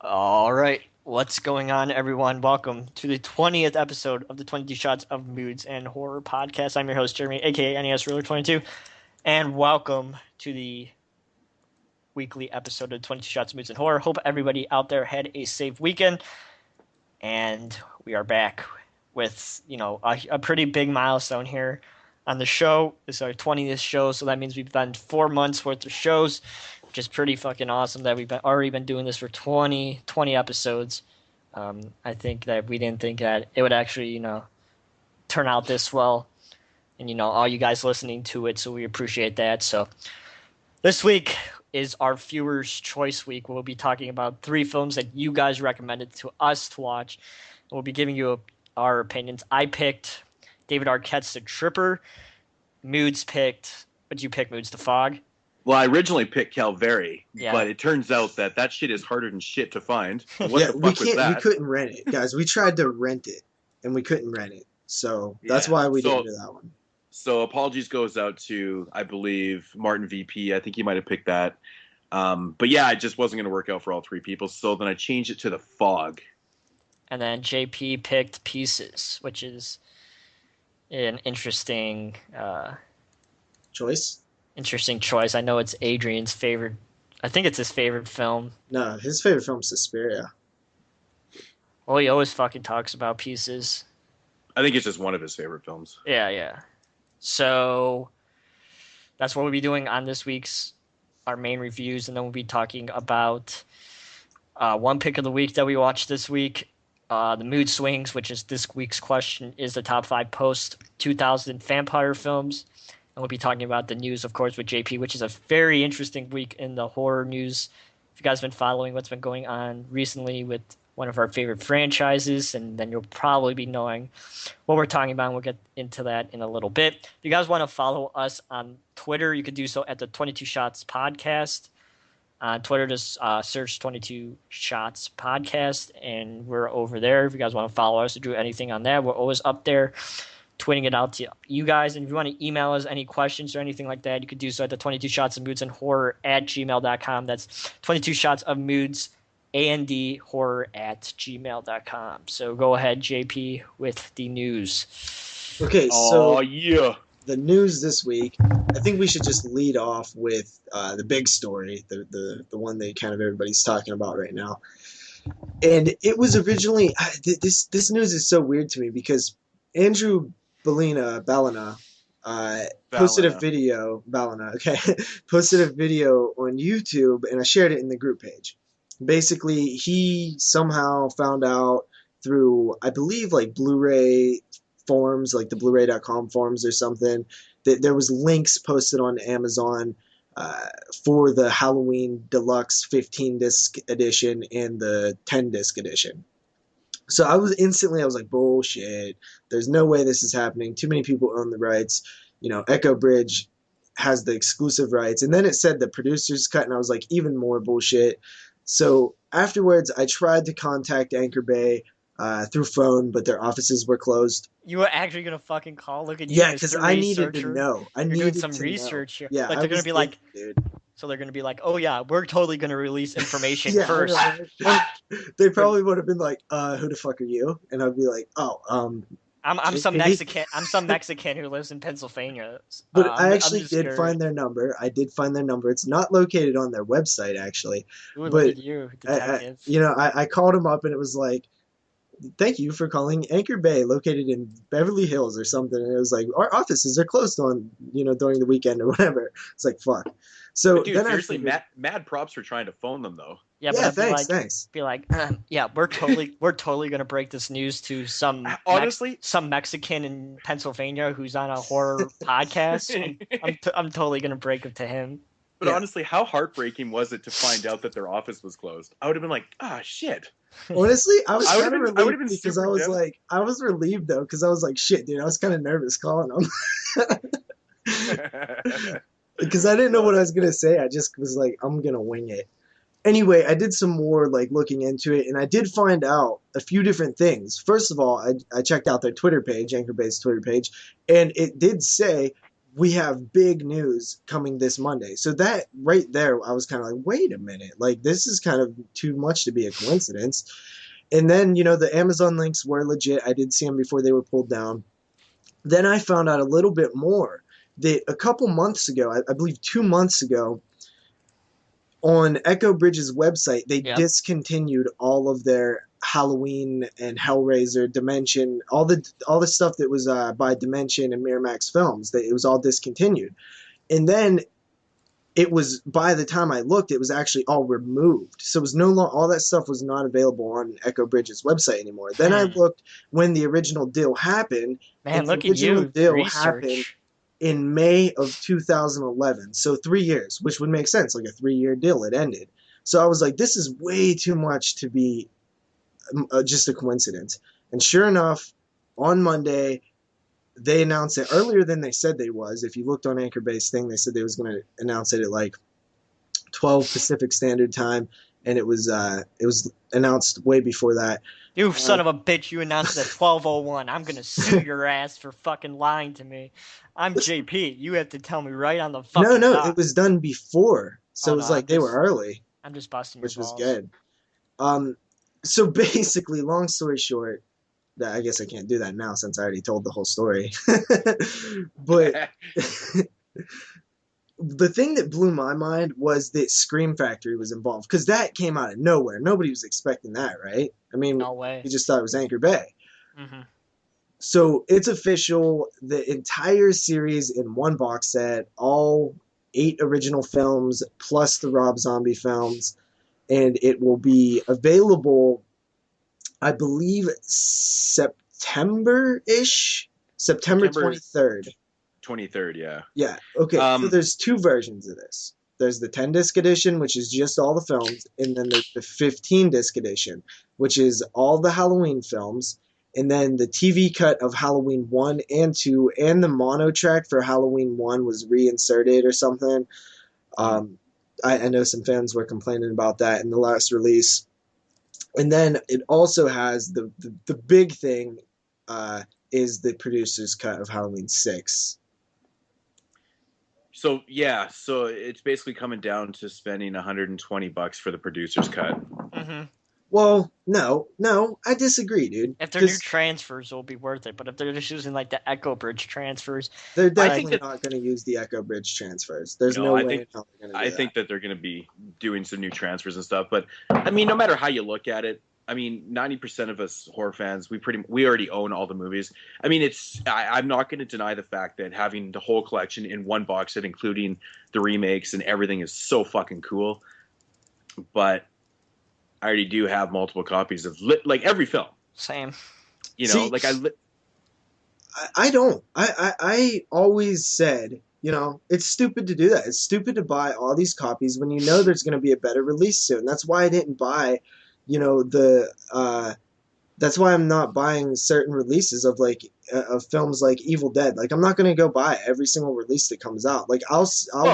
All right, what's going on, everyone? Welcome to the 20th episode of the 22 Shots of Moods and Horror podcast. I'm your host, Jeremy, aka NES Ruler 22, and welcome to the weekly episode of 22 Shots of Moods and Horror. Hope everybody out there had a safe weekend, and we are back with, a pretty big milestone here on the show. This is our 20th show, so that means we've done 4 months worth of shows, which is pretty fucking awesome that we've already been doing this for 20 episodes. I think that we didn't think that it would actually, turn out this well. And, all you guys listening to it, so we appreciate that. So this week is our Viewers' Choice Week. We'll be talking about 3 films that you guys recommended to us to watch. And we'll be giving you our opinions. I picked David Arquette's The Tripper. Moodz picked, what'd you pick, Moodz? The Fog? Well, I originally picked Calvary, Yeah. but it turns out that shit is harder than shit to find. What Yeah, the fuck was that? we couldn't rent it, guys. We tried to rent it, and we couldn't rent it. So that's why we didn't do that one. So apologies goes out to, I believe, Martin VP. I think he might have picked that. But yeah, it just wasn't going to work out for all 3 people. So then I changed it to The Fog. And then JP picked Pieces, which is an interesting Choice? Interesting choice. I know it's Adrian's favorite. I think it's his favorite film. No, his favorite film is Suspiria. Well, he always fucking talks about Pieces. I think it's just one of his favorite films. Yeah. So that's what we'll be doing on this week's our main reviews, and then we'll be talking about one pick of the week that we watched this week. The Moodz Swingz, which is this week's question, is the top 5 post-2000 vampire films. And we'll be talking about the news, of course, with JP, which is a very interesting week in the horror news. If you guys have been following what's been going on recently with one of our favorite franchises, and then you'll probably be knowing what we're talking about, and we'll get into that in a little bit. If you guys want to follow us on Twitter, you could do so at the 22 Shots Podcast. On Twitter, just search 22 Shots Podcast, and we're over there. If you guys want to follow us or do anything on that, we're always up there tweeting it out to you guys. And if you want to email us any questions or anything like that, you could do so at the 22 Shots of Moods and Horror at gmail.com. That's 22 Shots of Moods and Horror at gmail.com. So go ahead, JP, with the news. Okay, so yeah. The news this week, I think we should just lead off with the big story, the one that kind of everybody's talking about right now. And it was originally, this news is so weird to me because Andrew Ballina posted a video, posted a video on YouTube, and I shared it in the group page. Basically, he somehow found out through, I believe, like Blu-ray forums, like the Blu-ray.com forums or something, that there was links posted on Amazon for the Halloween Deluxe 15-disc edition and the 10-disc edition. So I was like, bullshit. There's no way this is happening. Too many people own the rights. Echo Bridge has the exclusive rights. And then it said the producer's cut, and I was like, even more bullshit. So afterwards, I tried to contact Anchor Bay through phone, but their offices were closed. You were actually going to fucking call? Look at you. Yeah, because I needed to know. You're doing some research here. Yeah, like they're going to be like, dude. So they're going to be like, oh yeah, we're totally going to release information Yeah, first. They probably would have been like, who the fuck are you? And I'd be like, I'm some Mexican. I'm some Mexican who lives in Pennsylvania. But I actually did find their number. It's not located on their website, actually. Ooh, but look at you, detective. I called them up, and it was like, thank you for calling Anchor Bay, located in Beverly Hills or something. And it was like, our offices are closed on, during the weekend or whatever. It's like, fuck. So But dude, then seriously, mad props for trying to phone them, though. Yeah, thanks. Be like, yeah, we're totally gonna break this news to some some Mexican in Pennsylvania who's on a horror podcast. I'm totally gonna break it to him. But honestly, how heartbreaking was it to find out that their office was closed? I would have been like, shit. Honestly, I was kind of relieved because I was like, I was relieved though, because I was like, shit, dude, I was kind of nervous calling them. Because I didn't know what I was going to say. I just was like, I'm going to wing it. Anyway, I did some more looking into it, and I did find out a few different things. First of all, I checked out their Twitter page, Anchor Bay's Twitter page, and it did say we have big news coming this Monday. So that right there, I was kind of like, wait a minute, like this is kind of too much to be a coincidence. And then, the Amazon links were legit. I did see them before they were pulled down. Then I found out a little bit more that a couple months ago, I believe 2 months ago, on Echo Bridge's website, they discontinued all of their Halloween and Hellraiser, Dimension, all the stuff that was by Dimension and Miramax Films. It was all discontinued. And then it was, by the time I looked, it was actually all removed. So it was no longer, all that stuff was not available on Echo Bridge's website anymore. Then I looked when the original deal happened. Man, look the at you. original deal Research. happened in May of 2011. So 3 years, which would make sense, like a 3-year deal. It ended. So I was like, this is way too much to be just a coincidence. And sure enough, on Monday, they announced it earlier than they said they was. If you looked on Anchor Bay's thing, they said they was going to announce it at like 12 Pacific Standard Time, and it was announced way before that. You son of a bitch, you announced it at 12:01. I'm going to sue your ass for fucking lying to me. I'm JP. You have to tell me right on the fucking dot. It was done before. So it was like they were early. I'm just busting your balls. Which was good. So basically, long story short, I guess I can't do that now since I already told the whole story. But the thing that blew my mind was that Scream Factory was involved, because that came out of nowhere. Nobody was expecting that, right? I mean, no way. You just thought it was Anchor Bay. Mm-hmm. So it's official. The entire series in one box set, all 8 original films plus the Rob Zombie films, and it will be available, I believe, September-ish? September 23rd. 23rd, yeah. Yeah, okay. So there's 2 versions of this. There's the 10-disc edition, which is just all the films, and then there's the 15-disc edition, which is all the Halloween films, and then the TV cut of Halloween 1 and 2, and the mono track for Halloween 1 was reinserted or something. I know some fans were complaining about that in the last release. And then it also has the big thing is the producer's cut of Halloween 6. So yeah, so it's basically coming down to spending $120 for the producer's cut. Mm-hmm. Well, no, I disagree, dude. If they're new transfers, it'll be worth it. But if they're just using like the Echo Bridge transfers, they're definitely not going to use the Echo Bridge transfers. There's no way they're going to do that. I think that they're going to be doing some new transfers and stuff. But I mean, no matter how you look at it, I mean, 90% of us horror fans, we already own all the movies. I mean, I'm not going to deny the fact that having the whole collection in one box set, including the remakes and everything, is so fucking cool. But I already do have multiple copies of like every film. Same. You know, like I don't. I always said, it's stupid to do that. It's stupid to buy all these copies when you know there's going to be a better release soon. That's why I didn't buy, that's why I'm not buying certain releases of of films like Evil Dead. Like, I'm not going to go buy every single release that comes out. Like, I'll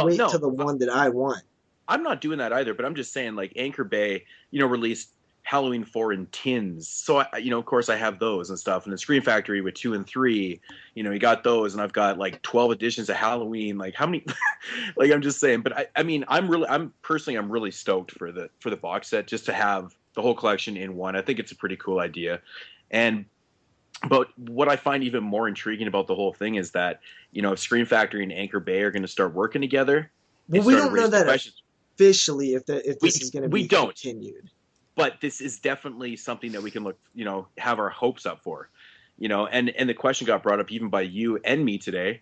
wait till the one that I want. I'm not doing that either, but I'm just saying, like, Anchor Bay, released Halloween 4 in tins. So, of course, I have those and stuff. And the Scream Factory with 2 and 3, you got those. And I've got, like, 12 editions of Halloween. Like, how many? Like, I'm just saying. But, I'm personally really stoked for the box set, just to have the whole collection in one. I think it's a pretty cool idea. But what I find even more intriguing about the whole thing is that, if Scream Factory and Anchor Bay are going to start working together. Well, we don't know that officially if this is going to be continued. But this is definitely something that we can look, have our hopes up for, and the question got brought up even by you and me today,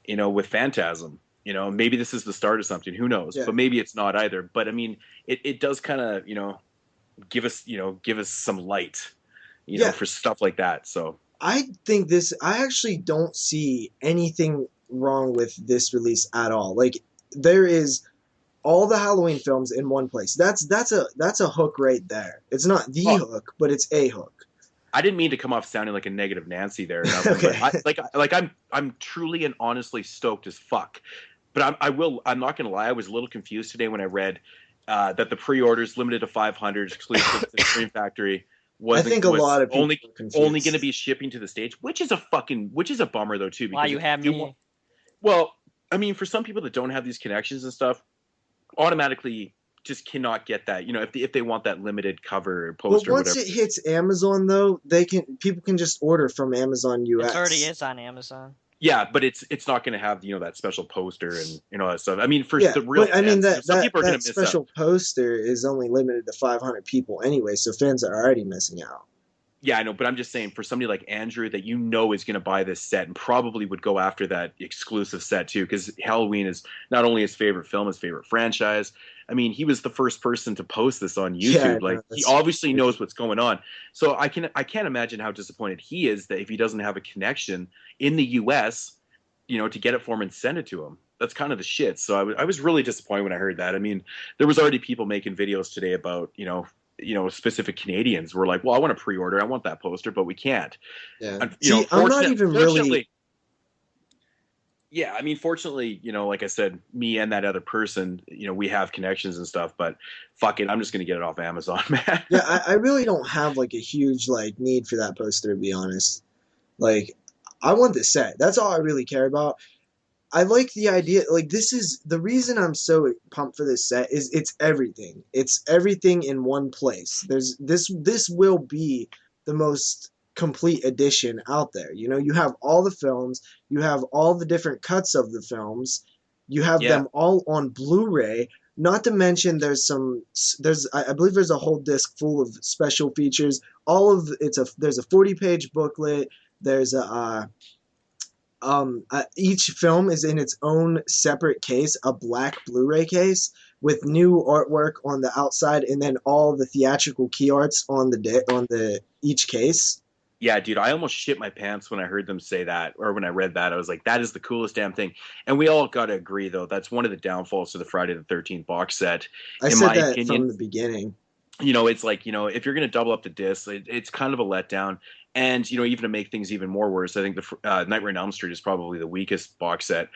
with Phantasm, maybe this is the start of something, who knows, but maybe it's not either. But I mean, it does kind of, give us some light, for stuff like that. So I think I actually don't see anything wrong with this release at all. Like, there is all the Halloween films in one place. That's a hook right there. It's not the hook, but it's a hook. I didn't mean to come off sounding like a negative Nancy there. Okay. But I'm truly and honestly stoked as fuck. But I'm not gonna lie. I was a little confused today when I read that the pre-orders limited to 500 exclusive to the Scream Factory. I think a lot of people only going to be shipping to the States, which is a bummer though too. Why you have me? Well, I mean, for some people that don't have these connections and stuff, automatically just cannot get that. You know, if they want that limited cover poster. Well, once it hits Amazon, though, people can just order from Amazon US. It already is on Amazon. Yeah, but it's not going to have that special poster and all that stuff. I mean, for the real but, I mean fans, some people are going that to miss special out. poster is only limited to 500 people anyway, so fans are already missing out. Yeah, I know, but I'm just saying for somebody like Andrew that is going to buy this set and probably would go after that exclusive set too, because Halloween is not only his favorite film, his favorite franchise. I mean, he was the first person to post this on YouTube. Yeah, he obviously knows what's going on. So I can't imagine how disappointed he is that if he doesn't have a connection in the US, to get it for him and send it to him. That's kind of the shit. So I was really disappointed when I heard that. I mean, there was already people making videos today about, specific Canadians were like, well, I want to pre-order. I want that poster, but we can't. Yeah. I'm not even really. Yeah, I mean, fortunately, like I said, me and that other person, we have connections and stuff, but fuck it, I'm just going to get it off Amazon, man. Yeah, I really don't have like a huge need for that poster, to be honest. Like, I want the set. That's all I really care about. I like the idea. Like, this is the reason I'm so pumped for this set is it's everything. It's everything in one place. This will be the most complete edition out there. You have all the films, you have all the different cuts of the films, you have them all on Blu-ray. Not to mention I believe there's a whole disc full of special features. There's a 40-page booklet. There's each film is in its own separate case, a black Blu-ray case with new artwork on the outside, and then all the theatrical key arts on each case. Yeah, dude, I almost shit my pants when I heard them say that, or when I read that. I was like, that is the coolest damn thing. And we all got to agree, though, that's one of the downfalls to the Friday the 13th box set. I said that from the beginning. It's like, if you're going to double up the disc, it's kind of a letdown. And, even to make things even more worse, I think the Nightmare on Elm Street is probably the weakest box set,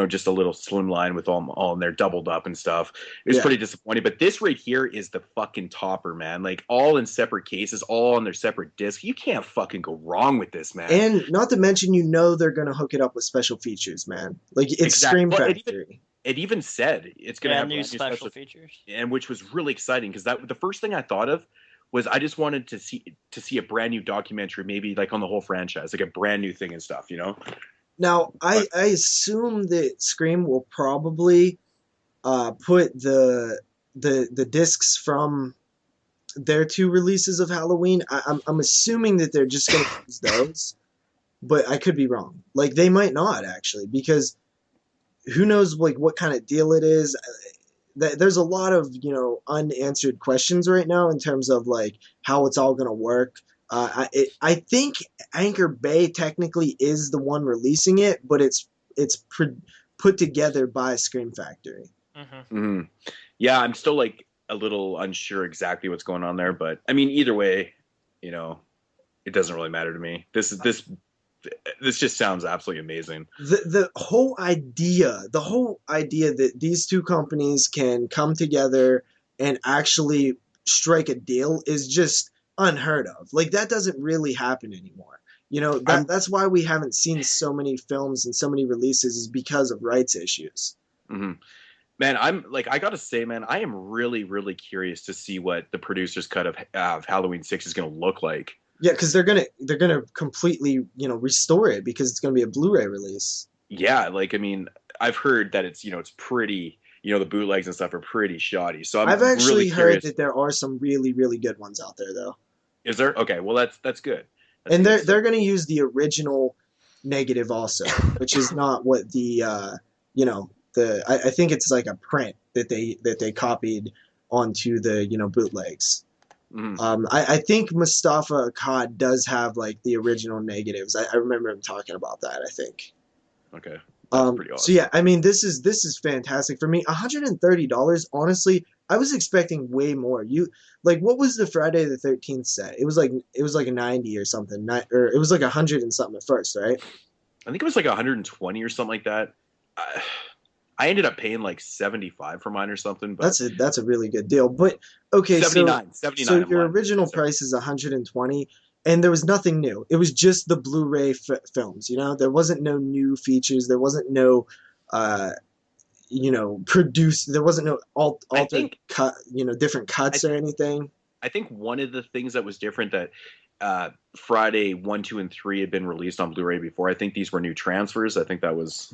just a little slimline with all in there doubled up and stuff. It was pretty disappointing. But this right here is the fucking topper, man. Like, all in separate cases, all on their separate discs. You can't fucking go wrong with this, man. And not to mention, they're going to hook it up with special features, man. Like, it's Scream Factory. It even said it's going to have new special features. And which was really exciting because the first thing I thought of was I just wanted to see a brand new documentary, maybe like on the whole franchise, like a brand new thing and stuff, Now, I assume that Scream will probably put the discs from their two releases of Halloween. I'm assuming that they're just going to use those, but I could be wrong. Like, they might not, actually, because who knows what kind of deal it is. There's a lot of unanswered questions right now in terms of how it's all going to work. I think Anchor Bay technically is the one releasing it, but it's put together by Scream Factory. Mm-hmm. Mm-hmm. Yeah, I'm still a little unsure exactly what's going on there, but I mean, either way, it doesn't really matter to me. This just sounds absolutely amazing. The whole idea that these two companies can come together and actually strike a deal is just unheard of. That doesn't really happen anymore. That's why we haven't seen so many films and so many releases is because of rights issues. Mm-hmm. Man, I gotta say, man, I am really, really curious to see what the producer's cut of Halloween 6 is going to look like. Yeah, because they're gonna completely restore it because it's gonna be a Blu-ray release. Yeah, I mean, I've heard that it's it's pretty, the bootlegs and stuff are pretty shoddy. So I've actually really heard that there are some really, really good ones out there, though. Is there? Okay, well that's good. And they're gonna use the original negative also, which is not what the I think it's like a print that they copied onto the bootlegs. Mm-hmm. I think Mustafa Akkad does have the original negatives. I remember him talking about that. I think. Okay. That's pretty awesome. So yeah, I mean, this is fantastic for me. $130. Honestly, I was expecting way more. What was the Friday the 13th set? It was like a 90 or something, or it was like 100 and something at first, right? I think it was like 120 or something like that. I ended up paying 75 for mine or something. But that's a really good deal. But okay, 79. So your original price is 120, and there was nothing new. It was just the Blu-ray films. There wasn't no new features. There wasn't no produced. There wasn't no I altered think cut, different I cuts or anything. I think one of the things that was different that Friday 1, 2, and 3 had been released on Blu-ray before. I think these were new transfers. I think that was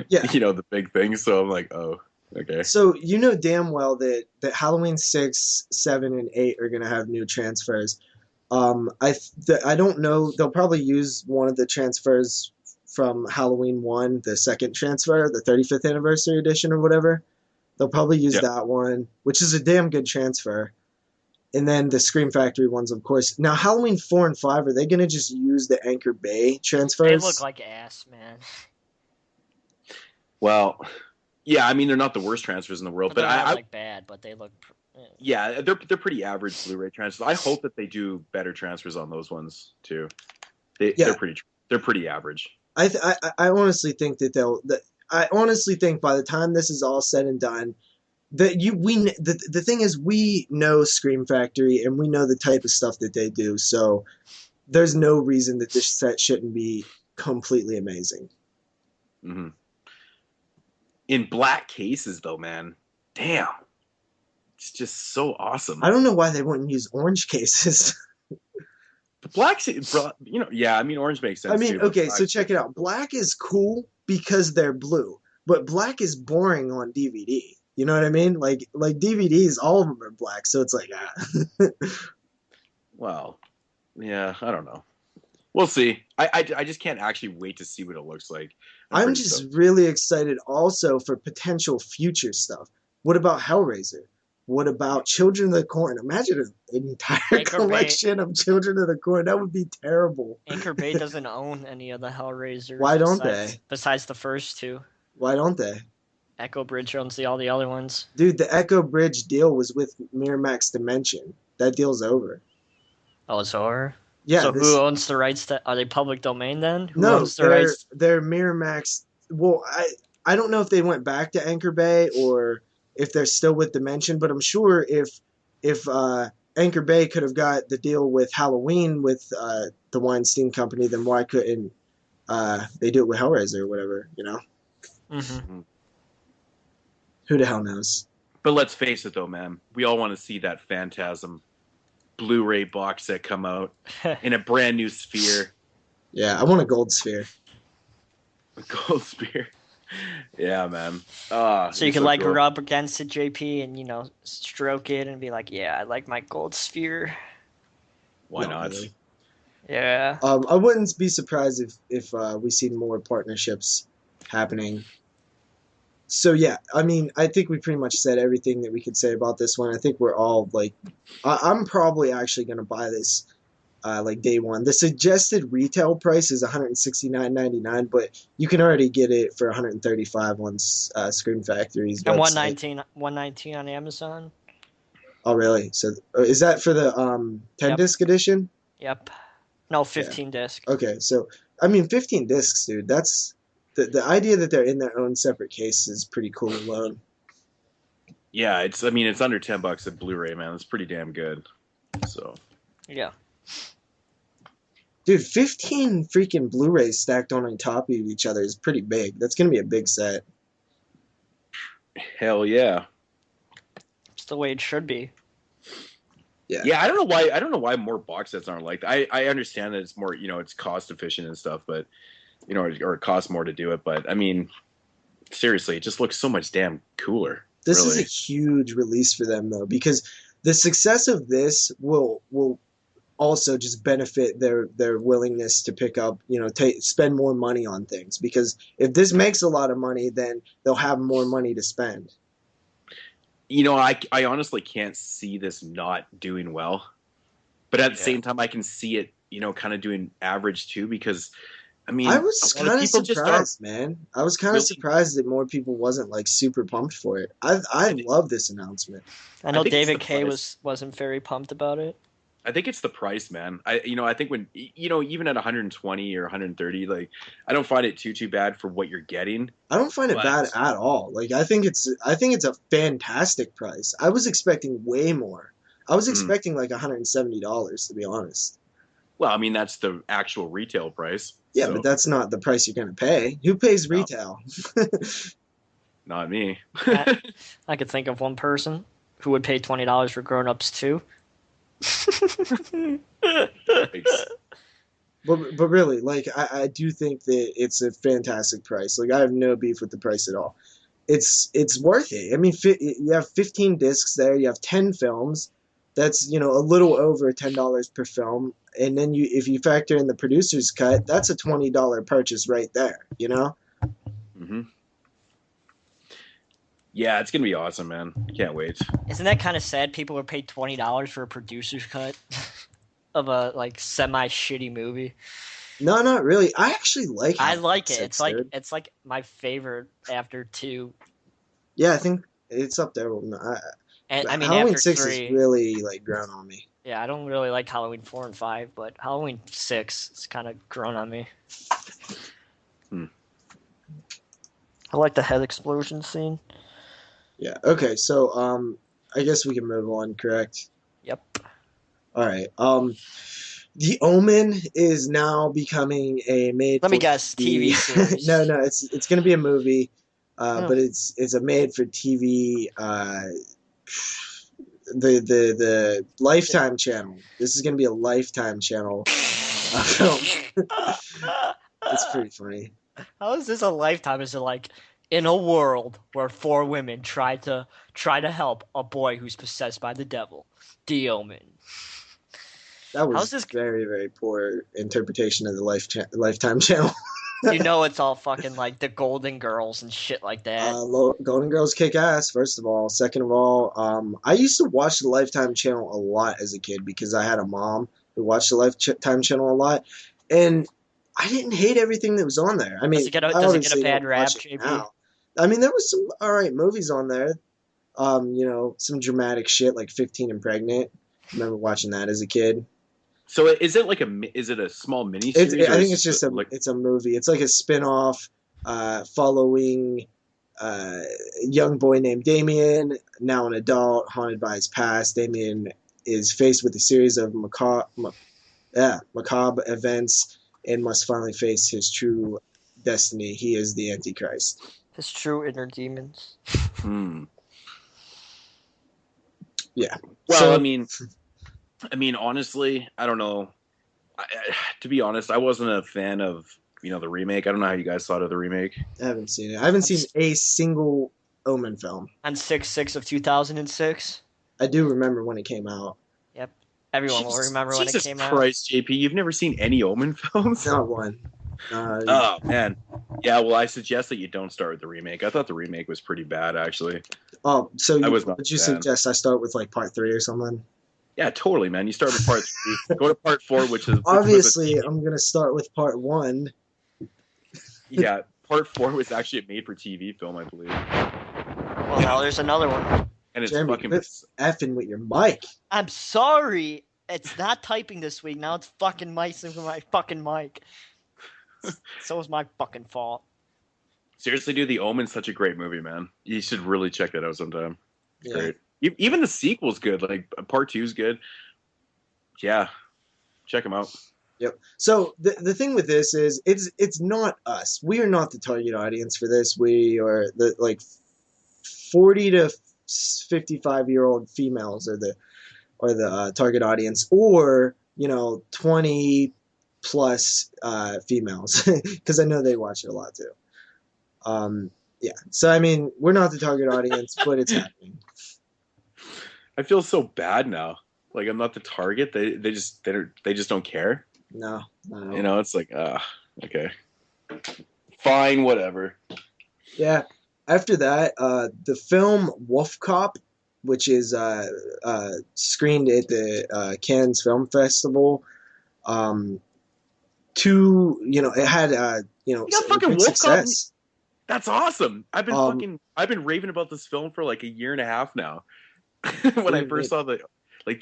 Yeah. the big thing. So I'm like, oh, okay. So you know damn well that Halloween 6, 7, and 8 are gonna have new transfers. I don't know. They'll probably use one of the transfers from Halloween 1, the second transfer, the 35th anniversary edition or whatever. They'll probably use Yeah. that one, which is a damn good transfer. And then the Scream Factory ones, of course. Now, Halloween 4 and 5, are they going to just use the Anchor Bay transfers? They look like ass, man. Well, yeah, I mean they're not the worst transfers in the world, but they're not I like bad, but they look. yeah, they're pretty average Blu-ray transfers. I hope that they do better transfers on those ones too. They're pretty average. I honestly think I honestly think by the time this is all said and done, the thing is we know Scream Factory and we know the type of stuff that they do. So there's no reason that this set shouldn't be completely amazing. Mm-hmm. In black cases, though, man, damn, it's just so awesome. I don't know why they wouldn't use orange cases. The black, yeah, I mean orange makes sense. I mean, too, okay, so check it out. Black is cool because they're blue, but black is boring on DVD. You know what I mean? Like DVDs, all of them are black, so it's like Well, yeah, I don't know. We'll see. I just can't actually wait to see what it looks like. I'm just really excited also for potential future stuff. What about Hellraiser? What about Children of the Corn? Imagine an entire collection of Children of the Corn. That would be terrible. Anchor Bay doesn't own any of the Hellraisers. Why don't they? Besides the first two. Why don't they? Echo Bridge owns all the other ones. Dude, the Echo Bridge deal was with Miramax Dimension. That deal's over. Oh, it's over? Yeah. So who owns the rights to... Are they public domain then? Who no, owns the rights? They're Miramax... Well, I don't know if they went back to Anchor Bay or if they're still with Dimension, but I'm sure if Anchor Bay could have got the deal with Halloween with the Weinstein Company, then why couldn't they do it with Hellraiser or whatever, you know? Mm-hmm. Who the hell knows? But let's face it, though, man. We all want to see that Phantasm Blu-ray box set come out in a brand new sphere. Yeah, I want a gold sphere. A gold sphere. Yeah, man. So you can like rub against it, JP, and stroke it and be like, "Yeah, I like my gold sphere." Why not? Really. Yeah. I wouldn't be surprised if we see more partnerships happening. So yeah, I mean, I think we pretty much said everything that we could say about this one. I think we're all like, I'm probably actually gonna buy this like day one. The suggested retail price is $169.99, but you can already get it for $135 once Scream Factory's and website. $119 on Amazon. Oh really? So is that for the 10-disc edition? Yep. No, 15 disc. Okay, so I mean 15 discs, dude. That's the idea that they're in their own separate case is pretty cool alone. Yeah, it's under $10 at Blu-ray, man. It's pretty damn good. So yeah. Dude, 15 freaking Blu-rays stacked on top of each other is pretty big. That's gonna be a big set. Hell yeah. It's the way it should be. Yeah, I don't know why more box sets aren't like that. I understand that it's more, it's cost efficient and stuff, but or it costs more to do it, but I mean, seriously, it just looks so much damn cooler. This is a huge release for them though, because the success of this will also just benefit their willingness to pick up, spend more money on things, because if this makes a lot of money, then they'll have more money to spend. I honestly can't see this not doing well, but at the same time, I can see it, kind of doing average too, because I mean, I was kind of surprised, man. I was kind of surprised that more people wasn't like super pumped for it. I love this announcement. I know David K wasn't very pumped about it. I think it's the price, man. I think when even at 120 or 130, like I don't find it too bad for what you're getting. I don't find it bad at all. Like I think it's a fantastic price. I was expecting way more. I was expecting like $170, to be honest. Well, I mean that's the actual retail price. Yeah, So, but that's not the price you're going to pay. Who pays No. retail? not me. I could think of one person who would pay $20 for Grown Ups too. But really, like I do think that it's a fantastic price. Like I have no beef with the price at all. It's worth it. I mean, you have 15 discs there. You have 10 films. That's a little over $10 per film. And then if you factor in the producer's cut, that's a $20 purchase right there. hmm Yeah, it's gonna be awesome, man. Can't wait. Isn't that kind of sad? People would pay $20 for a producer's cut of a semi shitty movie. No, not really. I actually like. I like it. Six, It's like my favorite after 2. Yeah, I think it's up there. And I mean Halloween after 6 3. is really grown on me. Yeah, I don't really like Halloween 4 and 5, but Halloween 6 is kind of grown on me. I like the head explosion scene. Yeah. Okay. So I guess we can move on. Correct. Yep. All right. The Omen is now becoming a made. Let me guess, TV series. No, it's going to be a movie, but it's a made for TV. The Lifetime channel. This is going to be a Lifetime channel film. It's pretty funny. How is this a Lifetime? Is it like in a world where 4 women try to help a boy who's possessed by the devil? The Omen. That was very, very poor interpretation of the Lifetime channel. It's all fucking like the Golden Girls and shit like that. Golden Girls kick ass, first of all. Second of all, I used to watch the Lifetime channel a lot as a kid because I had a mom who watched the Lifetime channel a lot. And I didn't hate everything that was on there. I mean, does it get a bad rap, JP? I mean, there was some alright movies on there. Some dramatic shit like 15 and Pregnant. I remember watching that as a kid. So is it a small miniseries? I think it's just it's a movie. It's like a spin-off following a young boy named Damien, now an adult, haunted by his past. Damien is faced with a series of macabre events and must finally face his true destiny. He is the Antichrist. His true inner demons. Yeah. Well, so, I mean, honestly, I don't know. To be honest, I wasn't a fan of the remake. I don't know how you guys thought of the remake. I haven't seen it. I haven't seen a single Omen film. On 6/6 of 2006. I do remember when it came out. Yep. Everyone will remember when it came out. Jesus Christ, JP, you've never seen any Omen films? Not one. Oh, man. Yeah, well, I suggest that you don't start with the remake. I thought the remake was pretty bad, actually. Oh, so would you fan. suggest I start with part 3 or something? Yeah, totally, man. You start with part 3. Go to part 4, which is... Obviously, I'm going to start with part 1. Yeah, part 4 was actually a made-for-TV film, I believe. Well, now there's another one. And it's Jeremy, fucking... quit effing with your mic. I'm sorry. It's not typing this week. Now it's fucking micing with my fucking mic. So it's my fucking fault. Seriously, dude, The Omen's such a great movie, man. You should really check that out sometime. It's great. Even the sequel's good. Like, part 2's good. Yeah. Check them out. Yep. So the thing with this is it's not us. We are not the target audience for this. We are the 40 to 55-year-old females are the target audience, or 20 plus females, because I know they watch it a lot too. Yeah. So I mean, we're not the target audience, but it's happening. I feel so bad now. Like, I'm not the target. They just don't care. No. It's like, okay, fine, whatever. Yeah. After that, the film Wolfcop, which is screened at the Cannes Film Festival, it had you got fucking Wolfcop. Success. That's awesome. I've been raving about this film for like a year and a half now. When I first saw the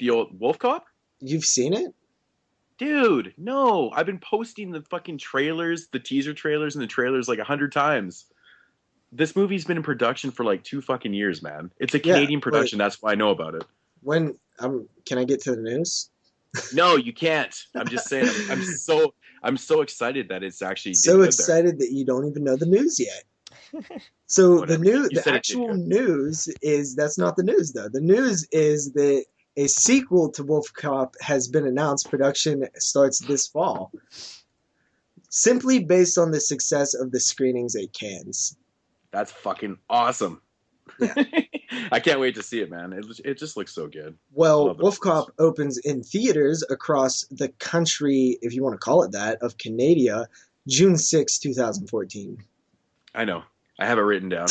old Wolfcop. You've seen it? Dude, no. I've been posting the fucking trailers, the teaser trailers and the trailers like 100 times. This movie's been in production for like 2 fucking years, man. It's a Canadian production. That's why I know about it. When can I get to the news? No, you can't. I'm just saying. I'm so excited that it's actually So excited that you don't even know the news yet. So Whatever. You the said it, actual didn't news is that's not the news though. The news is that a sequel to Wolfcop has been announced. Production starts this fall, simply based on the success of the screenings at Cannes. That's fucking awesome. Yeah. I can't wait to see it, man. It just looks so good. Well, Wolfcop opens in theaters across the country, if you want to call it that, of Canada, June 6, 2014. I know. I have it written down.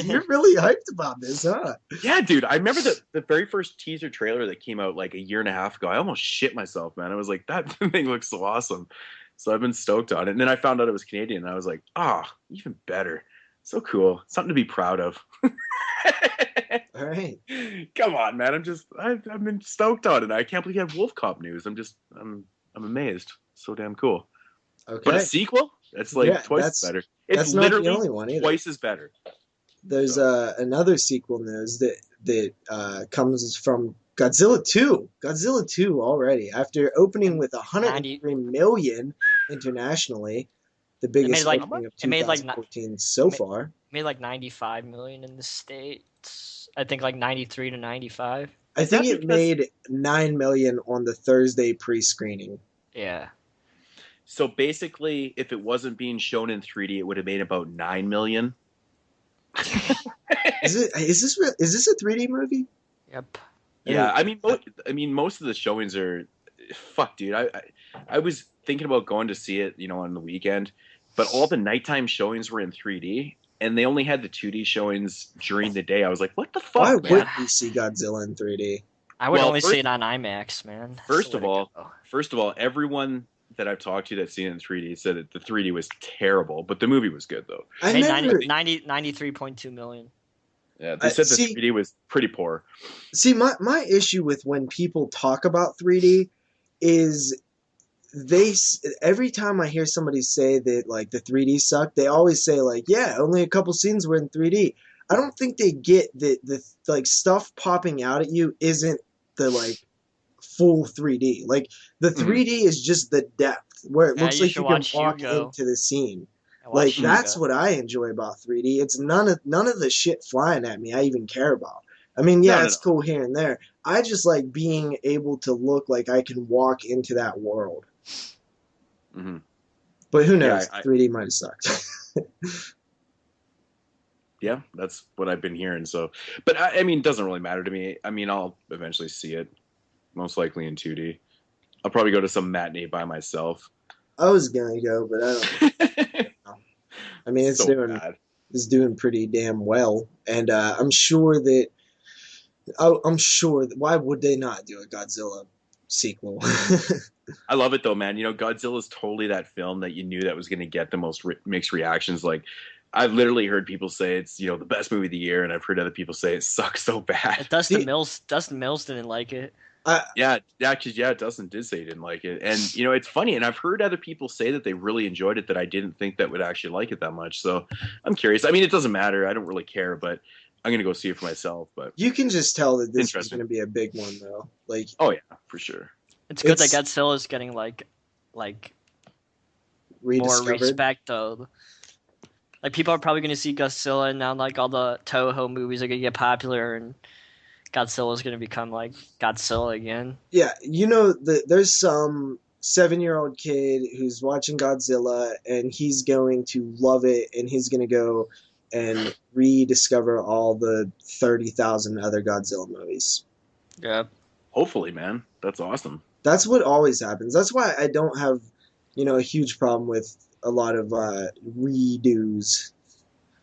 You're really hyped about this, huh? Yeah, dude. I remember the very first teaser trailer that came out like a year and a half ago. I almost shit myself, man. I was like, that thing looks so awesome. So I've been stoked on it. And then I found out it was Canadian, and I was like, even better. So cool. Something to be proud of. All right. Come on, man. I've been stoked on it. I can't believe you have Wolfcop news. I'm amazed. So damn cool. Okay. But a sequel? That's like twice as better. It's that's not literally the only one either. Twice as better. There's another sequel news that comes from Godzilla 2. Godzilla 2 already. After opening with 103 million internationally, the biggest opening of 2014 so far. Made like 95 million in the States. I think like 93 to 95. I think it made 9 million on the Thursday pre-screening. Yeah. So basically, if it wasn't being shown in 3D, it would have made about 9 million. Is this a 3D movie? Yep. Yeah, I mean, most of the showings are, fuck, dude. I was thinking about going to see it, on the weekend, but all the nighttime showings were in 3D, and they only had the 2D showings during the day. I was like, what the fuck, Why man? would we see Godzilla in 3D? I would only see it on IMAX, man. First of all, everyone that I've talked to that's seen it in 3D said that the 3D was terrible, but the movie was good though. I made 93.2 million. Yeah, they said the 3D was pretty poor. See, my issue with when people talk about 3D is every time I hear somebody say that like the 3D sucked, they always say like, yeah, only a couple scenes were in 3D. I don't think they get that the like stuff popping out at you isn't the like full 3D. Like the 3D is just the depth where it looks like you can walk into the scene. Like that's what I enjoy about 3D. It's none of the shit flying at me I even care about. I mean, yeah, it's cool here and there. I just like being able to look like I can walk into that world. Mm-hmm. But who knows? 3D might have sucked. Yeah, that's what I've been hearing. So, but I mean, it doesn't really matter to me. I mean, I'll eventually see it, most likely in 2D. I'll probably go to some matinee by myself. I was gonna go, but I don't. I mean, it's doing pretty damn well, and I'm sure that. Why would they not do a Godzilla sequel? I love it though, man. Godzilla's totally that film that you knew that was going to get the most mixed reactions. Like, I've literally heard people say it's the best movie of the year, and I've heard other people say it sucks so bad. Dustin Mills didn't like it. Dustin did say he didn't like it, and it's funny. And I've heard other people say that they really enjoyed it that I didn't think that would actually like it that much. So I'm curious. I mean, it doesn't matter. I don't really care, but I'm gonna go see it for myself. But you can just tell that this is gonna be a big one, though. Like, oh yeah, for sure. It's good that Godzilla is getting like more respect though. Like people are probably gonna see Godzilla, and now like all the Toho movies are gonna get popular, and Godzilla is gonna become like Godzilla again. Yeah, there's some 7-year-old kid who's watching Godzilla, and he's going to love it, and he's gonna go and rediscover all the 30,000 other Godzilla movies. Yeah. Hopefully, man. That's awesome. That's what always happens. That's why I don't have, a huge problem with a lot of redos.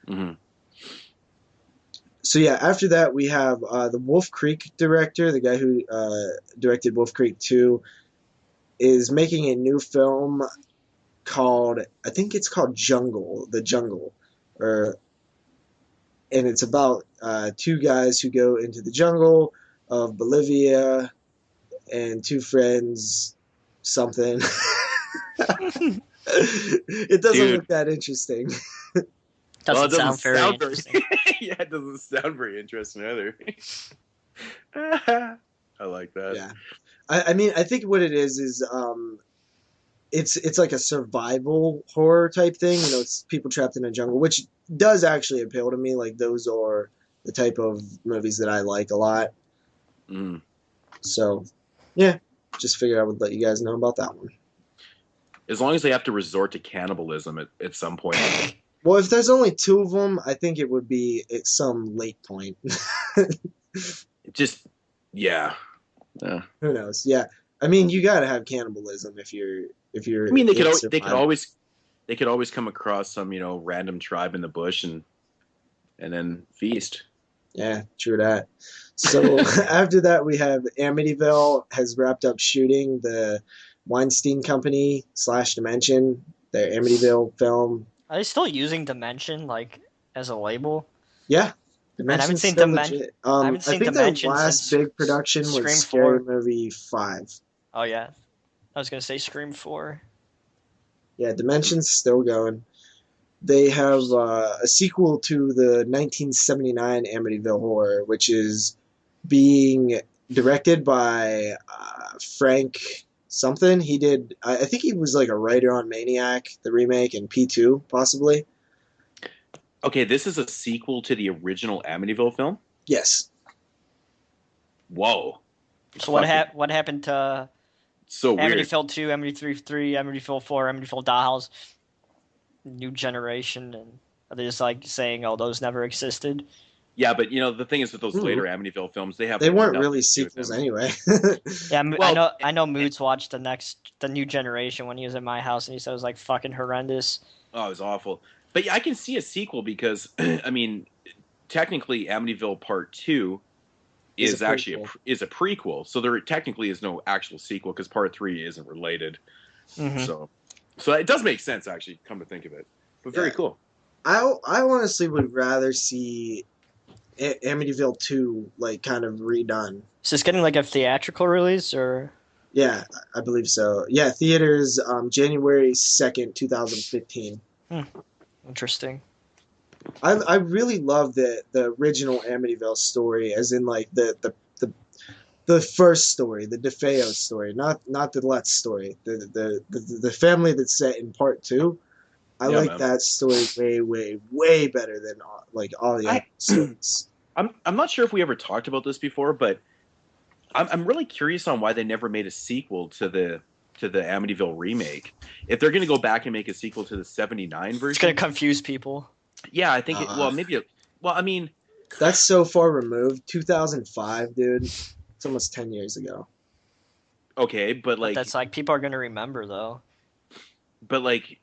Mm-hmm. So yeah, after that we have the Wolf Creek director, the guy who directed Wolf Creek 2, is making a new film called, I think it's called The Jungle, and it's about two guys who go into the jungle of Bolivia and two friends, something. It doesn't look that interesting. Doesn't sound very interesting. Yeah, it doesn't sound very interesting either. I like that. Yeah. I mean, I think what it is it's like a survival horror type thing. You know, it's people trapped in a jungle, which does actually appeal to me. Like those are the type of movies that I like a lot. Mm. So, yeah, just figured I would let you guys know about that one. As long as they have to resort to cannibalism at some point. Well, if there's only two of them, I think it would be at some late point. Just, yeah. Who knows? Yeah, I mean, you gotta have cannibalism if you're. I mean, they could survival. always come across some random tribe in the bush and then feast. Yeah, true that. So after that, we have Amityville has wrapped up shooting the Weinstein Company / Dimension, their Amityville film. Are they still using Dimension like as a label? Yeah, Man, I haven't Dimension's seen still Dimension. legit. I haven't I seen think their Dimension last since big production was Scream Scary 4. Movie 5. Oh yeah, I was gonna say Scream 4. Yeah, Dimension's still going. They have a sequel to the 1979 Amityville Horror, which is being directed by Frank something. He did, I think he was like a writer on Maniac, the remake, and P2, possibly. Okay, this is a sequel to the original Amityville film? Yes. Whoa. So what happened to So weird. Amityville 2, Amityville 3, Amityville 4, Amityville Dollhouse, New Generation, and are they just like saying, "Oh, those never existed"? Yeah, but the thing is with those later Amityville films, they weren't nothing really to do with sequels them. anyway. Yeah, Well, I know. Moodz watched the New Generation when he was at my house, and he said it was like fucking horrendous. Oh, it was awful. But yeah, I can see a sequel because I mean, technically, Amityville Part 2 is actually a prequel, so there technically is no actual sequel because Part 3 isn't related. Mm-hmm. So it does make sense actually. Come to think of it, but very cool. I honestly would rather see Amityville 2 like kind of redone. Is this getting like a theatrical release or? Yeah, I believe so. Yeah, theaters January 2nd, 2015. Interesting. I really love the original Amityville story, as in like the first story, the DeFeo story, not the Letts story, the family that's set in part 2. I like that story way better than like all the other stories. I'm not sure if we ever talked about this before, but I'm really curious on why they never made a sequel to the Amityville remake. If they're going to go back and make a sequel to the '79 version, it's going to confuse people. Yeah, I think. I mean, that's so far removed. 2005, dude. It's almost 10 years ago. Okay, but that's like people are going to remember though. But like,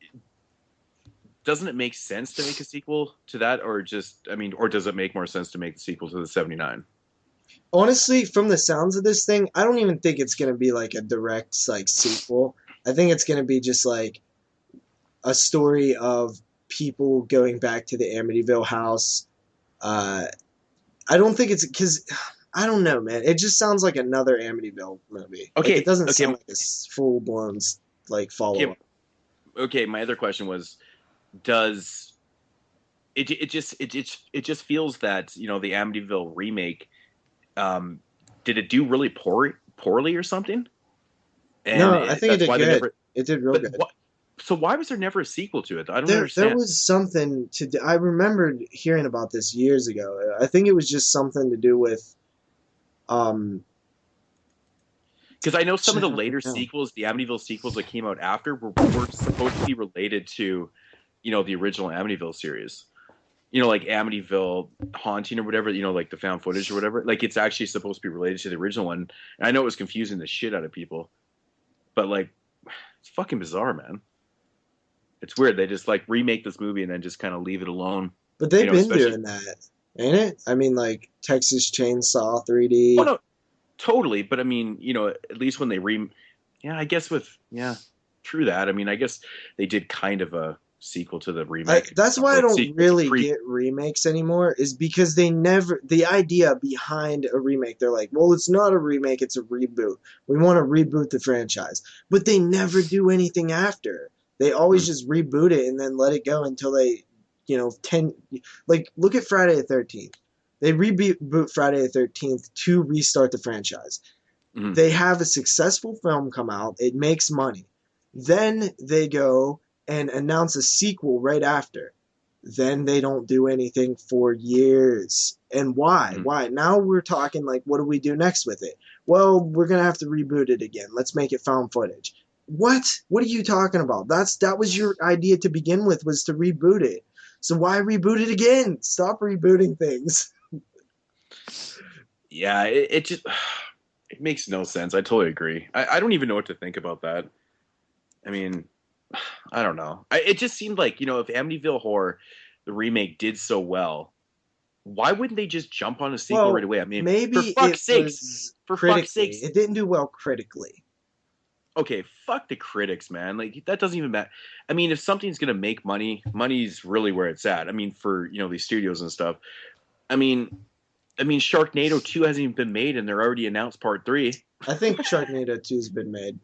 doesn't it make sense to make a sequel to that, or does it make more sense to make the sequel to the '79? Honestly, from the sounds of this thing, I don't even think it's going to be like a direct like sequel. I think it's going to be just like a story of people going back to the Amityville house. I don't think it's because I don't know, man. It just sounds like another Amityville movie. Okay, like, it doesn't sound like a full blown like follow up. Okay, my other question was, does it just feels that the Amityville remake, did it do really poorly or something? And no, I think it did good. It did real good. So why was there never a sequel to it? I don't understand. There was something to do. I remembered hearing about this years ago. I think it was just something to do with, because I know some of the later sequels, the Amityville sequels that came out after, were supposed to be related to, the original Amityville series. Like Amityville Haunting or whatever. Like the found footage or whatever. Like it's actually supposed to be related to the original one. And I know it was confusing the shit out of people, but like, it's fucking bizarre, man. It's weird. They just like remake this movie and then just kind of leave it alone. But they've been doing that, ain't it? I mean, like Texas Chainsaw 3D. Oh no, totally. But I mean, at least when they I guess true that. I mean, I guess they did kind of a sequel to the remake. That's why I don't really get remakes anymore. Is because the idea behind a remake, they're like, well, it's not a remake, it's a reboot. We want to reboot the franchise, but they never do anything after. They always just reboot it and then let it go until they, look at Friday the 13th. They reboot Friday the 13th to restart the franchise. They have a successful film come out. It makes money. Then they go and announce a sequel right after. Then they don't do anything for years. And why? Why? Now we're talking like, what do we do next with it? Well, we're gonna have to reboot it again. Let's make it found footage. What? What are you talking about? That was your idea to begin with, was to reboot it. So why reboot it again? Stop rebooting things. Yeah, it just it makes no sense. I totally agree. I don't even know what to think about that. I mean, I don't know. It just seemed like, if Amityville Horror, the remake, did so well, why wouldn't they just jump on a sequel right away? I mean, maybe for fuck's sakes. It didn't do well critically. Okay, fuck the critics, man. Like, that doesn't even matter. I mean, if something's gonna make money, money's really where it's at. I mean, for these studios and stuff. I mean, Sharknado 2 hasn't even been made, and they're already announced Part 3. I think Sharknado 2's been made.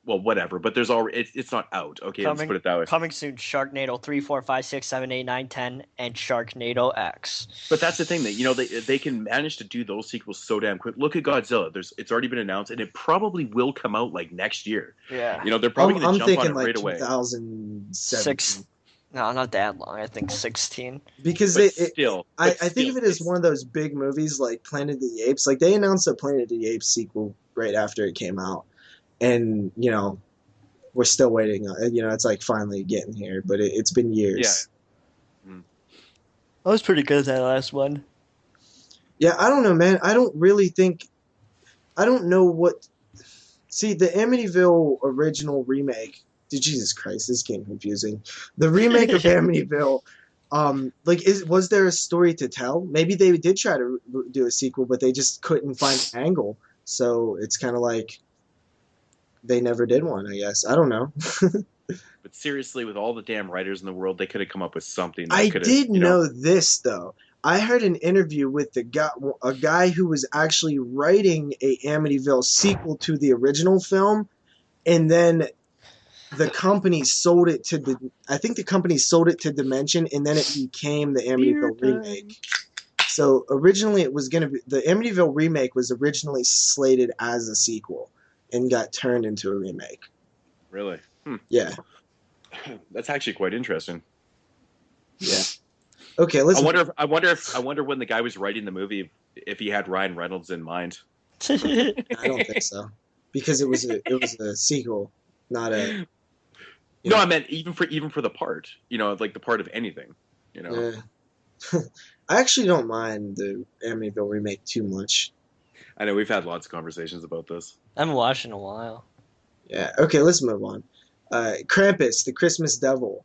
Well, whatever, but there's already it's not out. Okay, let's put it that way. Coming soon: Sharknado 3, 4, 5, 6, 7, 8, 9, 10, and Sharknado X. But that's the thing, that they can manage to do those sequels so damn quick. Look at Godzilla. It's already been announced, and it probably will come out like next year. Yeah, they're probably going to jump on it like right away. 2006. No, not that long. I think 16. Because I think of it as one of those big movies like Planet of the Apes. Like, they announced a Planet of the Apes sequel right after it came out. And, we're still waiting. It's like finally getting here, but it's been years. Yeah. That was pretty good, that last one. Yeah, I don't know, man. I don't know what... See, the Amityville original remake... Jesus Christ, this is getting confusing. The remake of Amityville, was there a story to tell? Maybe they did try to do a sequel, but they just couldn't find an angle. So it's kind of like they never did one, I guess. I don't know. But seriously, with all the damn writers in the world, they could have come up with something. I did know this, though. I heard an interview with a guy who was actually writing a Amityville sequel to the original film, and then the company sold it to I think the company sold it to Dimension, and then it became the Amityville remake. So originally it was going to be, the Amityville remake was originally slated as a sequel and got turned into a remake. Really? Yeah. That's actually quite interesting. Yeah. Okay, let's. I wonder when the guy was writing the movie if he had Ryan Reynolds in mind. I don't think so, because it was a sequel, not a. No, I meant even for the part, like the part of anything, Yeah. I actually don't mind the Amityville remake too much. I know we've had lots of conversations about this. I haven't watched in a while. Yeah. Okay, let's move on. Krampus, the Christmas Devil.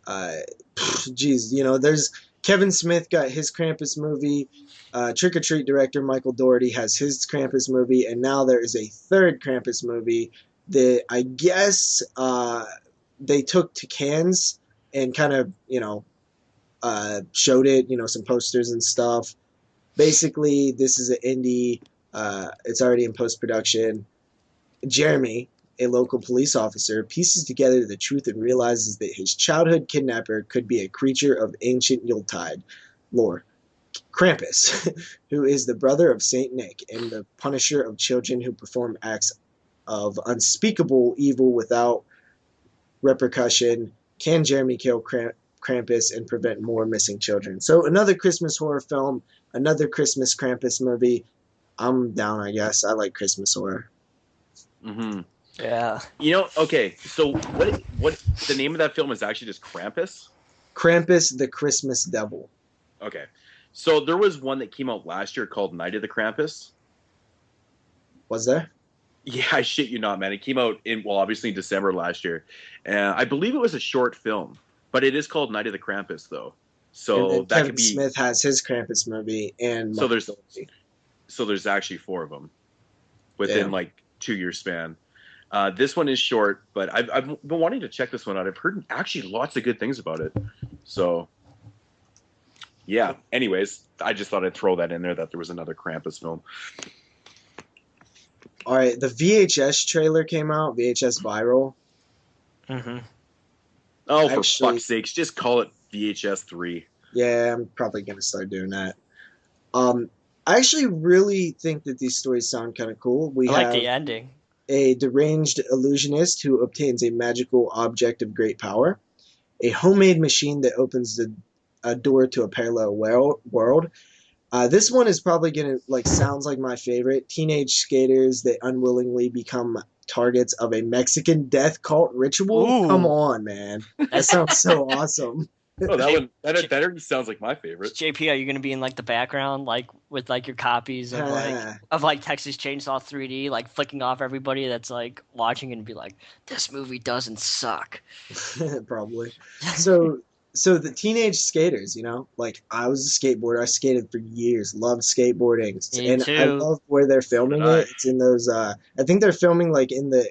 There's Kevin Smith got his Krampus movie. Trick or Treat director Michael Dougherty has his Krampus movie, and now there is a third Krampus movie that I guess they took to Cannes and kind of showed it, some posters and stuff. Basically, this is an indie. It's already in post-production. Jeremy, a local police officer, pieces together the truth and realizes that his childhood kidnapper could be a creature of ancient Yuletide lore. Krampus, who is the brother of Saint Nick and the punisher of children who perform acts of unspeakable evil without repercussion. Can Jeremy kill Krampus and prevent more missing children? So another Christmas horror film, another Christmas Krampus movie. I'm down, I guess. I like Christmas horror. Mm-hmm. Yeah. Okay, so what the name of that film is actually just Krampus? Krampus, the Christmas Devil. Okay. So there was one that came out last year called Night of the Krampus. Was there? Yeah, I shit you not, man. It came out obviously in December last year. I believe it was a short film, but it is called Night of the Krampus, though. So that Kevin could be. Smith has his Krampus movie, and so there's actually 4 of them within 2-year span. This one is short, but I've been wanting to check this one out. I've heard actually lots of good things about it. So, yeah. Anyways, I just thought I'd throw that in there that there was another Krampus film. All right, the VHS trailer came out. VHS Viral. Mm-hmm. Oh, for fuck's sakes, just call it VHS 3. Yeah, I'm probably gonna start doing that. I actually really think that these stories sound kind of cool. We I like have the ending. a deranged illusionist who obtains a magical object of great power, a homemade machine that opens a door to a parallel world. This one is probably gonna like sounds like my favorite. Teenage skaters that unwillingly become targets of a Mexican death cult ritual. Come Ooh, on, man, that sounds so awesome. Oh, that J- one that already sounds like my favorite. JP, are you gonna be in like the background, like with like your copies of like Texas Chainsaw 3D, like flicking off everybody that's like watching and be like, this movie doesn't suck. Probably. So so the teenage skaters, like I was a skateboarder. I skated for years, loved skateboarding, Me and I too. love where they're So did filming I. it. It's in those. I think they're filming like in the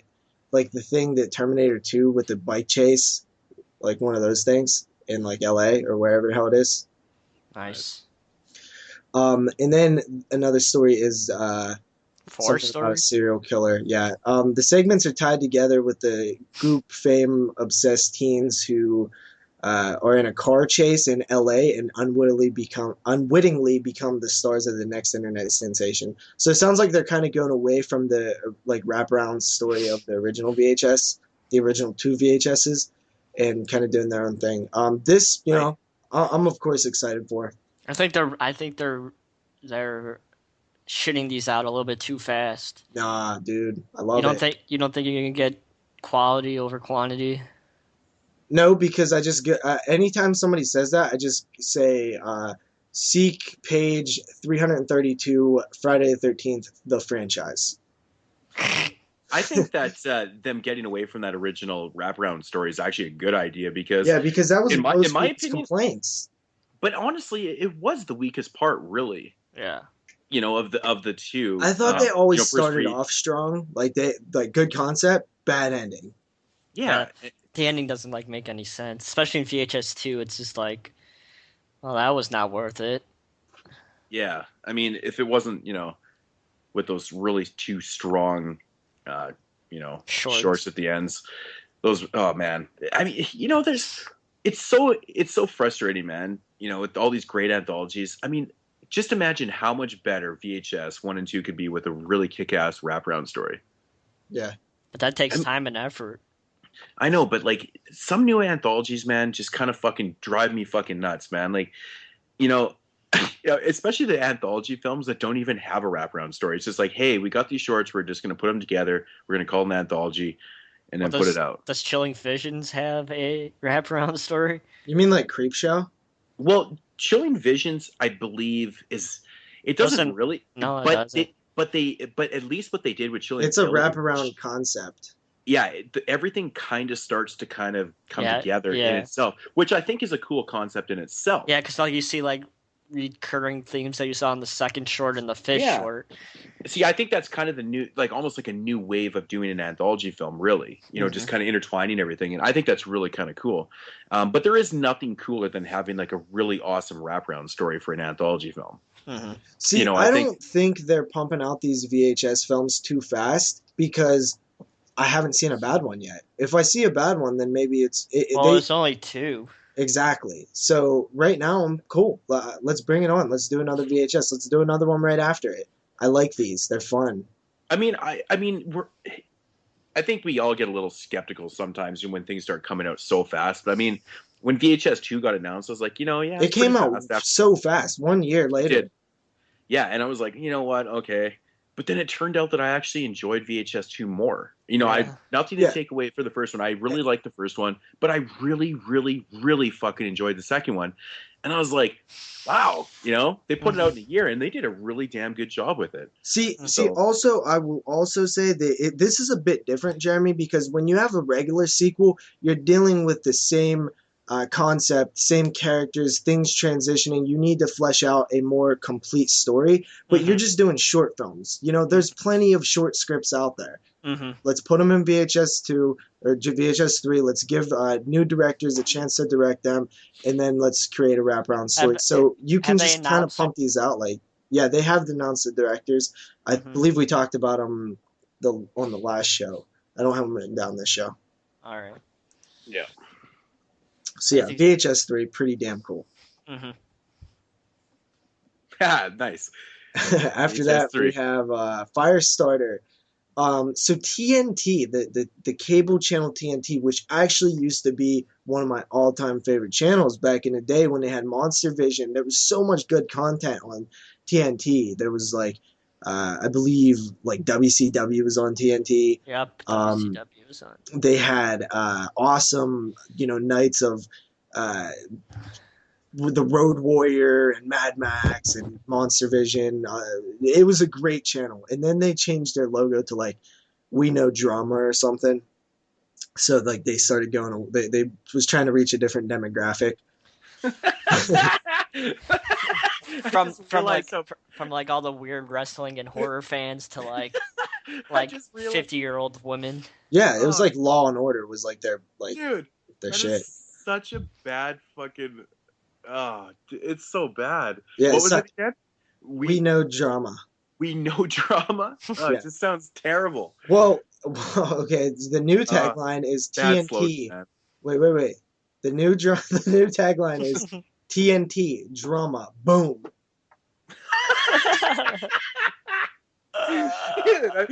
thing that Terminator 2 with the bike chase, like one of those things in like L.A. or wherever the hell it is. Nice. And then another story is Four something about a stories. serial killer. Yeah. The segments are tied together with the goop fame obsessed teens who are in a car chase in LA and unwittingly become the stars of the next internet sensation. So it sounds like they're kind of going away from the like wraparound story of the original VHS, the original two VHSs, and kind of doing their own thing. This, Right. I'm of course excited for. I think they're shitting these out a little bit too fast. Nah, dude, I You love don't it. think you don't think you're gonna get quality over quantity? No, because I just get anytime somebody says that, I just say seek page 332, Friday the 13th, the franchise. I think that them getting away from that original wraparound story is actually a good idea because, Yeah, because that was in my most people's opinion, complaints. but honestly, it was the weakest part, really. Yeah. Of the two. I thought they always First started three. off strong, like they like good concept, bad ending. Yeah, Yeah. The ending doesn't like make any sense, especially in VHS 2. It's just like, well, that was not worth it. yeah. I mean, if it wasn't, with those really two strong, uh, shorts Shorts. at the ends, those. Oh man, I mean, there's. It's so frustrating, man. With all these great anthologies. I mean, just imagine how much better VHS 1 and 2 could be with a really kick-ass wraparound story. Yeah. But that takes I'm, time and effort. I know, but like some new anthologies, man, just kind of fucking drive me fucking nuts, man. Like, you know, especially the anthology films that don't even have a wraparound story. It's just like, hey, we got these shorts, we're just gonna put them together, we're gonna call them an anthology, and Well, then put it out. does Chilling Visions have a wraparound story? You mean like Creepshow? Well, Chilling Visions, I believe, is it doesn't Doesn't really, no, it but doesn't. but at least what they did with Chilling It's a Village, wraparound concept. yeah, everything kind of starts to kind of come Yeah, together in yeah, itself, which I think is a cool concept in itself. yeah. Because like you see like recurring themes that you saw in the second short and the fifth Yeah. short. See, I think that's kind of the new, like almost like a new wave of doing an anthology film, really. Just kind of intertwining everything, and I think that's really kind of cool. But there is nothing cooler than having like a really awesome wraparound story for an anthology film. Mm-hmm. See, I I think don't think they're pumping out these VHS films too fast because I haven't seen a bad one yet. If I see a bad one, then maybe Well, they it's only two. exactly. So right now I'm cool. Let's bring it on. Let's do another VHS. Let's do another one right after it. I like these. They're fun. I think we all get a little skeptical sometimes when things start coming out so fast. But I mean, when VHS 2 got announced, I was like, yeah, It it's came pretty out fast after so fast. 1 year it later. did. Yeah, and I was like, you know what? Okay. But then it turned out that I actually enjoyed VHS 2 more. I Yeah. nothing to Yeah. take away for the first one. I really liked the first one, but I really, really, really fucking enjoyed the second one. And I was like, wow, they put it out in a year and they did a really damn good job with it. See. So Also, I will also say that this is a bit different, Jeremy, because when you have a regular sequel, you're dealing with the same concept, same characters, things transitioning. You need to flesh out a more complete story, but you're just doing short films. There's plenty of short scripts out there. Mm-hmm. Let's put them in VHS 2 or VHS 3. Let's give new directors a chance to direct them, and then let's create a wraparound story. Have So you can have they just kind of announced it? pump these out. Like, yeah, they have announced the directors. I Mhm. believe we talked about them on the last show. I don't have them written down this show. All right. yeah. So yeah, I think- VHS 3, pretty damn cool. Mm-hmm. Ah, nice. After that, we HS3. have Firestarter. So TNT, the cable channel TNT, which actually used to be one of my all-time favorite channels back in the day when they had Monster Vision. There was so much good content on TNT. There was like, I believe, like WCW was on TNT. Yep, WCW was on. They had awesome, nights of with the Road Warrior and Mad Max and Monster Vision. It was a great channel. And then they changed their logo to like We Know Drama or something. So like they started going. They was trying to reach a different demographic. from like all the weird wrestling and horror fans to like 50-year-old women. Yeah, it was like Law and Order was like their dude, their shit. Such a bad fucking. Oh, it's so bad. Yeah, what was it again? We Know Drama. We Know Drama? Oh, Yeah. It just sounds terrible. Well, okay. The new tagline is TNT. Wait. The new tagline is TNT Drama. Boom.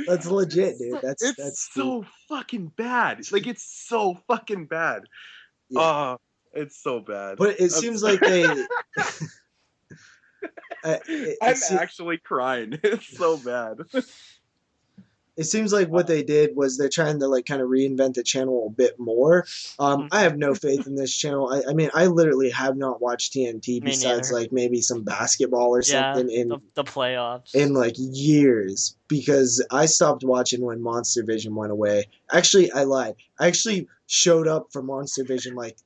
That's legit, dude. That's so fucking bad. Like it's so fucking bad. Yeah. It's so bad. But it seems like they. I'm actually crying. It's so bad. It seems like what they did was they're trying to like kind of reinvent the channel a bit more. I have no faith in this channel. I mean, I literally have not watched TNT besides like maybe some basketball or something in the playoffs in like years, because I stopped watching when Monster Vision went away. Actually, I lied. I actually showed up for Monster Vision like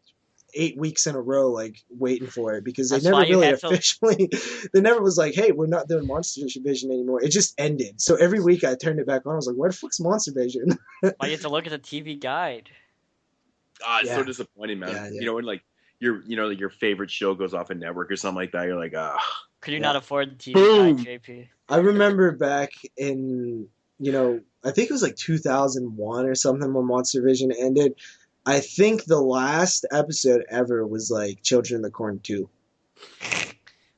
8 weeks in a row, like waiting for it, because they never really officially. They never was like, "Hey, we're not doing Monster Vision anymore." It just ended. So every week I turned it back on. I was like, "Where the fuck's Monster Vision?" Why you have to look at the TV guide? It's so disappointing, man. Yeah. You know when like your favorite show goes off a network or something like that, you're like, Could you not afford the TV guide, JP? I remember back in I think it was like 2001 or something when Monster Vision ended. I think the last episode ever was like Children of the Corn 2.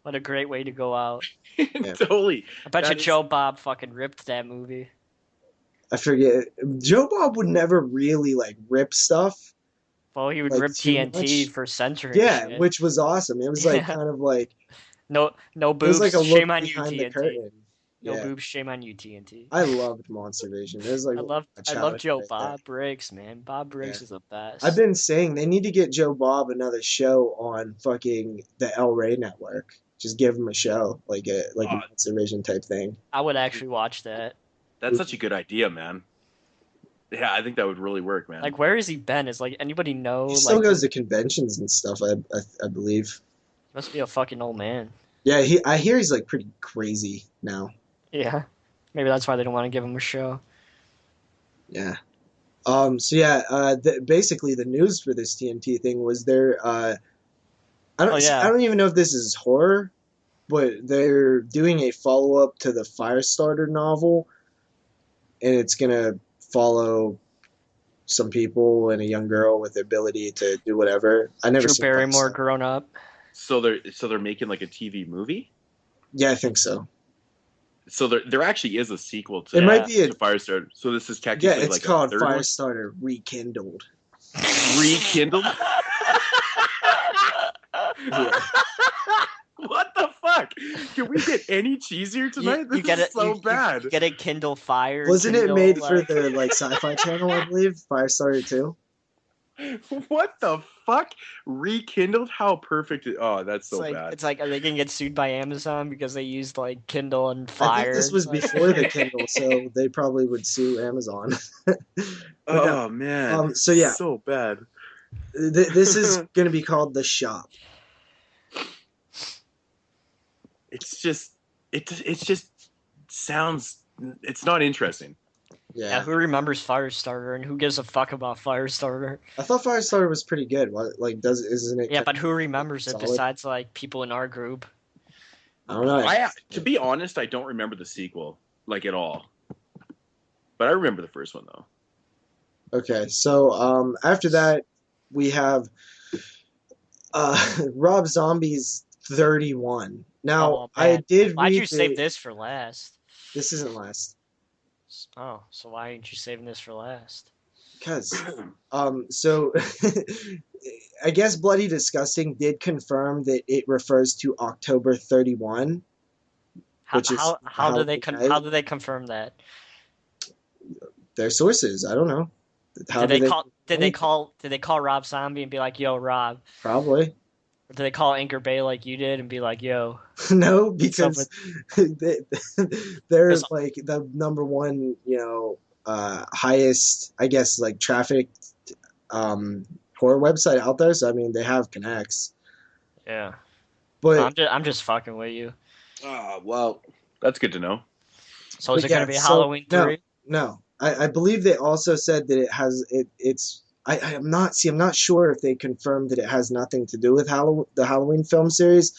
What a great way to go out. Yeah. Totally. I bet you Joe Bob fucking ripped that movie. I forget. Joe Bob would never really like rip stuff. Well, he would rip TNT for censoring. Yeah, shit. Which was awesome. It was like kind of like no boobs. It was like a shame on you, behind TNT. the curtain. No boobs, shame on you, TNT. I loved Monster Vision. It was like I love Joe Bob Briggs, man. Bob Briggs is the best. I've been saying they need to get Joe Bob another show on fucking the El Rey network. Just give him a show, like a Monster Vision type thing. I would actually watch that. That's such a good idea, man. Yeah, I think that would really work, man. Like, where has he been? Is like anybody know? He still goes to conventions and stuff. I believe. Must be a fucking old man. Yeah, I hear he's like pretty crazy now. Yeah, maybe that's why they don't want to give him a show. Yeah. Basically the news for this TNT thing was I don't even know if this is horror, but they're doing a follow-up to the Firestarter novel, and it's gonna follow some people and a young girl with the ability to do whatever. I never. Drew Barrymore grown up. So they're making like a TV movie. Yeah, I think so. So there actually is a sequel to. It might be a Firestarter. So this is technically it's like called a Firestarter Rekindled. Rekindled. Yeah. What the fuck? Can we get any cheesier tonight? This is so bad. You get a Kindle Fire. Wasn't it made for the Sci-Fi Channel? I believe Firestarter 2. What the fuck? Rekindled? How perfect! That's so bad. It's like, are they gonna get sued by Amazon because they used like Kindle and Fire? I think this was before the Kindle, so they probably would sue Amazon. Man. So yeah, so bad. This is gonna be called The Shop. It just sounds. It's not interesting. Yeah. Who remembers Firestarter and who gives a fuck about Firestarter? I thought Firestarter was pretty good. Isn't it? Yeah, but who remembers it besides like people in our group? I don't know. To be honest, I don't remember the sequel like at all. But I remember the first one though. Okay, so after that we have Rob Zombie's 31. Now, Oh, I man. did Why'd read you save that this for last? this isn't last. Oh, so why aren't you saving this for last? Because, so I guess Bloody Disgusting did confirm that it refers to October 31, which is How do they Halloween night. how do they confirm that? Their sources. I don't know. How Did do they they? call Anything? did they call Rob Zombie and be like, "Yo, Rob"? Probably. Or did they call Anchor Bay like you did and be like, "Yo, No, what's up because with they're this?" like the number one, highest, I guess, like traffic um, horror website out there. So I mean, they have connects. Yeah, But I'm just fucking with you. Well, that's good to know. So is but it gonna yeah, be so Halloween no, 3? no. I believe they also said that it's I'm not sure if they confirmed that it has nothing to do with the Halloween film series,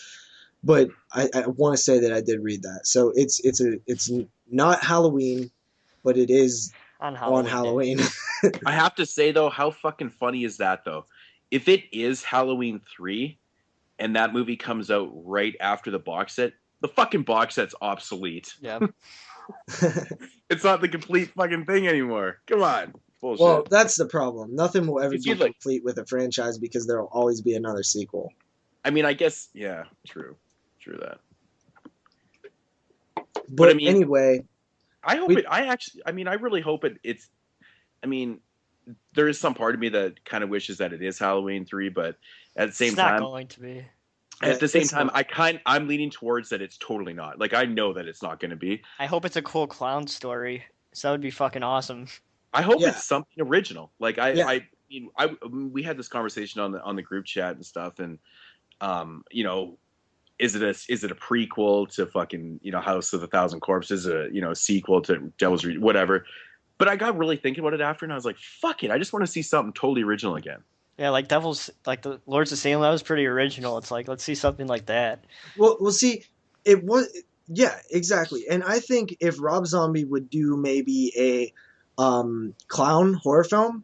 but I want to say that I did read that. So it's not Halloween, but it is On on Halloween Day. Halloween. I have to say though, how fucking funny is that though? If it is Halloween 3 and that movie comes out right after the box set, the fucking box set's obsolete. Yeah. It's not the complete fucking thing anymore. Come on. Bullshit. Well, that's the problem. Nothing will ever If be you'd like- complete with a franchise because there will always be another sequel. I mean, I guess, yeah, true. True that. But I mean- anyway, I hope I really hope it's, I mean, there is some part of me that kind of wishes that it is Halloween 3, but at the same It's not time, going to be. at the same it's time, not. I'm leaning towards that it's totally not. Like, I know that it's not going to be. I hope it's a cool clown story. So that would be fucking awesome. I hope Yeah. it's something original. Like Yeah. we had this conversation on the group chat and stuff, and is it a prequel to fucking House of a Thousand Corpses, a sequel to Devil's Rejects, whatever. But I got really thinking about it after, and I was like, fuck it, I just want to see something totally original again. Yeah, like the Lords of Salem, that was pretty original. It's like, let's see something like that. Well, we'll see. It was, yeah, exactly. And I think if Rob Zombie would do maybe a clown horror film,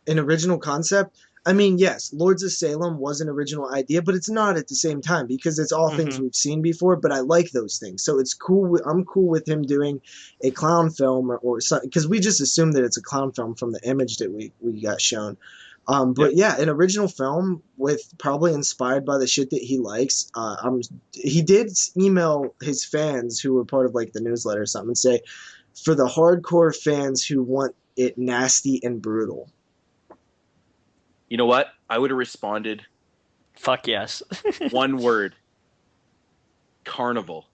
an original concept. I mean, yes, Lords of Salem was an original idea, but it's not at the same time because it's all things we've seen before. But I like those things, so it's cool. I'm cool with him doing a clown film or something because we just assume that it's a clown film from the image that we got shown. But yeah, an original film with probably inspired by the shit that he likes. He did email his fans who were part of like the newsletter or something and say, for the hardcore fans who want it nasty and brutal. You know what? I would have responded Fuck yes. one word: carnival.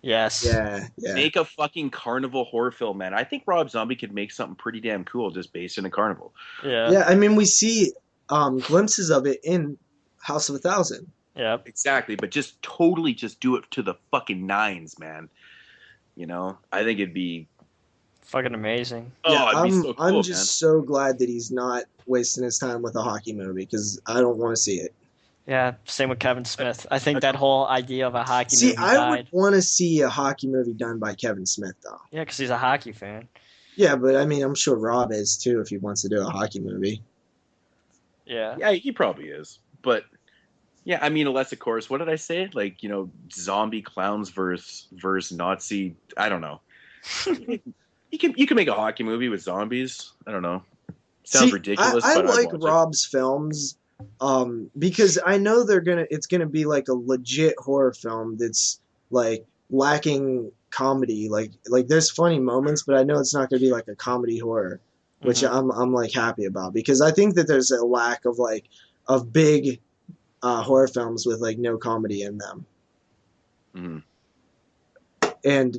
Yes. Yeah. Make a fucking carnival horror film, man. I think Rob Zombie could make something pretty damn cool just based in a carnival. Yeah. Yeah, I mean, we see glimpses of it in House of a Thousand. Yep. Exactly, but just totally just do it to the fucking nines, man. I think it'd be Fucking amazing. it'd be so cool, I'm man. just so glad that he's not wasting his time with a hockey movie because I don't want to see it. Yeah, same with Kevin Smith. I think that whole idea of a hockey See, movie I died. would want to see a hockey movie done by Kevin Smith, though. Yeah, because he's a hockey fan. Yeah, but I mean, I'm sure Rob is too if he wants to do a hockey movie. Yeah. Yeah, he probably is. But yeah, I mean, unless of course, what did I say? Like, zombie clowns versus Nazi. I don't know. You can make a hockey movie with zombies. I don't know. Sounds ridiculous. I but I'd like watch Rob's films because I know it's gonna be like a legit horror film that's like lacking comedy. Like there's funny moments, but I know it's not gonna be like a comedy horror, which I'm like happy about because I think that there's a lack of big horror films with like no comedy in them. Mm-hmm. And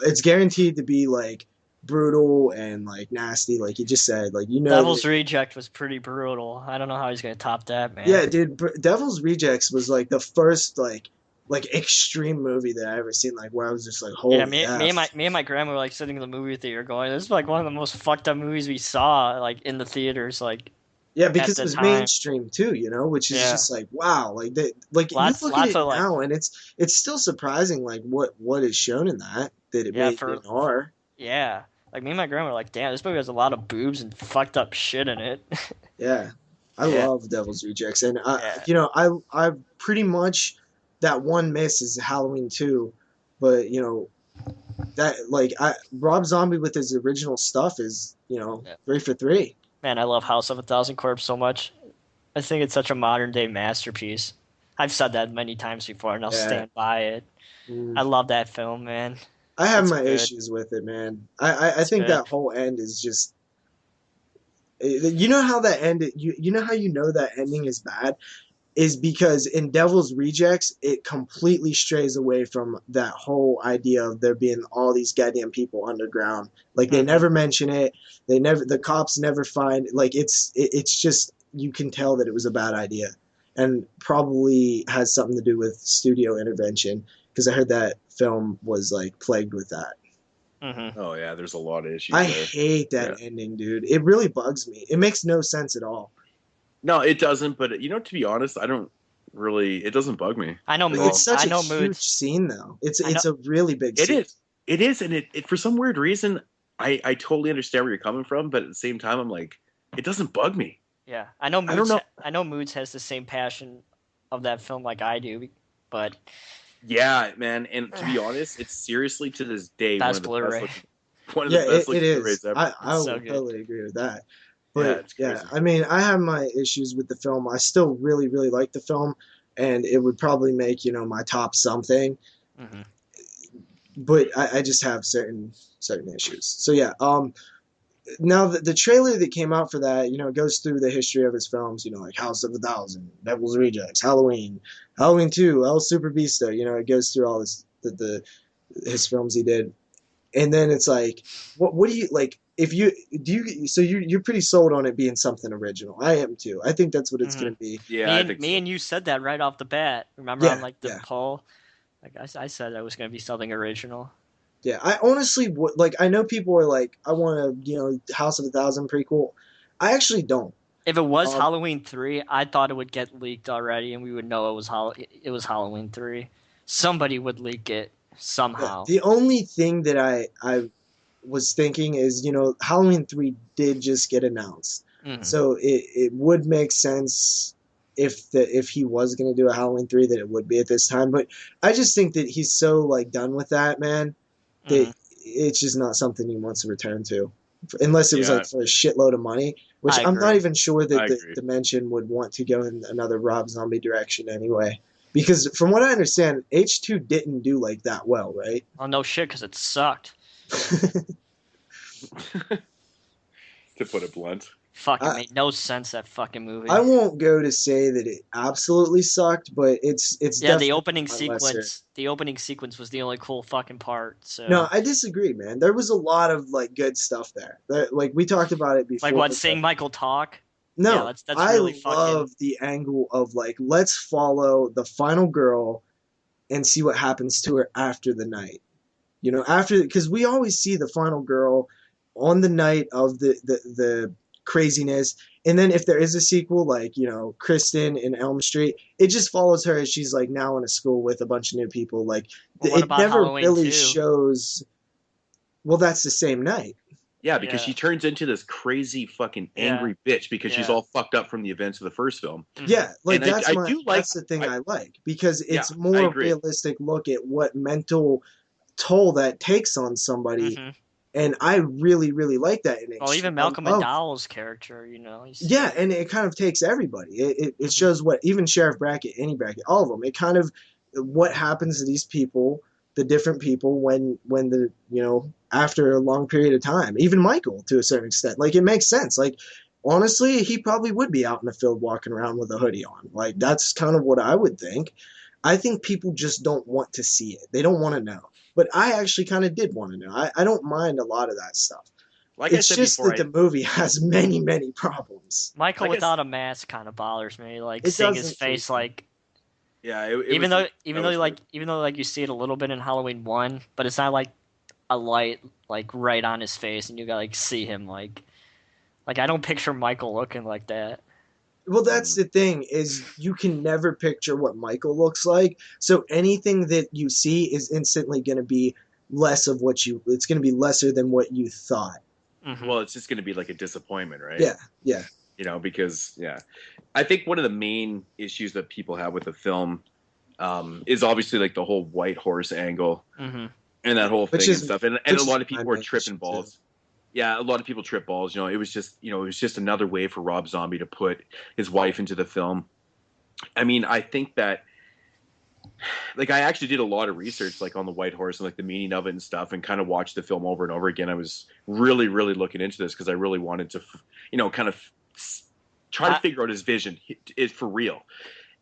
it's guaranteed to be like brutal and like nasty, like you just said. Like Devil's Reject was pretty brutal. I don't know how he's gonna top that, man. Yeah, dude. Devil's Rejects was like the first like extreme movie that I ever seen. Like where I was just like, holy. Yeah, me and my grandma were like sitting in the movie theater going, "This is like one of the most fucked up movies we saw like in the theaters." Like, yeah, because the it was time. mainstream too, which is just like wow, like you look at it now and it's still surprising like what is shown in that it made in horror. Yeah. Like, me and my grandma were like, damn, this movie has a lot of boobs and fucked up shit in it. Yeah. I love Devil's Rejects. And, I pretty much that one miss is Halloween 2, but you know that like Rob Zombie with his original stuff is, you know, Yeah. 3 for 3. Man, I love House of a Thousand Corpses so much. I think it's such a modern day masterpiece. I've said that many times before, and I'll Yeah. stand by it. Mm. I love that film, man. I have It's my good. issues with it, man. I It's think good. that whole end is just. You know how that ended. You know how you know that ending is bad is because in Devil's Rejects it completely strays away from that whole idea of there being all these goddamn people underground. Like they never mention it. The cops never find, like it's just, you can tell that it was a bad idea, and probably has something to do with studio intervention, because I heard that film was like plagued with that. Oh yeah, there's a lot of issues I there. hate that ending, dude. It really bugs me. It makes no sense at all. No, it doesn't. But you know, to be honest, I don't really. It doesn't bug me. I know But Moodz. it's such I a know huge Moodz. scene, though. It's I know- a really big It scene. is. It is, and it for some weird reason, I totally understand where you're coming from, but at the same time, I'm like, it doesn't bug me. Yeah, I know Moodz. I don't know. I know Moodz has the same passion of that film like I do, but Yeah, man. And to be honest, it's seriously to this day Best one of the Blu-ray. one of Yeah, the best it is. Blu-rays ever. I It's so would good. totally agree with that. Yeah, But it's yeah, crazy. I mean, I have my issues with the film. I still really, really like the film, and it would probably make, you know, my top something. But I just have certain issues. So yeah, now the trailer that came out for that, you know, it goes through the history of his films, you know, like House of a Thousand, Devil's Rejects, Halloween 2, El Super Beasto, you know, it goes through all this his films he did. And then it's like, what do you like, if you do you so you're pretty sold on it being something original. I am too. I think that's what it's gonna be. Yeah, me and you said that right off the bat. Remember Yeah, on like the poll? Like I said that was going to be something original. Yeah, I honestly would like. I know people are like, I want a, you know, House of a Thousand prequel. I actually don't. If it was Halloween 3, I thought it would get leaked already, and we would know it was Halloween 3. Somebody would leak it somehow. The only thing that I was thinking is, you know, Halloween 3 did just get announced, so it would make sense if he was going to do a Halloween 3 that it would be at this time. But I just think that he's so like done with that, man, that it's just not something he wants to return to, unless it was like for a shitload of money, which I'm not even sure that the Dimension would want to go in another Rob Zombie direction anyway. Because from what I understand, H2 didn't do like that well, right? Oh no shit, because it sucked. To put it blunt. Fucking made no sense, that fucking movie. I won't go to say that it absolutely sucked, but it's the opening sequence. The opening sequence was the only cool fucking part. So no, I disagree, man. There was a lot of like good stuff there. Like we talked about it before. Like what, seeing Michael talk? No, yeah, that's really I love the angle of like, let's follow the final girl and see what happens to her after the night. You know, because we always see the final girl on the night of the craziness, and then if there is a sequel, like, you know, Kristen in Elm Street, it just follows her as she's like now in a school with a bunch of new people. Like, it never Halloween really 2? Shows. Well, that's the same night. Yeah, because she turns into this crazy fucking angry bitch because she's all fucked up from the events of the first film. Yeah, like and that's that's the thing I like, because it's more realistic look at what mental toll that takes on somebody. And I really, really like that. Well, even Malcolm McDowell's character, you know. Yeah, and it kind of takes everybody. It shows what, even Sheriff Brackett, any Brackett, all of them. It kind of, what happens to these people, the different people, when the, you know, after a long period of time. Even Michael, to a certain extent. Like, it makes sense. Like, honestly, he probably would be out in the field walking around with a hoodie on. Like, that's kind of what I would think. I think people just don't want to see it. They don't want to know. But I actually kind of did want to know. I don't mind a lot of that stuff. Like it's I said just before, that the movie has many, many problems. Michael without a mask kind of bothers me. Like, seeing his face, like, yeah, even though you see it a little bit in Halloween 1, but it's not like a light like right on his face, and you gotta like see him like I don't picture Michael looking like that. Well, that's the thing, is you can never picture what Michael looks like. So anything that you see is instantly going to be less of what it's going to be lesser than what you thought. Well, it's just going to be like a disappointment, right? Yeah. You know, because, I think one of the main issues that people have with the film is obviously like the whole white horse angle Mm-hmm. and that whole thing Which and is- stuff. And which a lot is of people my were main tripping issue, balls. too. Yeah, a lot of people trip balls. It was just another way for Rob Zombie to put his wife into the film. I mean, I think that, like, I actually did a lot of research, like, on the White Horse and like the meaning of it and stuff, and kind of watched the film over and over again. I was really, really looking into this because I really wanted to, kind of try to figure out his vision is for real.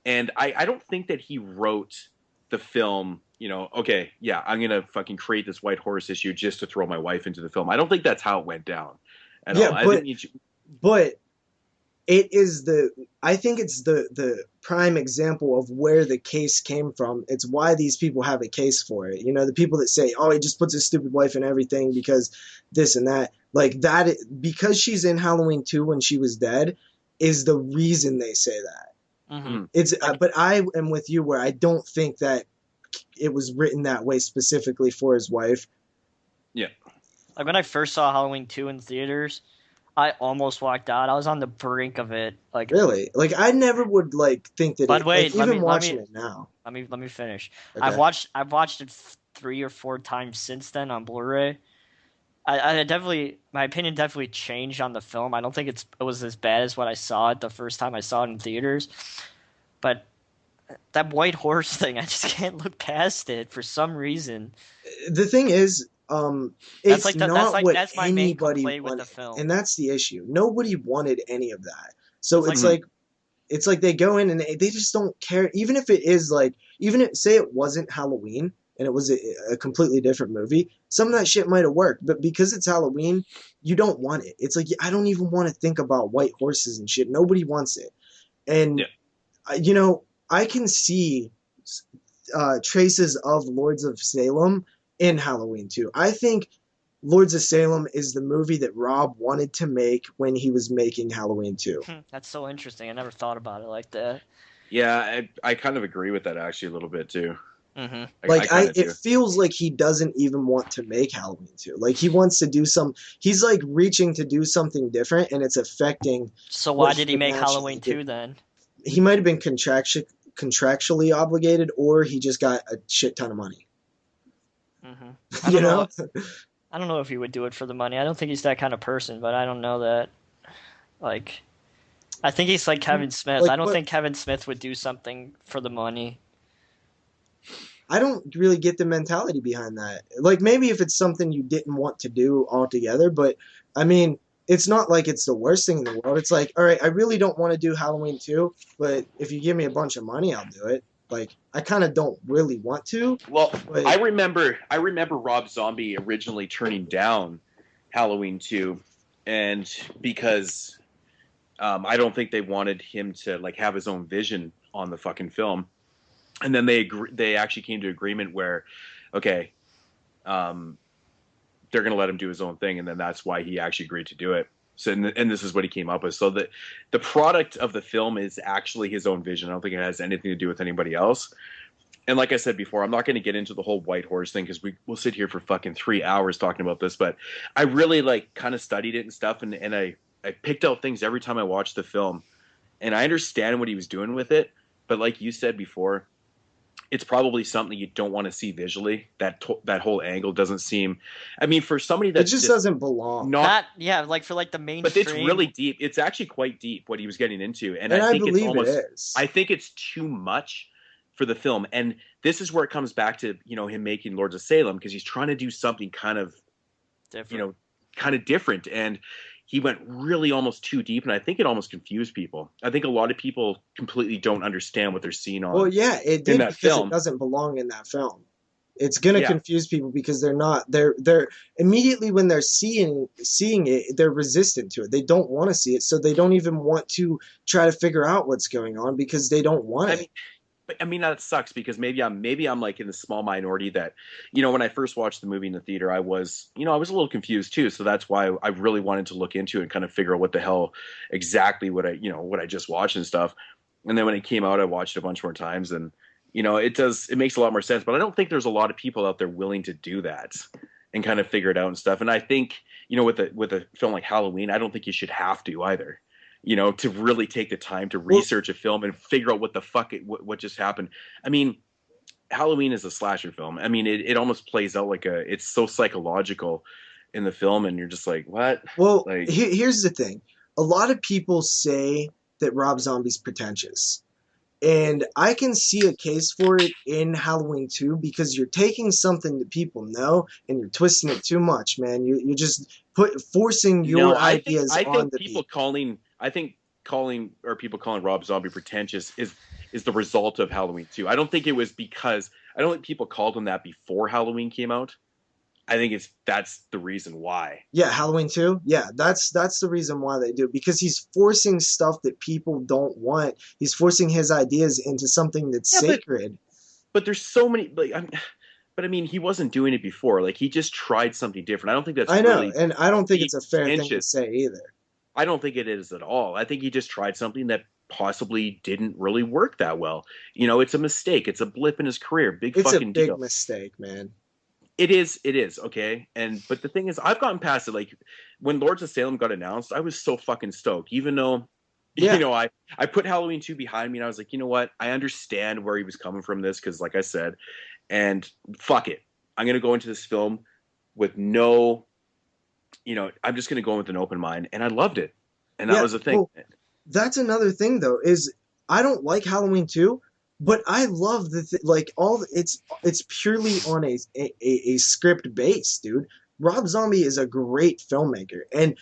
And I don't think that he wrote the film, okay, yeah, I'm gonna fucking create this White Horse issue just to throw my wife into the film. I don't think that's how it went down at all. I think but it is I think it's the prime example of where the case came from. It's why these people have a case for it. The people that say, oh, he just puts his stupid wife in everything because this and that, like that, because she's in Halloween 2 when she was dead is the reason they say that. Mm-hmm. It's but I am with you where I don't think that it was written that way specifically for his wife. Yeah. Like when I first saw Halloween 2 in theaters, I almost walked out. I was on the brink of it. Like Really? Like I never would think that. But wait, like, even watching it now. Let me finish. Okay. I've watched it 3 or 4 times since then on Blu-ray. I definitely, my opinion definitely changed on the film. I don't think it was as bad as what I saw it the first time I saw it in theaters. But that white horse thing, I just can't look past it for some reason. The thing is, it's not what that's my main anybody complaint with wanted, the film. and that's the issue. Nobody wanted any of that. So It's it's like they go in and they just don't care. Even if it is say it wasn't Halloween and it was a completely different movie, some of that shit might have worked. But because it's Halloween, you don't want it. It's like I don't even want to think about white horses and shit. Nobody wants it. And I can see traces of Lords of Salem in Halloween 2. I think Lords of Salem is the movie that Rob wanted to make when he was making Halloween 2. That's so interesting. I never thought about it like that. Yeah, I kind of agree with that actually a little bit too. Mm-hmm. It feels like he doesn't even want to make Halloween 2. Like he wants to do he's like reaching to do something different, and it's affecting. So why did he make Halloween 2 then? He might have been contractually obligated, or he just got a shit ton of money. Mm-hmm. I don't know if he would do it for the money. I don't think he's that kind of person, but I don't know that. Like, I think he's like Kevin Smith. I don't think Kevin Smith would do something for the money. I don't really get the mentality behind that. Like, maybe if it's something you didn't want to do altogether, but I mean, it's not like it's the worst thing in the world. It's like, all right, I really don't want to do Halloween 2, but if you give me a bunch of money, I'll do it. Like, I kind of don't really want to. Well, I remember Rob Zombie originally turning down Halloween 2, and because I don't think they wanted him to like have his own vision on the fucking film. And then they actually came to agreement where, okay, they're going to let him do his own thing, and then that's why he actually agreed to do it. So, and this is what he came up with. So the product of the film is actually his own vision. I don't think it has anything to do with anybody else. And like I said before, I'm not going to get into the whole white horse thing because we'll sit here for fucking 3 hours talking about this. But I really like kind of studied it and stuff, and I picked out things every time I watched the film, and I understand what he was doing with it. But like you said before, it's probably something you don't want to see visually. That whole angle doesn't seem. I mean, for somebody that it just doesn't belong. Like for like the mainstream. But it's really deep. It's actually quite deep what he was getting into, and I think believe it's almost. It is. I think it's too much for the film, and this is where it comes back to him making Lords of Salem because he's trying to do something kind of different. Kind of different, and he went really almost too deep, and I think it almost confused people. I think a lot of people completely don't understand what they're seeing on. Well, yeah, it did because film. It doesn't belong in that film. It's gonna confuse people because they're immediately when they're seeing it, they're resistant to it. They don't want to see it, so they don't even want to try to figure out what's going on because they don't want it. I mean, that sucks because maybe I'm like in the small minority that, when I first watched the movie in the theater, I was a little confused too. So that's why I really wanted to look into it and kind of figure out what the hell exactly what I just watched and stuff. And then when it came out, I watched it a bunch more times, and it makes a lot more sense. But I don't think there's a lot of people out there willing to do that and kind of figure it out and stuff. And I think with a film like Halloween, I don't think you should have to either. to really take the time to research a film and figure out what the fuck what just happened. I mean, Halloween is a slasher film. I mean, it almost plays out like it's so psychological in the film, and you're just like, what? Well, Like, here's the thing. A lot of people say that Rob Zombie's pretentious. And I can see a case for it in Halloween 2 because you're taking something that people know and you're twisting it too much, man. You're just forcing your ideas on the people. I think people calling Rob Zombie pretentious is the result of Halloween 2. I don't think it was because I don't think people called him that before Halloween came out. I think that's the reason why. Yeah, Halloween 2? Yeah, that's the reason why they do it. Because he's forcing stuff that people don't want. He's forcing his ideas into something that's sacred. But there's so many but I mean, he wasn't doing it before. Like, he just tried something different. I don't think that's really and I don't think it's a fair thing to say either. I don't think it is at all. I think he just tried something that possibly didn't really work that well. It's a mistake. It's a blip in his career. It's a big mistake, man. It is, okay? But the thing is, I've gotten past it. Like, when Lords of Salem got announced, I was so fucking stoked. Even though, I put Halloween 2 behind me, and I was like, you know what? I understand where he was coming from this, because like I said, and fuck it. I'm going to go into this film with no, I'm just going to go in with an open mind, and I loved it. And that was the thing. Well, that's another thing, though, is I don't like Halloween 2, but I love it's purely on a script base, dude. Rob Zombie is a great filmmaker, and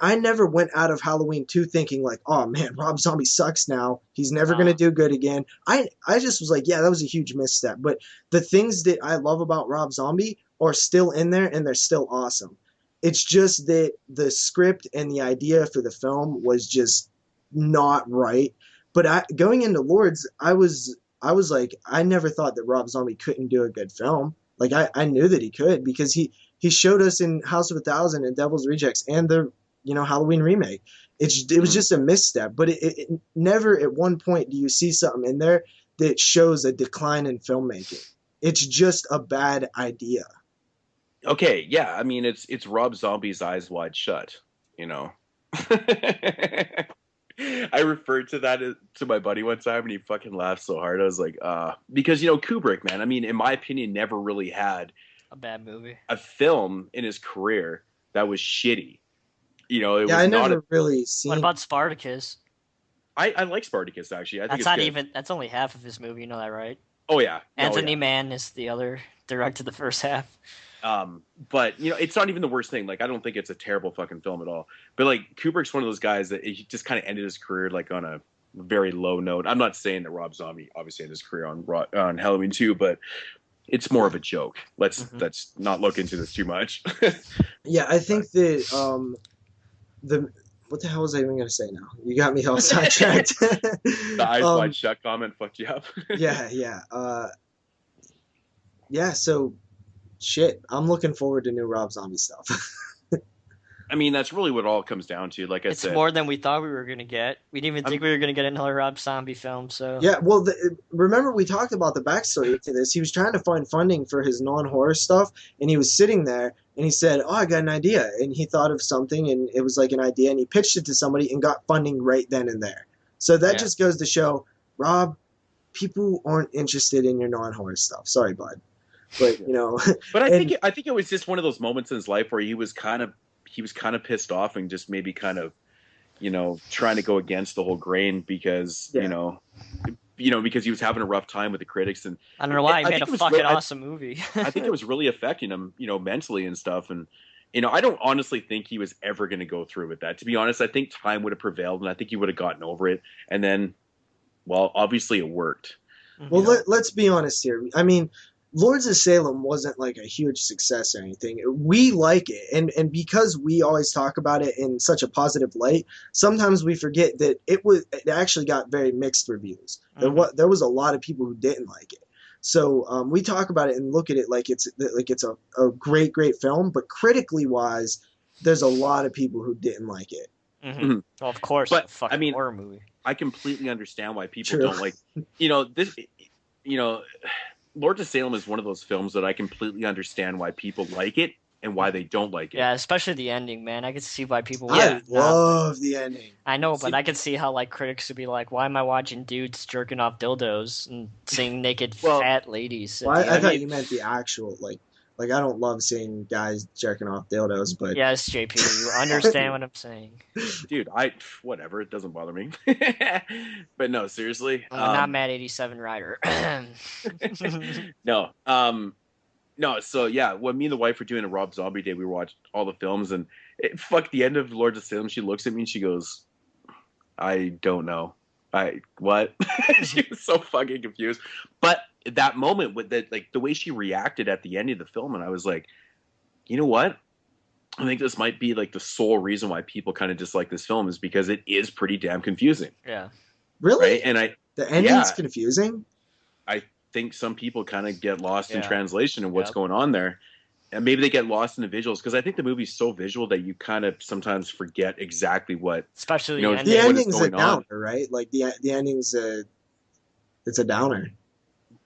I never went out of Halloween 2 thinking like, oh man, Rob Zombie sucks now. He's never gonna do good again. I just was like, yeah, that was a huge misstep. But the things that I love about Rob Zombie are still in there, and they're still awesome. It's just that the script and the idea for the film was just not right. But going into Lords, I was like, I never thought that Rob Zombie couldn't do a good film. Like, I knew that he could, because he showed us in House of a Thousand and Devil's Rejects and the Halloween remake. It was just a misstep, but it never at one point do you see something in there that shows a decline in filmmaking. It's just a bad idea. Okay, yeah, I mean, it's Rob Zombie's Eyes Wide Shut, I referred to that to my buddy one time, and he fucking laughed so hard. I was like, because Kubrick, man, I mean, in my opinion, never really had a bad movie, a film in his career that was shitty. I never really seen. What about Spartacus? I like Spartacus, actually. I think that's only half of his movie. You know that, right? Oh yeah, Anthony Mann is the other directed the first half. But it's not even the worst thing. Like, I don't think it's a terrible fucking film at all. But like, Kubrick's one of those guys that he just kind of ended his career like on a very low note. I'm not saying that Rob Zombie obviously ended his career on Halloween 2, but it's more of a joke. Let's not look into this too much. Yeah, I think that what the hell was I even going to say now? You got me all sidetracked. The Eyes Wide Shut comment fucked you up. Yeah. So shit, I'm looking forward to new Rob Zombie stuff. I mean, that's really what it all comes down to. Like I said, it's more than we thought we were going to get. We didn't even think we were going to get another Rob Zombie film. So yeah, well, remember we talked about the backstory to this. He was trying to find funding for his non-horror stuff, and he was sitting there, and he said, "Oh, I got an idea," and he thought of something, and it was like an idea, and he pitched it to somebody and got funding right then and there. So that just goes to show, Rob, people aren't interested in your non-horror stuff. Sorry, bud. But but I think it was just one of those moments in his life where he was kind of pissed off and just maybe kind of trying to go against the whole grain because because he was having a rough time with the critics, and I don't know why he made a fucking awesome movie. I think it was really affecting him mentally and stuff, and I don't honestly think he was ever going to go through with that. To be honest, I think time would have prevailed, and I think he would have gotten over it, and then obviously it worked. Well, let's be honest here. I mean, Lords of Salem wasn't like a huge success or anything. We like it, and because we always talk about it in such a positive light, sometimes we forget that it actually got very mixed reviews. There was a lot of people who didn't like it. So we talk about it and look at it like it's a great film, but critically wise, there's a lot of people who didn't like it. Mm-hmm. Well, of course, but it's a fucking horror movie. I completely understand why people don't like this. Lords of Salem is one of those films that I completely understand why people like it and why they don't like it. Yeah, especially the ending, man. I can see why people. I love the ending. ending. I know, See- but I could see how like critics would be like, "Why am I watching dudes jerking off dildos and seeing naked Well, fat ladies?" at Well, the I end?" thought you meant the actual like I don't love seeing guys jerking off dildos, but Yes, JP, you understand what I'm saying. dude, whatever, it doesn't bother me. But no, seriously, Not Mad 87 Rider. no, no. So yeah, when me and the wife were doing a Rob Zombie day, we watched all the films, and fuck the end of Lords of Salem. She looks at me and she goes, "I don't know, what?" She was so fucking confused. But that moment with that, like the way she reacted at the end of the film, and I was like, you know what? I think this might be like the sole reason why people kind of dislike this film is because it is pretty damn confusing. Yeah. really, Right? And the ending's confusing. I think some people kind of get lost in Yeah. translation and what's going on there. And maybe they get lost in the visuals because I think the movie's so visual that you kind of sometimes forget exactly what. Especially You know, the The ending. what is ending's a going on. downer, right? Like the ending's it's a downer.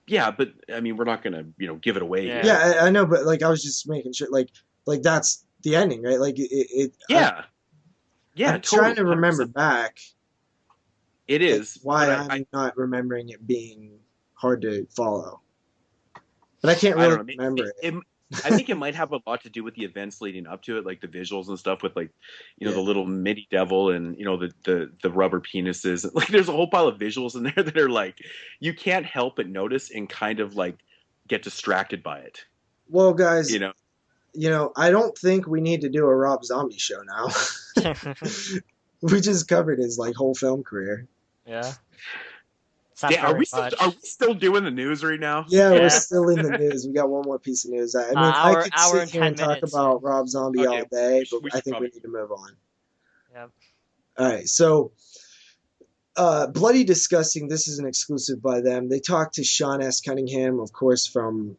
Yeah, but I mean, we're not gonna give it away. Yeah. Here. Yeah, I know, but like I was just making sure, like that's the ending, right? Like Yeah. I'm trying to remember back. It is why but I'm not remembering it being hard to follow, but I can't I really don't know. remember it. I think it might have a lot to do with the events leading up to it, like the visuals and stuff with like, Yeah. the little mini devil and the rubber penises. Like there's a whole pile of visuals in there that are like you can't help but notice and kind of like get distracted by it. Well, guys, You know, I don't think we need to do a Rob Zombie show now. We just covered his like whole film career. Yeah. It's not are very we still much. doing the news right now? Yeah, Yeah. we're still in the news. We got one more piece of news. I mean, hour- I could hour sit and here and 10 talk minutes. about Rob Zombie Okay, all day, we should but I think we probably- need to move on. Yep. All right, so Bloody Disgusting, this is an exclusive by them. They talked to Sean S. Cunningham, of course, from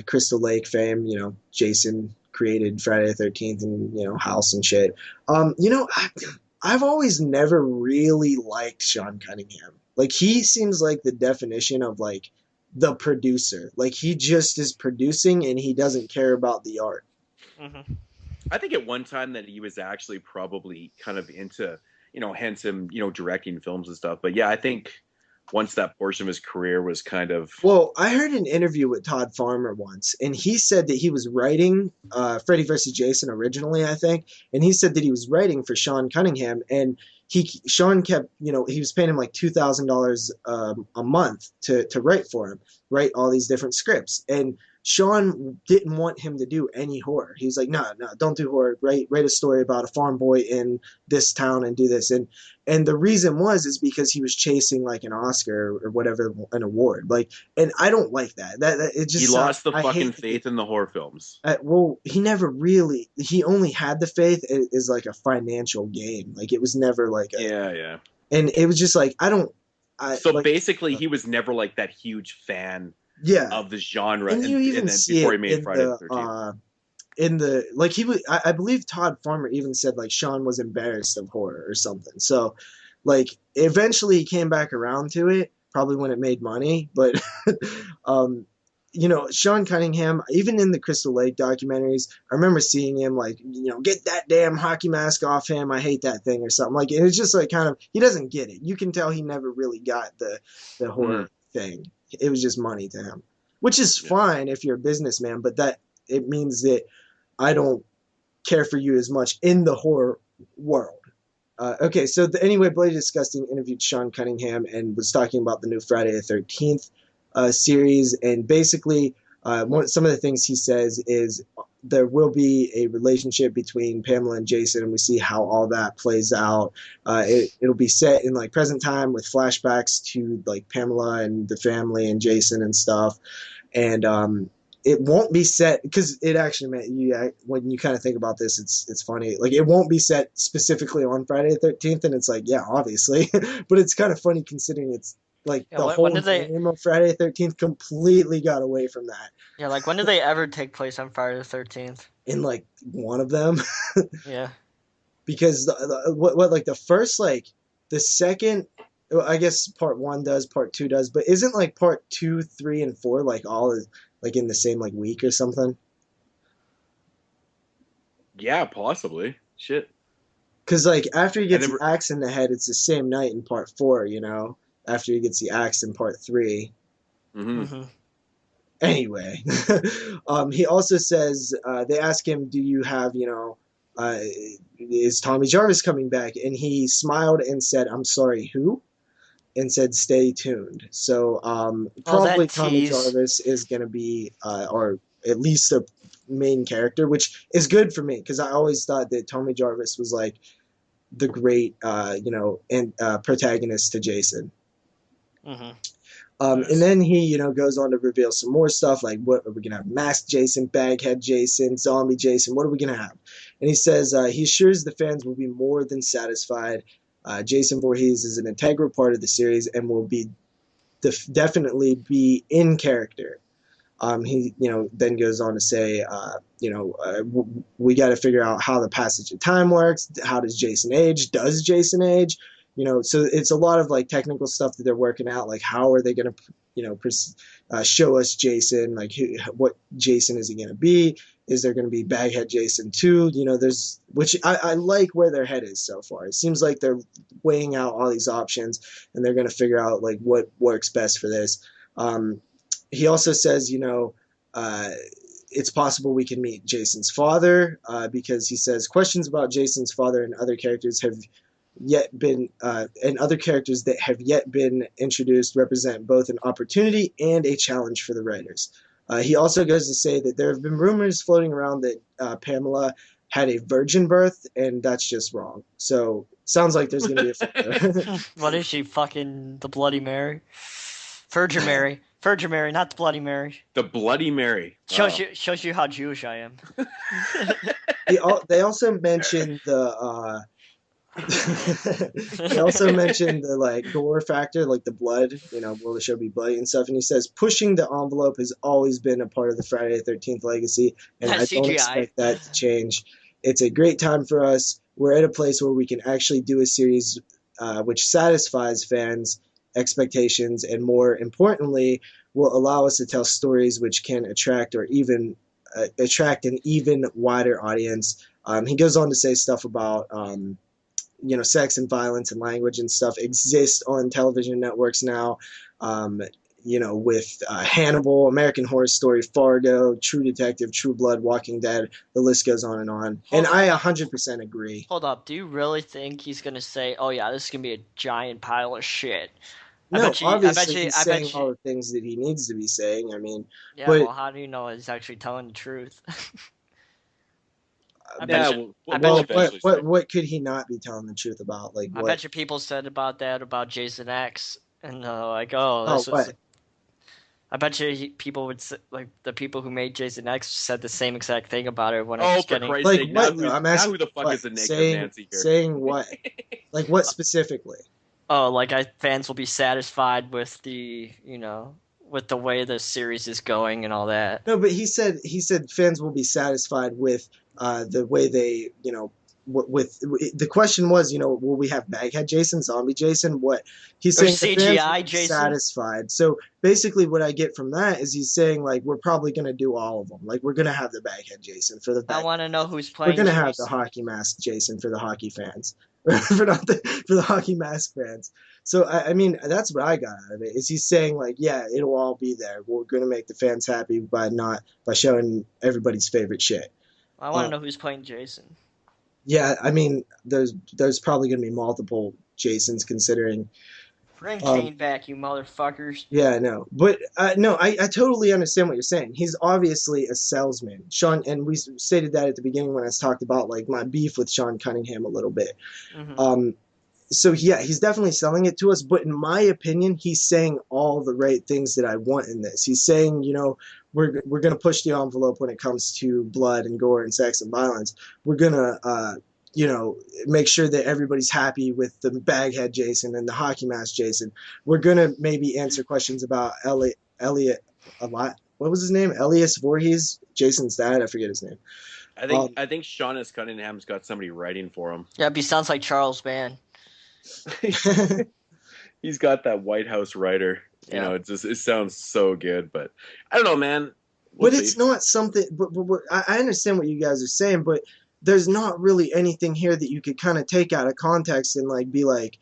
Crystal Lake fame. Jason created Friday the 13th and, House and shit. I've always never really liked Sean Cunningham. Like, he seems like the definition of, like, the producer. Like, he just is producing and he doesn't care about the art. Mm-hmm. I think at one time that he was actually probably kind of into, hence him, directing films and stuff. But yeah, I think once that portion of his career was kind of. Well, I heard an interview with Todd Farmer once, and he said that he was writing Freddy vs. Jason originally, I think, and he said that he was writing for Sean Cunningham, and Sean kept, he was paying him like $2,000 a month to write for him, write all these different scripts, and Sean didn't want him to do any horror. He was like, no, don't do horror. Write a story about a farm boy in this town and do this. And the reason is because he was chasing like an Oscar or whatever, an award. Like, and I don't like that. That it just He lost the I fucking hate faith in the horror films. well, he only had the faith as like a financial gain. Like it was never like Yeah. And it was just like, Basically he was never like that huge fan of the genre, and you even then see before it he made in Friday the 13th. in the like he was I believe Todd Farmer even said like Sean was embarrassed of horror or something. So like eventually he came back around to it, probably when it made money, but Sean Cunningham, even in the Crystal Lake documentaries, I remember seeing him like, get that damn hockey mask off him, I hate that thing or something. Like it was just like kind of, he doesn't get it. You can tell he never really got the horror thing. It was just money to him, which is fine if you're a businessman, but that it means that I don't care for you as much in the horror world. Okay, so anyway, Bloody Disgusting interviewed Sean Cunningham and was talking about the new Friday the 13th series, and basically some of the things he says is there will be a relationship between Pamela and Jason, and we see how all that plays out. It'll be set in like present time with flashbacks to like Pamela and the family and Jason and stuff, and it won't be set because it actually when you kind of think about this, it's funny. Like it won't be set specifically on Friday the 13th, and it's like obviously, but it's kind of funny considering it's like the whole name of Friday the 13th completely got away from that. Yeah, like when did they ever take place on Friday the 13th? In like one of them. Yeah. Because what like the first, like the second, I guess part 1 does, part 2 does, but isn't like part 2, 3, and 4 like all is like in the same like week or something? Yeah, possibly. Shit. Because like after he gets And then the axe in the head, it's the same night in part 4. You know, after he gets the axe in part 3. mm-hmm. Anyway, he also says they ask him, "Do you have is Tommy Jarvis coming back?" And he smiled and said, "I'm sorry, who?" And said, "Stay tuned." So probably Tommy Jarvis is going to be, or at least the main character, which is good for me because I always thought that Tommy Jarvis was like the great, protagonist to Jason. Mm-hmm. Nice. And then he, goes on to reveal some more stuff like what are we going to have? Masked Jason, Baghead Jason, Zombie Jason. What are we going to have? And he says he assures the fans will be more than satisfied. Jason Voorhees is an integral part of the series and will be definitely be in character. He, then goes on to say, we got to figure out how the passage of time works. How does Jason age? Does Jason age? So it's a lot of like technical stuff that they're working out. Like how are they going to, show us Jason? Like what Jason is he going to be? Is there going to be Baghead Jason too? Which I like where their head is so far. It seems like they're weighing out all these options and they're going to figure out like what works best for this. He also says, it's possible we can meet Jason's father because he says questions about Jason's father and other characters have yet been and other characters that have yet been introduced represent both an opportunity and a challenge for the writers. He also goes to say that there have been rumors floating around that Pamela had a virgin birth, and that's just wrong. So sounds like there's going to be a father. What is she, fucking the Bloody Mary? Virgin Mary. Virgin Mary, not the Bloody Mary. The Bloody Mary. Wow. Shows you how Jewish I am. They also mentioned the he also mentioned the like gore factor, like the blood, will the show be bloody and stuff. And he says pushing the envelope has always been a part of the Friday the 13th legacy, and I don't expect that to change. It's a great time for us. We're at a place where we can actually do a series which satisfies fans' expectations, and more importantly, will allow us to tell stories which can attract an even wider audience. He goes on to say stuff about sex and violence and language and stuff exist on television networks now. With Hannibal, American Horror Story, Fargo, True Detective, True Blood, Walking Dead, the list goes on and on. I 100% agree. Hold up, do you really think he's going to say, oh yeah, this is going to be a giant pile of shit? No, obviously he's saying all the things that he needs to be saying. I mean... Yeah, well, how do you know he's actually telling the truth? What could he not be telling the truth about? Like, I bet you people said about Jason X, and like, oh, this was... I bet you people would say, like the people who made Jason X said the same exact thing about it when it was getting. Christ's sake! Now who the fuck is the naked Nancy here? Saying what? Like what specifically? Oh, like fans will be satisfied with the with the way the series is going and all that. No, but he said fans will be satisfied with the way they with the question was, will we have Baghead Jason, Zombie Jason? What he's saying, CGI Jason satisfied. So basically, what I get from that is he's saying like we're probably going to do all of them. Like we're going to have the Baghead Jason for the. I want to know who's playing. We're going to have the hockey mask Jason for the hockey fans, for the hockey mask fans. So I mean, that's what I got out of it. Is he's saying like, yeah, it'll all be there. We're going to make the fans happy by showing everybody's favorite shit. I want to know who's playing Jason. Yeah, I mean, there's probably going to be multiple Jasons considering. Bring Kane back, you motherfuckers. Yeah, no. But, no, I totally understand what you're saying. He's obviously a salesman. Sean, and we stated that at the beginning when I talked about, like, my beef with Sean Cunningham a little bit. Mm-hmm. So, yeah, he's definitely selling it to us. But in my opinion, he's saying all the right things that I want in this. He's saying, we're going to push the envelope when it comes to blood and gore and sex and violence. We're going to, make sure that everybody's happy with the Baghead Jason and the hockey mask Jason. We're going to maybe answer questions about Elliot a lot. What was his name? Elias Voorhees, Jason's dad. I forget his name. I think Sean S. Cunningham's got somebody writing for him. Yeah, he sounds like Charles Mann. He's got that White House writer. Yeah. It sounds so good, but I don't know, man. But it's not something. But I understand what you guys are saying, but there's not really anything here that you could kind of take out of context and like be like,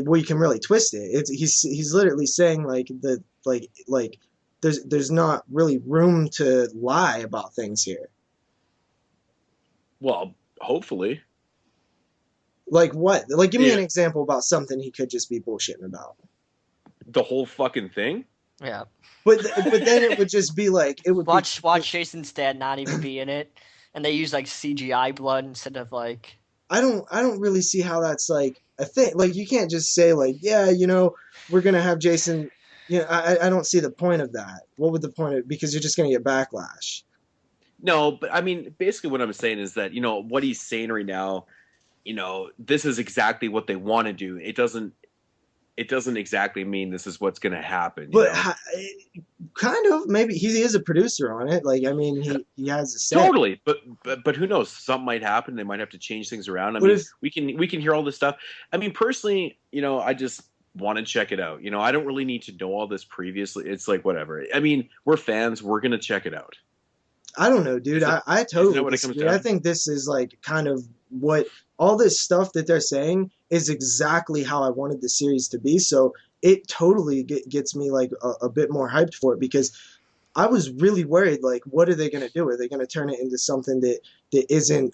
where you can really twist it. He's literally saying like there's not really room to lie about things here. Well, hopefully. Like what? Like give me an example about something he could just be bullshitting about. The whole fucking thing? Yeah. But then it would just be like it would watch Jason's dad not even be in it, and they use like CGI blood instead of like. I don't really see how that's like a thing. Like you can't just say like, yeah, we're gonna have Jason. I don't see the point of that. What would the point of? Because you're just gonna get backlash. No, but I mean, basically what I'm saying is that what he's saying right now, this is exactly what they want to do. It doesn't exactly mean this is what's going to happen. But kind of, maybe he is a producer on it. Like, I mean, he has a say. Totally, but who knows? Something might happen. They might have to change things around. I mean, we can hear all this stuff. I mean, personally, I just want to check it out. I don't really need to know all this previously. It's like whatever. I mean, we're fans. We're going to check it out. I don't know, dude. I totally disagree. I think this is like kind of what all this stuff that they're saying is exactly how I wanted the series to be. So it totally gets me like a bit more hyped for it, because I was really worried, like, what are they going to do? Are they going to turn it into something that isn't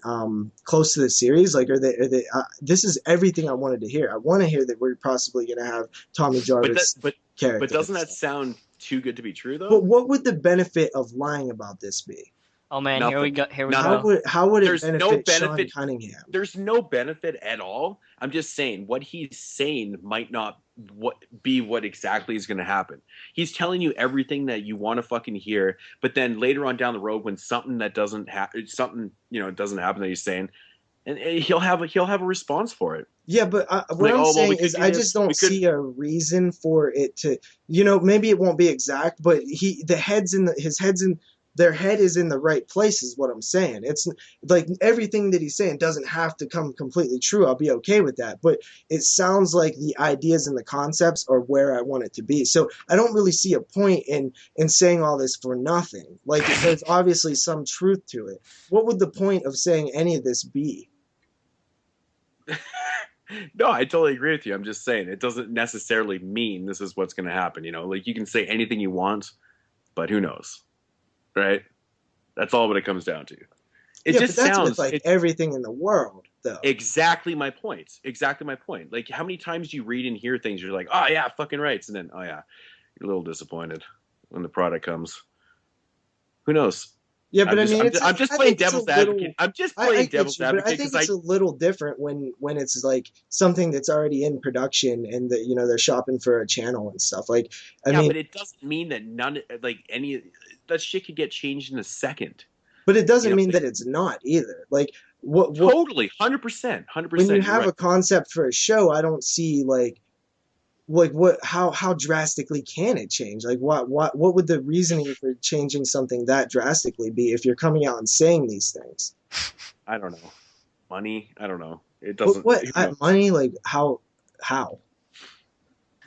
close to the series? Like, are they this is everything I wanted to hear. I want to hear that we're possibly going to have Tommy Jarvis character. But doesn't that sound too good to be true, though? But what would the benefit of lying about this be? Oh man, Nothing. Here we go. How would it benefit Sean Cunningham? There's no benefit at all. I'm just saying what he's saying might not be what exactly is going to happen. He's telling you everything that you want to fucking hear, but then later on down the road, when something that doesn't happen, doesn't happen that he's saying, and he'll have a response for it. Yeah, but what I'm saying is I just don't see a reason for it to, maybe it won't be exact, but their head is in the right place is what I'm saying. It's like everything that he's saying doesn't have to come completely true. I'll be okay with that. But it sounds like the ideas and the concepts are where I want it to be. So I don't really see a point in saying all this for nothing. Like there's obviously some truth to it. What would the point of saying any of this be? No, I totally agree with you. I'm just saying it doesn't necessarily mean this is what's going to happen. Like you can say anything you want, but who knows? Right? That's all what it comes down to. It just sounds with like everything in the world, though. Exactly my point. Like, how many times do you read and hear things? You're like, oh yeah, fucking rights, and then oh yeah, you're a little disappointed when the product comes. Who knows? Yeah, but I'm just playing devil's advocate. I'm just playing devil's advocate. I think it's a little different when it's like something that's already in production and that they're shopping for a channel and stuff. Like, I mean, but it doesn't mean that any that shit could get changed in a second. But it doesn't mean that it's not either. Like, what totally 100%. When you have a concept for a show, I don't see like what how drastically can it change? Like what would the reasoning for changing something that drastically be if you're coming out and saying these things? I don't know. Money? I don't know. It doesn't. Money? Like how?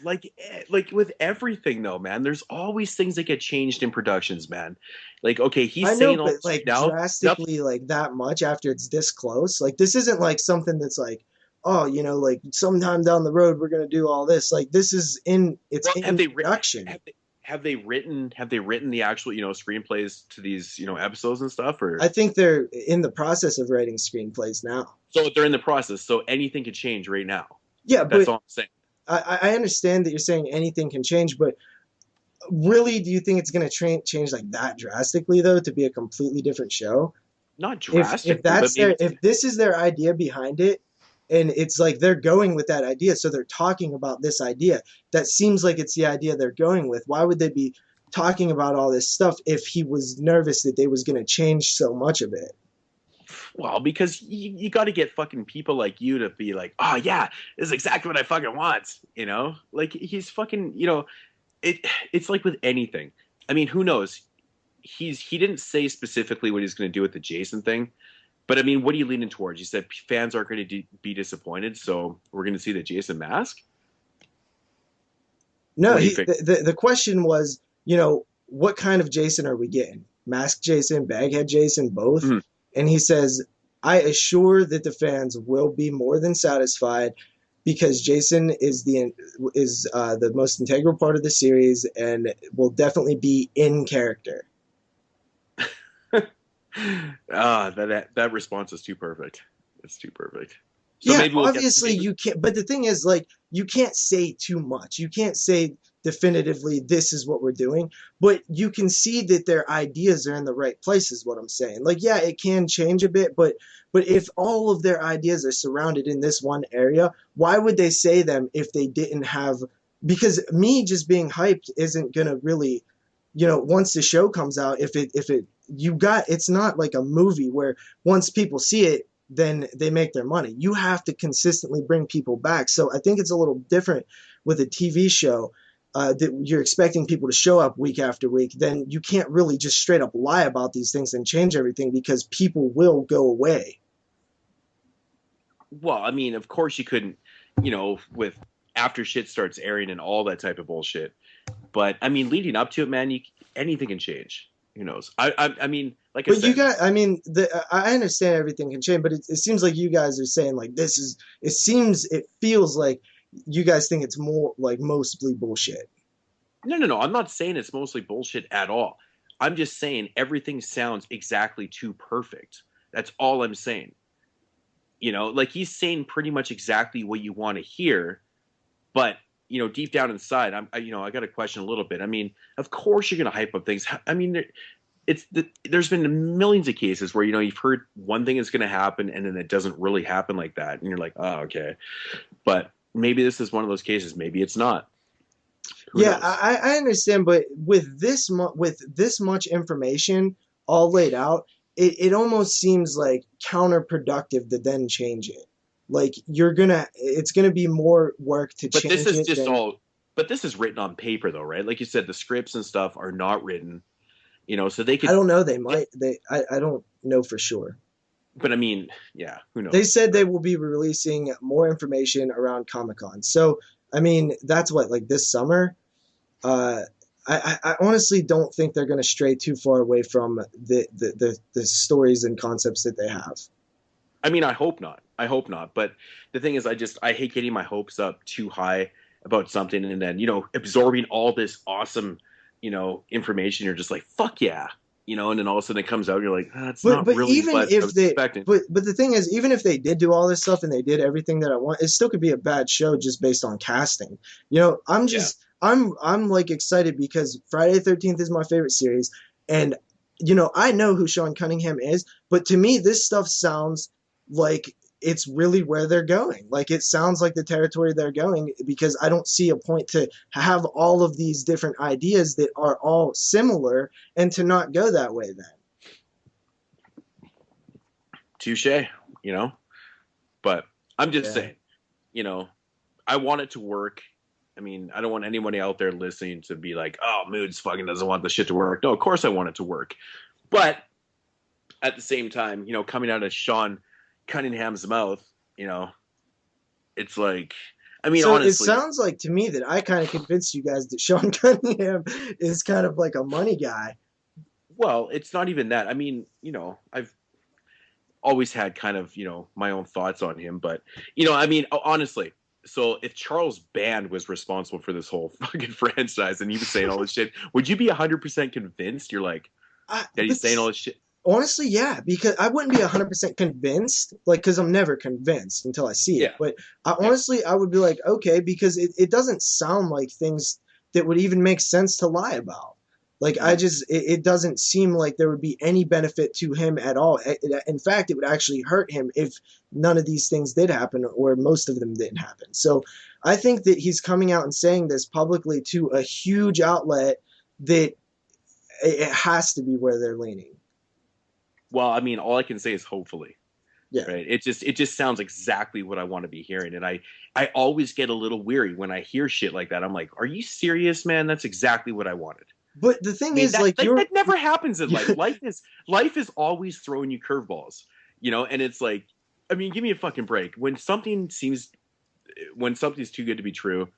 Like with everything though, man. There's always things that get changed in productions, man. Like, okay, he's saying all this like now, drastically like that much after it's this close. Like this isn't like something that's like, oh, like sometime down the road we're gonna do all this. Like this is in production. Have they written the actual screenplays to these episodes and stuff? Or I think they're in the process of writing screenplays now. So they're in the process. So anything could change right now. Yeah, that's all I'm saying. I understand that you're saying anything can change, but really, do you think it's going to change like that drastically though to be a completely different show? Not drastically. If this is their idea behind it, and it's like they're going with that idea, so they're talking about this idea. That seems like it's the idea they're going with. Why would they be talking about all this stuff if he was nervous that they was going to change so much of it? Well, because you got to get fucking people like you to be like, oh yeah, this is exactly what I fucking want. Like he's fucking, it's like with anything. I mean, who knows? He didn't say specifically what he's going to do with the Jason thing, but I mean, what are you leaning towards? You said fans aren't going to be disappointed, so we're going to see the Jason mask. No, the question was, what kind of Jason are we getting? Mask Jason, Baghead Jason, both? Mm-hmm. And he says, I assure that the fans will be more than satisfied because Jason is the most integral part of the series and will definitely be in character. That response is too perfect. It's too perfect. So Yeah, maybe we'll get obviously you can't, but the thing is, like, you can't say too much. You can't say definitively this is what we're doing, but you can see that their ideas are in the right place, is what I'm saying. Like, yeah, it can change a bit, but if all of their ideas are surrounded in this one area, why would they say them if they didn't have? Because me just being hyped isn't gonna really, once the show comes out, if it you got, it's not like a movie where once people see it, then they make their money. You have to consistently bring people back. So I think it's a little different with a TV show that you're expecting people to show up week after week. Then you can't really just straight up lie about these things and change everything because people will go away. Well, I mean, of course you couldn't, with after shit starts airing and all that type of bullshit. But I mean, leading up to it, man, anything can change. Who knows? I mean, like I But said, you got, I mean, I understand everything can change, but it seems like you guys are saying like it feels like you guys think it's more like mostly bullshit. no. I'm not saying it's mostly bullshit at all. I'm just saying everything sounds exactly too perfect. That's all I'm saying. Like he's saying pretty much exactly what you want to hear, but deep down inside, I got to question a little bit. I mean, of course you're going to hype up things. I mean, there's been millions of cases where you've heard one thing is going to happen and then it doesn't really happen like that, and you're like, oh, okay. But maybe this is one of those cases. Maybe it's not. Who knows? I understand, but with this much information all laid out, it almost seems like counterproductive to then change it. Like it's gonna be more work to But change this is it just than, all. But this is written on paper, though, right? Like you said, the scripts and stuff are not written. So they could. I don't know. They might. I don't know for sure. But I mean, yeah, who They knows? said they will be releasing more information around Comic-Con. So I mean, that's what, like, this summer. Uh, I honestly don't think they're going to stray too far away from the stories and concepts that they have. I mean, I hope not. I hope not. But the thing is, I hate getting my hopes up too high about something and then absorbing all this awesome information. You're just like, fuck yeah, and then all of a sudden it comes out and you're like, that's not But really even what I if was they, expecting. but the thing is, even if they did do all this stuff and they did everything that I want, it still could be a bad show just based on casting. I'm like excited because Friday the 13th is my favorite series, and I know who Sean Cunningham is, but to me this stuff sounds like it's really where they're going. Like, it sounds like the territory they're going, because I don't see a point to have all of these different ideas that are all similar and to not go that way then. Touche, but I'm just saying, I want it to work. I mean, I don't want anybody out there listening to be like, oh, Moodz fucking doesn't want the shit to work. No, of course I want it to work. But at the same time, coming out of Sean Cunningham's mouth, it's like, I mean, so honestly. It sounds like to me that I kind of convinced you guys that Sean Cunningham is kind of like a money guy. Well, it's not even that. I mean, I've always had kind of, my own thoughts on him. But, I mean, honestly, so if Charles Band was responsible for this whole fucking franchise and he was saying all this shit, would you be 100% convinced? You're like, that he's saying all this shit? Honestly, yeah, because I wouldn't be 100% convinced, like, because I'm never convinced until I see it. Yeah. But honestly, I would be like, okay, because it doesn't sound like things that would even make sense to lie about. Like, it doesn't seem like there would be any benefit to him at all. In fact, it would actually hurt him if none of these things did happen, or most of them didn't happen. So I think that he's coming out and saying this publicly to a huge outlet that it has to be where they're leaning. Well, I mean, all I can say is hopefully. Yeah. Right. It just sounds exactly what I want to be hearing. And I always get a little weary when I hear shit like that. I'm like, are you serious, man? That's exactly what I wanted. But the thing is, that never happens in life. life is always throwing you curveballs, and it's like, I mean, give me a fucking break. When something's too good to be true,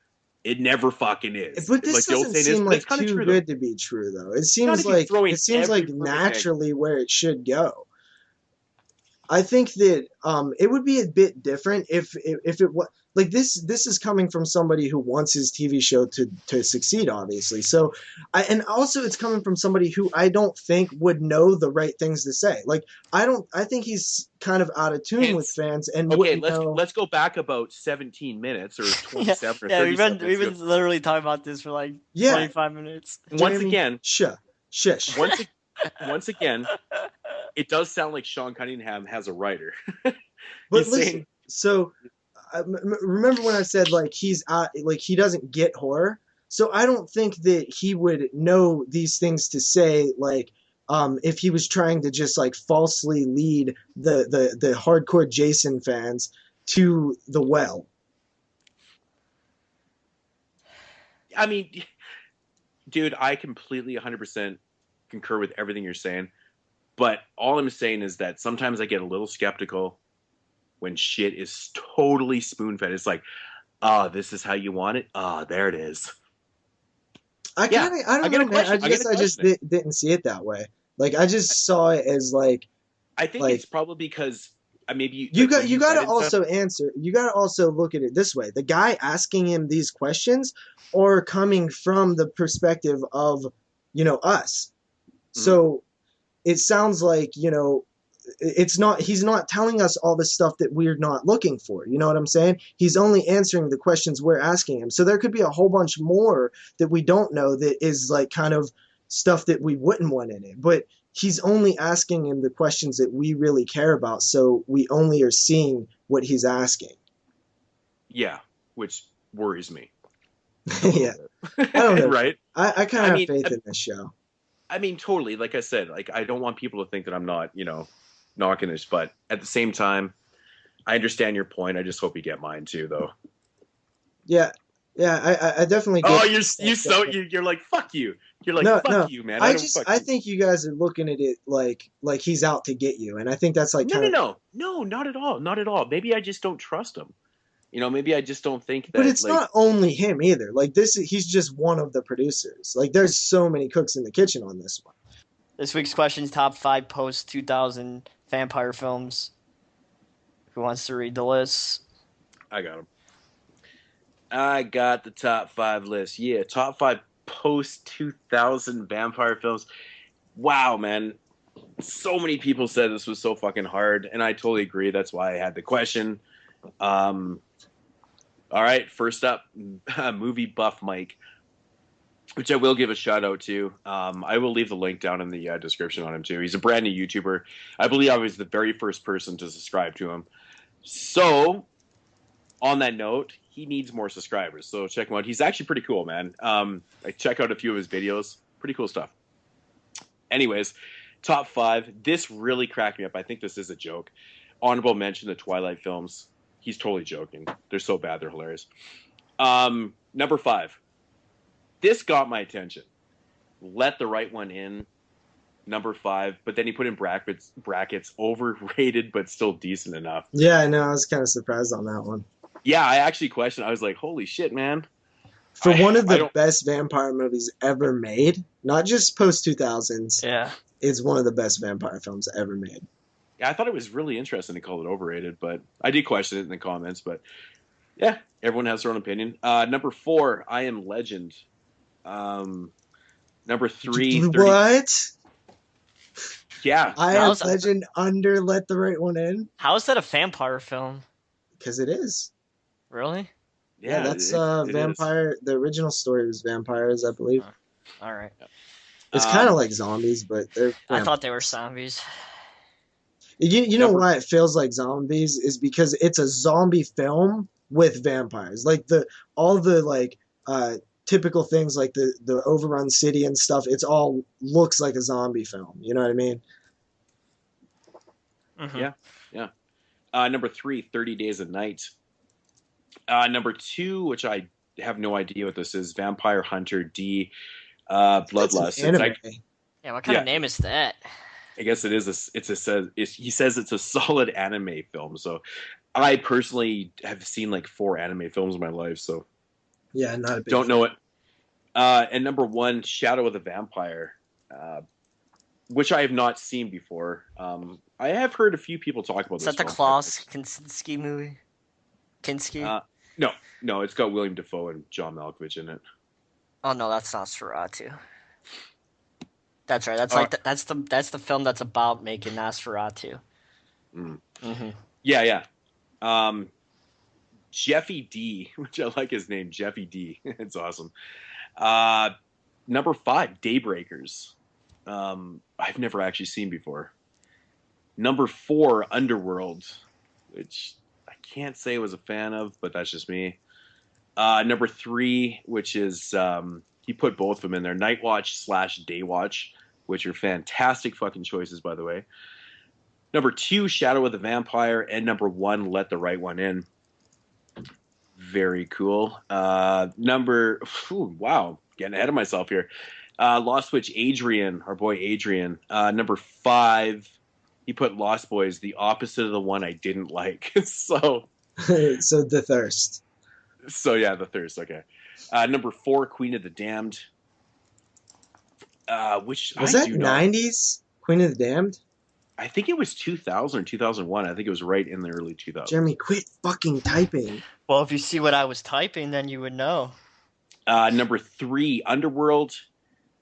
it never fucking is. But this doesn't seem like too good to be true, though. It seems like naturally where it should go. I think that it would be a bit different if it was like this is coming from somebody who wants his TV show to succeed, obviously. So and also it's coming from somebody who I don't think would know the right things to say. Like I think he's kind of out of tune with fans and Okay, wouldn't know. let's go back about 17 minutes or 27 or 30 we've been literally talking about this for like 25 minutes. Once again, shush. Once again, it does sound like Sean Cunningham has a writer. But listen, so remember when I said like he's like he doesn't get horror? So I don't think that he would know these things to say, like if he was trying to just like falsely lead the hardcore Jason fans to the well. I mean, dude, I completely 100% concur with everything you're saying, but all I'm saying is that sometimes I get a little skeptical when shit is totally spoon-fed. It's like, oh, this is how you want it? Oh, there it is. I don't know, man. I just didn't see it that way. Like, I just saw it as like... I think it's probably because maybe... You got to also answer... You got to also look at it this way. The guy asking him these questions are coming from the perspective of, us. So it sounds like, he's not telling us all the stuff that we're not looking for. You know what I'm saying? He's only answering the questions we're asking him. So there could be a whole bunch more that we don't know that is like kind of stuff that we wouldn't want in it. But he's only asking him the questions that we really care about. So we only are seeing what he's asking. Yeah, which worries me. Yeah. I don't know. Right? I kind of have faith in this show. I mean, totally. Like I said, like I don't want people to think that I'm not, knocking this, but at the same time, I understand your point. I just hope you get mine too, though. Yeah, I definitely. Get you're like fuck you. You're like fuck you, man. I think you guys are looking at it like he's out to get you, and I think that's like no, not at all, not at all. Maybe I just don't trust him. Maybe I just don't think that. But it's not only him either. Like he's just one of the producers. Like there's so many cooks in the kitchen on this one. This week's question's top 5 post-2000 vampire films. Who wants to read the list? I got them. I got the top 5 list. Yeah, top 5 post-2000 vampire films. Wow, man. So many people said this was so fucking hard, and I totally agree. That's why I had the question. All right, first up, MovieBuffMike, which I will give a shout out to. I will leave the link down in the description on him too. He's a brand new YouTuber. I believe I was the very first person to subscribe to him. So, on that note, he needs more subscribers. So check him out. He's actually pretty cool, man. I check out a few of his videos. Pretty cool stuff. Anyways, top 5. This really cracked me up. I think this is a joke. Honorable mention: the Twilight films. He's totally joking. They're so bad, they're hilarious. Number 5. This got my attention. Let the Right One In. Number 5, but then he put in brackets overrated but still decent enough. Yeah, I know. I was kind of surprised on that one. Yeah, I actually questioned. I was like, holy shit, man. For one of the best vampire movies ever made, not just post-2000s, it's one of the best vampire films ever made. Yeah, I thought it was really interesting to call it overrated, but I did question it in the comments. But yeah, everyone has their own opinion. Number 4, I Am Legend. Number 3, what? Yeah, I Am Legend under Let the Right One In. How is that a vampire film? Because it is. Really? Yeah, that's vampire. The original story was vampires, I believe. All right. It's kind of like zombies, but they're. I thought they were zombies. You know why it feels like zombies is because it's a zombie film with vampires. Like all the typical things like the overrun city and stuff. It's all looks like a zombie film. You know what I mean? Mm-hmm. Yeah. Number 3, 30 Days a Night. Number 2, which I have no idea what this is, Vampire Hunter D. Bloodlust. Yeah, what kind of name is that? I guess it is. He says it's a solid anime film. So I personally have seen like 4 anime films in my life. So yeah, not a big don't know it. And number 1, Shadow of the Vampire. which I have not seen before. I have heard a few people talk about Is this that the film. Klaus Kinski movie? Kinski? No, it's got William Dafoe and John Malkovich in it. Oh no, that's Nosferatu. That's right. That's that's the film that's about making Nosferatu. Mm-hmm. Yeah. Jeffy D, which I like his name, Jeffy D. It's awesome. Number 5, Daybreakers. I've never actually seen before. Number 4, Underworld, which I can't say I was a fan of, but that's just me. Number 3, which is he put both of them in there, Night Watch / Day Watch, which are fantastic fucking choices, by the way. Number 2, Shadow of the Vampire, and number 1, Let the Right One In. Very cool. Wow, getting ahead of myself here. Lost Witch Adrian, our boy Adrian. Number 5, he put Lost Boys, the opposite of the one I didn't like. So The Thirst. So yeah, The Thirst. Okay. Number 4, Queen of the Damned. Which was that 90s? Queen of the Damned? I think it was 2000 or 2001. I think it was right in the early 2000s. Jeremy, quit fucking typing. Well, if you see what I was typing, then you would know. Number 3, Underworld.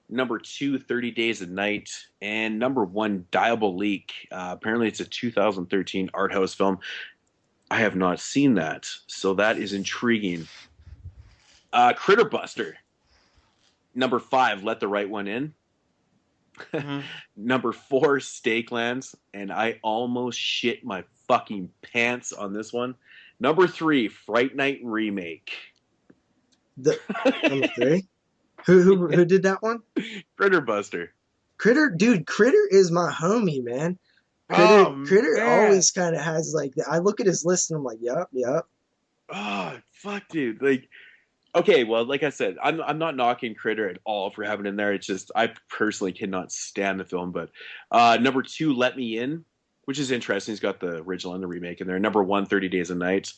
Number 2, 30 Days a Night. And number 1, Diabolique. Apparently it's a 2013 art house film. I have not seen that, so that is intriguing. Critter Buster. Number 5, Let the Right One In. Mm-hmm. Number 4, Stakelands, and I almost shit my fucking pants on this one. Number 3, Fright Night Remake. Number 3? Who did that one? Critter Buster. Critter is my homie, man. Critter always kind of has like I look at his list and I'm like, yep. Oh fuck, dude! Like, okay, well, like I said, I'm not knocking Critter at all for having it in there. It's just I personally cannot stand the film. But number 2, Let Me In, which is interesting. He's got the original and the remake in there. Number 1, 30 Days a Night.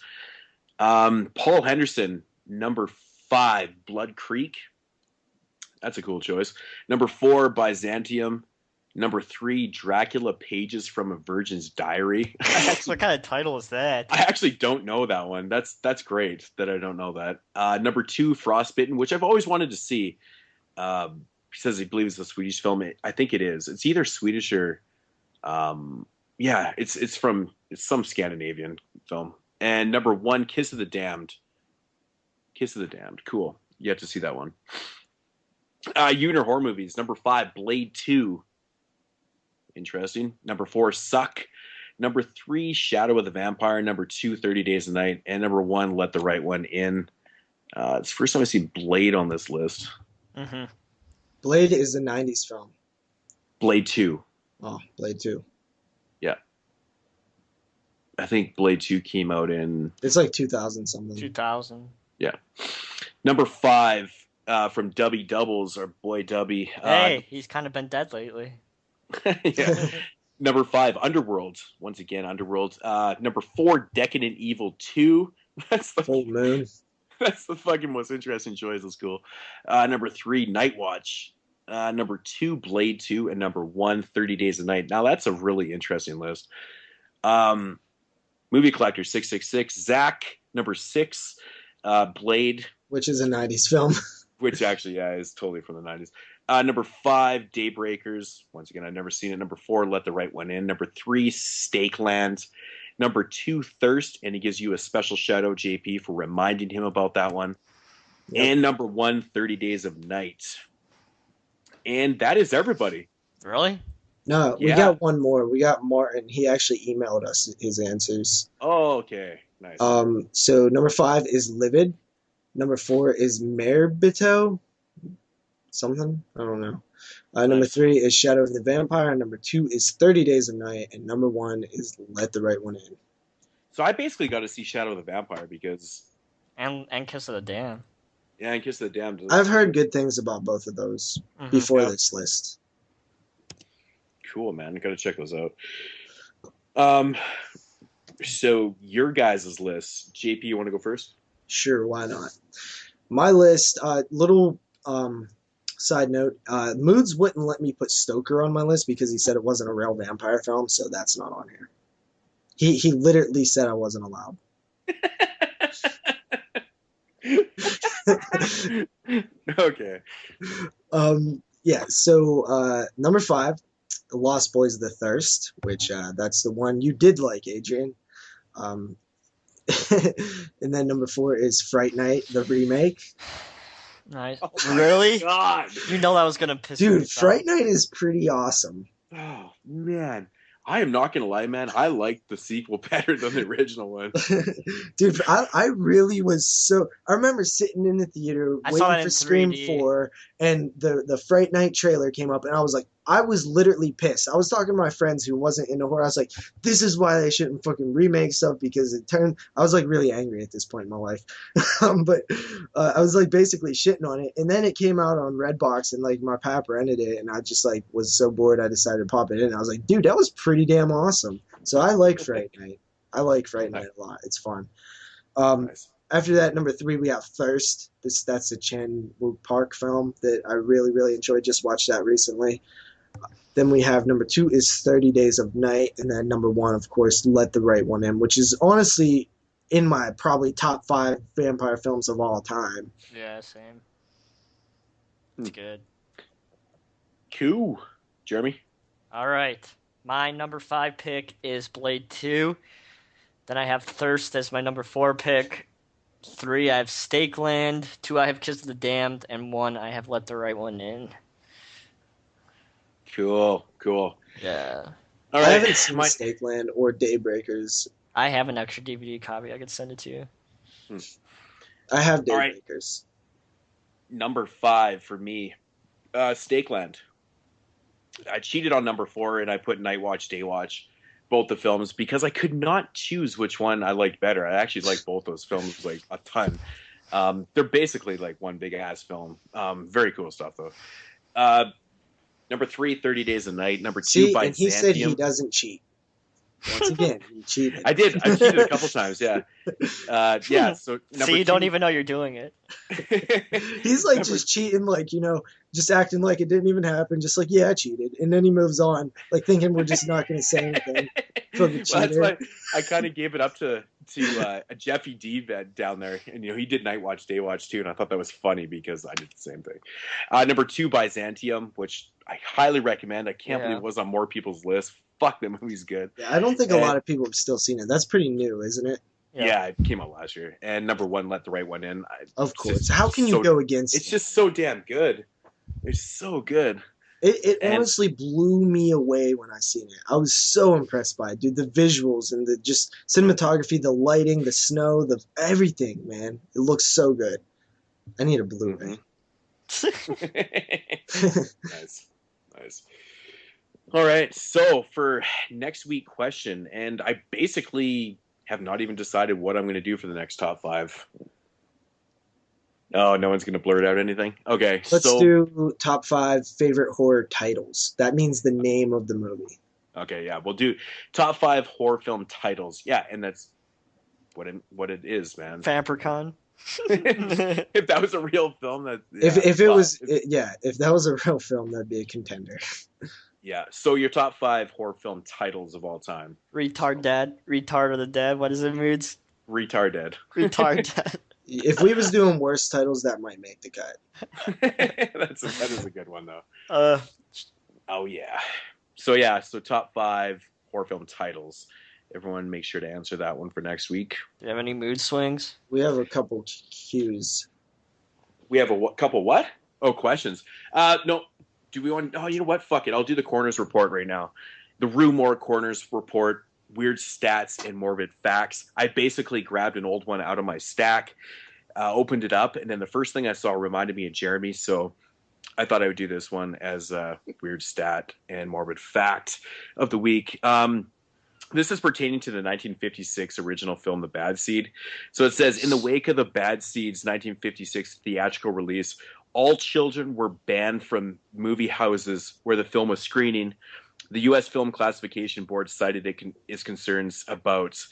Paul Henderson. Number 5, Blood Creek. That's a cool choice. Number 4, Byzantium. Number 3, Dracula Pages from a Virgin's Diary. What kind of title is that? I actually don't know that one. That's great that I don't know that. Number 2, Frostbitten, which I've always wanted to see. He says he believes it's a Swedish film. I think it is. It's either Swedish or, it's some Scandinavian film. And number 1, Kiss of the Damned. Kiss of the Damned. Cool. You have to see that one. Unit horror movies. Number 5, Blade 2. Interesting. Number 4, Suck. Number 3, Shadow of the Vampire. Number 2, 30 Days a Night. And number 1, Let the Right One In. It's the first time I see Blade on this list. Mm-hmm. Blade is a 90s film. Blade 2. Oh, Blade 2. Yeah. I think Blade 2 came out in... It's like 2000 something. 2000. Yeah. Number 5, from Dubby Doubles, our boy Dubby. Hey, he's kind of been dead lately. Yeah. Number 5, Underworld. Once again, Underworld. Number 4, Decadent Evil 2. That's the Full Moon. That's the fucking most interesting choice. That's cool. Number 3, Night Watch. Number 2, Blade 2. And number 1, 30 Days a Night. Now, that's a really interesting list. Movie Collector 666. Zach, number 6. Blade. Which is a 90s film. Which actually, yeah, is totally from the 90s. Number 5, Daybreakers. Once again, I've never seen it. Number 4, Let the Right One In. Number 3, Stakeland. Number 2, Thirst. And he gives you a special shout out, JP, for reminding him about that one. Yep. And number 1, 30 Days of Night. And that is everybody. Really? No, we got one more. We got Martin. He actually emailed us his answers. Oh, okay. Nice. So number 5 is Livid. Number 4 is Merbito. Something? I don't know. Number 3 is Shadow of the Vampire. Number 2 is 30 Days a Night. And number 1 is Let the Right One In. So I basically got to see Shadow of the Vampire because... And Kiss of the Damned. Yeah, and Kiss of the Damned. I've heard good things about both of those before this list. Cool, man. I got to check those out. So your guys' list. JP, you want to go first? Sure, why not? My list, little side note, Moodz wouldn't let me put Stoker on my list because he said it wasn't a real vampire film, so that's not on here. He literally said I wasn't allowed. Okay. Yeah, so number 5, The Lost Boys of the Thirst, which that's the one you did like, Adrian. And then number 4 is Fright Night, the remake. Nice. Oh Really? God. You know that was gonna piss me Dude, off. Fright Night is pretty awesome. Oh man, I am not gonna lie, man. I liked the sequel better than the original one. Dude, I really was so. I remember sitting in the theater I saw waiting that for in Scream 3D. 4, and the Fright Night trailer came up, and I was like, I was literally pissed. I was talking to my friends who wasn't into horror. I was like, this is why they shouldn't fucking remake stuff, because it turned. I was like really angry at this point in my life, but I was like basically shitting on it, and then it came out on Redbox, and like my pap rented it, and I just like was so bored, I decided to pop it in. I was like, dude, that was pretty damn awesome. So I like Fright Night. I like Fright Night a lot. It's fun. Nice. After that, number 3, we have Thirst. That's a Chan Wook Park film that I really, really enjoyed. Just watched that recently. Then we have number 2 is 30 Days of Night. And then number 1, of course, Let the Right One In, which is honestly in my probably top 5 vampire films of all time. Yeah, same. It's good. Cool. Jeremy? All right. My number 5 pick is Blade 2. Then I have Thirst as my number 4 pick. 3, I have Stakeland. 2, I have Kiss of the Damned. And 1, I have Let the Right One In. Cool. Yeah. All I right. haven't seen Stakeland or Daybreakers. I have an extra DVD copy. I could send it to you. I have All right. Daybreakers. Number 5 for me, Stakeland. I cheated on number 4 and I put Night Watch, Day Watch, both the films, because I could not choose which one I liked better. I actually like both those films like a ton. They're basically like one big ass film. Very cool stuff though. Number 3, 30 Days a Night. Number 2, See, by and he said he doesn't cheat. Once again, he cheated. I did. I cheated a couple times. Yeah. Yeah. So number See, you 2, don't even know you're doing it. He's like just cheating, like, just acting like it didn't even happen, just like, yeah, I cheated. And then he moves on, like thinking we're just not going to say anything. Well, that's why I kind of gave it up to a Jeffy D vet down there, and he did Night Watch, Day Watch too, and I thought that was funny because I did the same thing. Number 2, Byzantium, which I highly recommend. I can't believe it was on more people's list. Fuck, that movie's good. Yeah, I don't think a lot of people have still seen it. That's pretty new, isn't it? Yeah, it came out last year. And number 1, Let the Right One In. Of course. How can you go against it? It's just so damn good. It's so good. It honestly blew me away when I seen it. I was so impressed by it, dude. The visuals and the just cinematography, the lighting, the snow, the everything, man. It looks so good. I need a Blu-ray. Nice. All right, so for next week question, and I basically have not even decided what I'm going to do for the next top 5. Oh, no one's going to blurt out anything? Okay, Let's do top 5 favorite horror titles. That means the name of the movie. Okay, yeah, we'll do top 5 horror film titles. Yeah, and that's what it is, man. Vampercon. If that was a real film, if that was a real film, that'd be a contender. Yeah. So your top 5 horror film titles of all time. Retard Dad. Retard of the Dead. What is it, Moods? Retard Dead. Retard Dad. If we was doing worse titles, that might make the cut. That is a good one though. Oh yeah. So top 5 horror film titles. Everyone make sure to answer that one for next week. Do you have any mood swings? We have a couple cues. We have a couple what? Oh, questions. No. Do we want... Oh, you know what? Fuck it. I'll do the coroner's report right now. The Rue Morgue coroner's report, weird stats and morbid facts. I basically grabbed an old one out of my stack, opened it up, and then the first thing I saw reminded me of Jeremy, so I thought I would do this one as a weird stat and morbid fact of the week. This is pertaining to the 1956 original film, The Bad Seed. So it says, in the wake of The Bad Seed's 1956 theatrical release, all children were banned from movie houses where the film was screening. The U.S. Film Classification Board cited its concerns about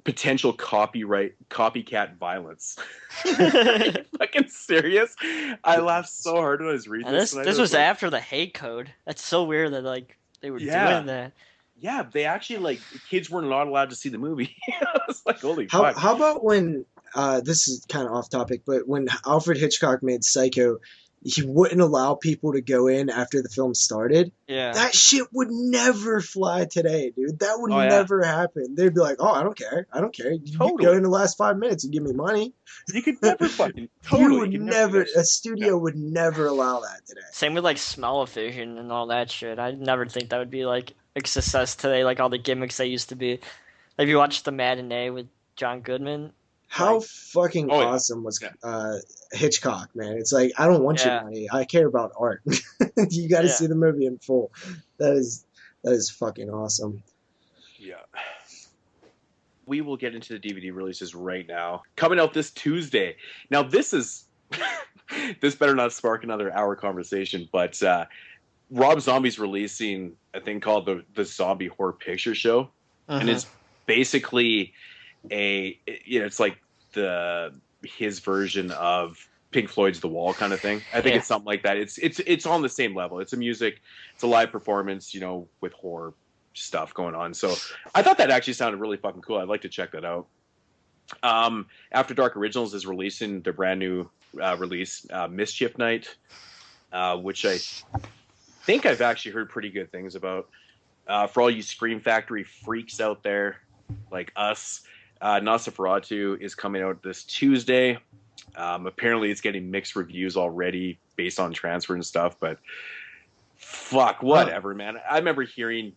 potential copycat violence. Are you fucking serious? I laughed so hard when I was reading And this. this was after the hate code. That's so weird that like they were doing that. Yeah, they actually like kids were not allowed to see the movie. I was like, holy How fuck. how about when this is kind of off topic, but when Alfred Hitchcock made Psycho, he wouldn't allow people to go in after the film started. Yeah. That shit would never fly today, dude. That would Oh, yeah. never happen. They'd be like, "Oh, I don't care. I don't care. You Totally. go in the last 5 minutes and give me money." You could never fucking You would never. A studio would never allow that today. Same with like smell-o-vision and all that shit. I never think that would be like a success today, like all the gimmicks they used to be. Like, if you watch The Matinee with John Goodman. How fucking Oh, yeah. awesome was Hitchcock, man? It's like, I don't want your money. I care about art. You got to see the movie in full. That is fucking awesome. Yeah. We will get into the DVD releases right now. Coming out this Tuesday. Now, this is... this better not spark another hour conversation, but Rob Zombie's releasing a thing called the Zombie Horror Picture Show. And it's basically it's like his version of Pink Floyd's The Wall kind of thing. I think it's something like that. It's on the same level. It's a live performance, with horror stuff going on. So I thought that actually sounded really fucking cool. I'd like to check that out. After Dark Originals is releasing their brand new release, Mischief Night, which I think I've actually heard pretty good things about. For all you Scream Factory freaks out there, like us, Nosferatu is coming out this Tuesday. Apparently it's getting mixed reviews already based on transfer and stuff, but fuck, whatever, man. I remember hearing,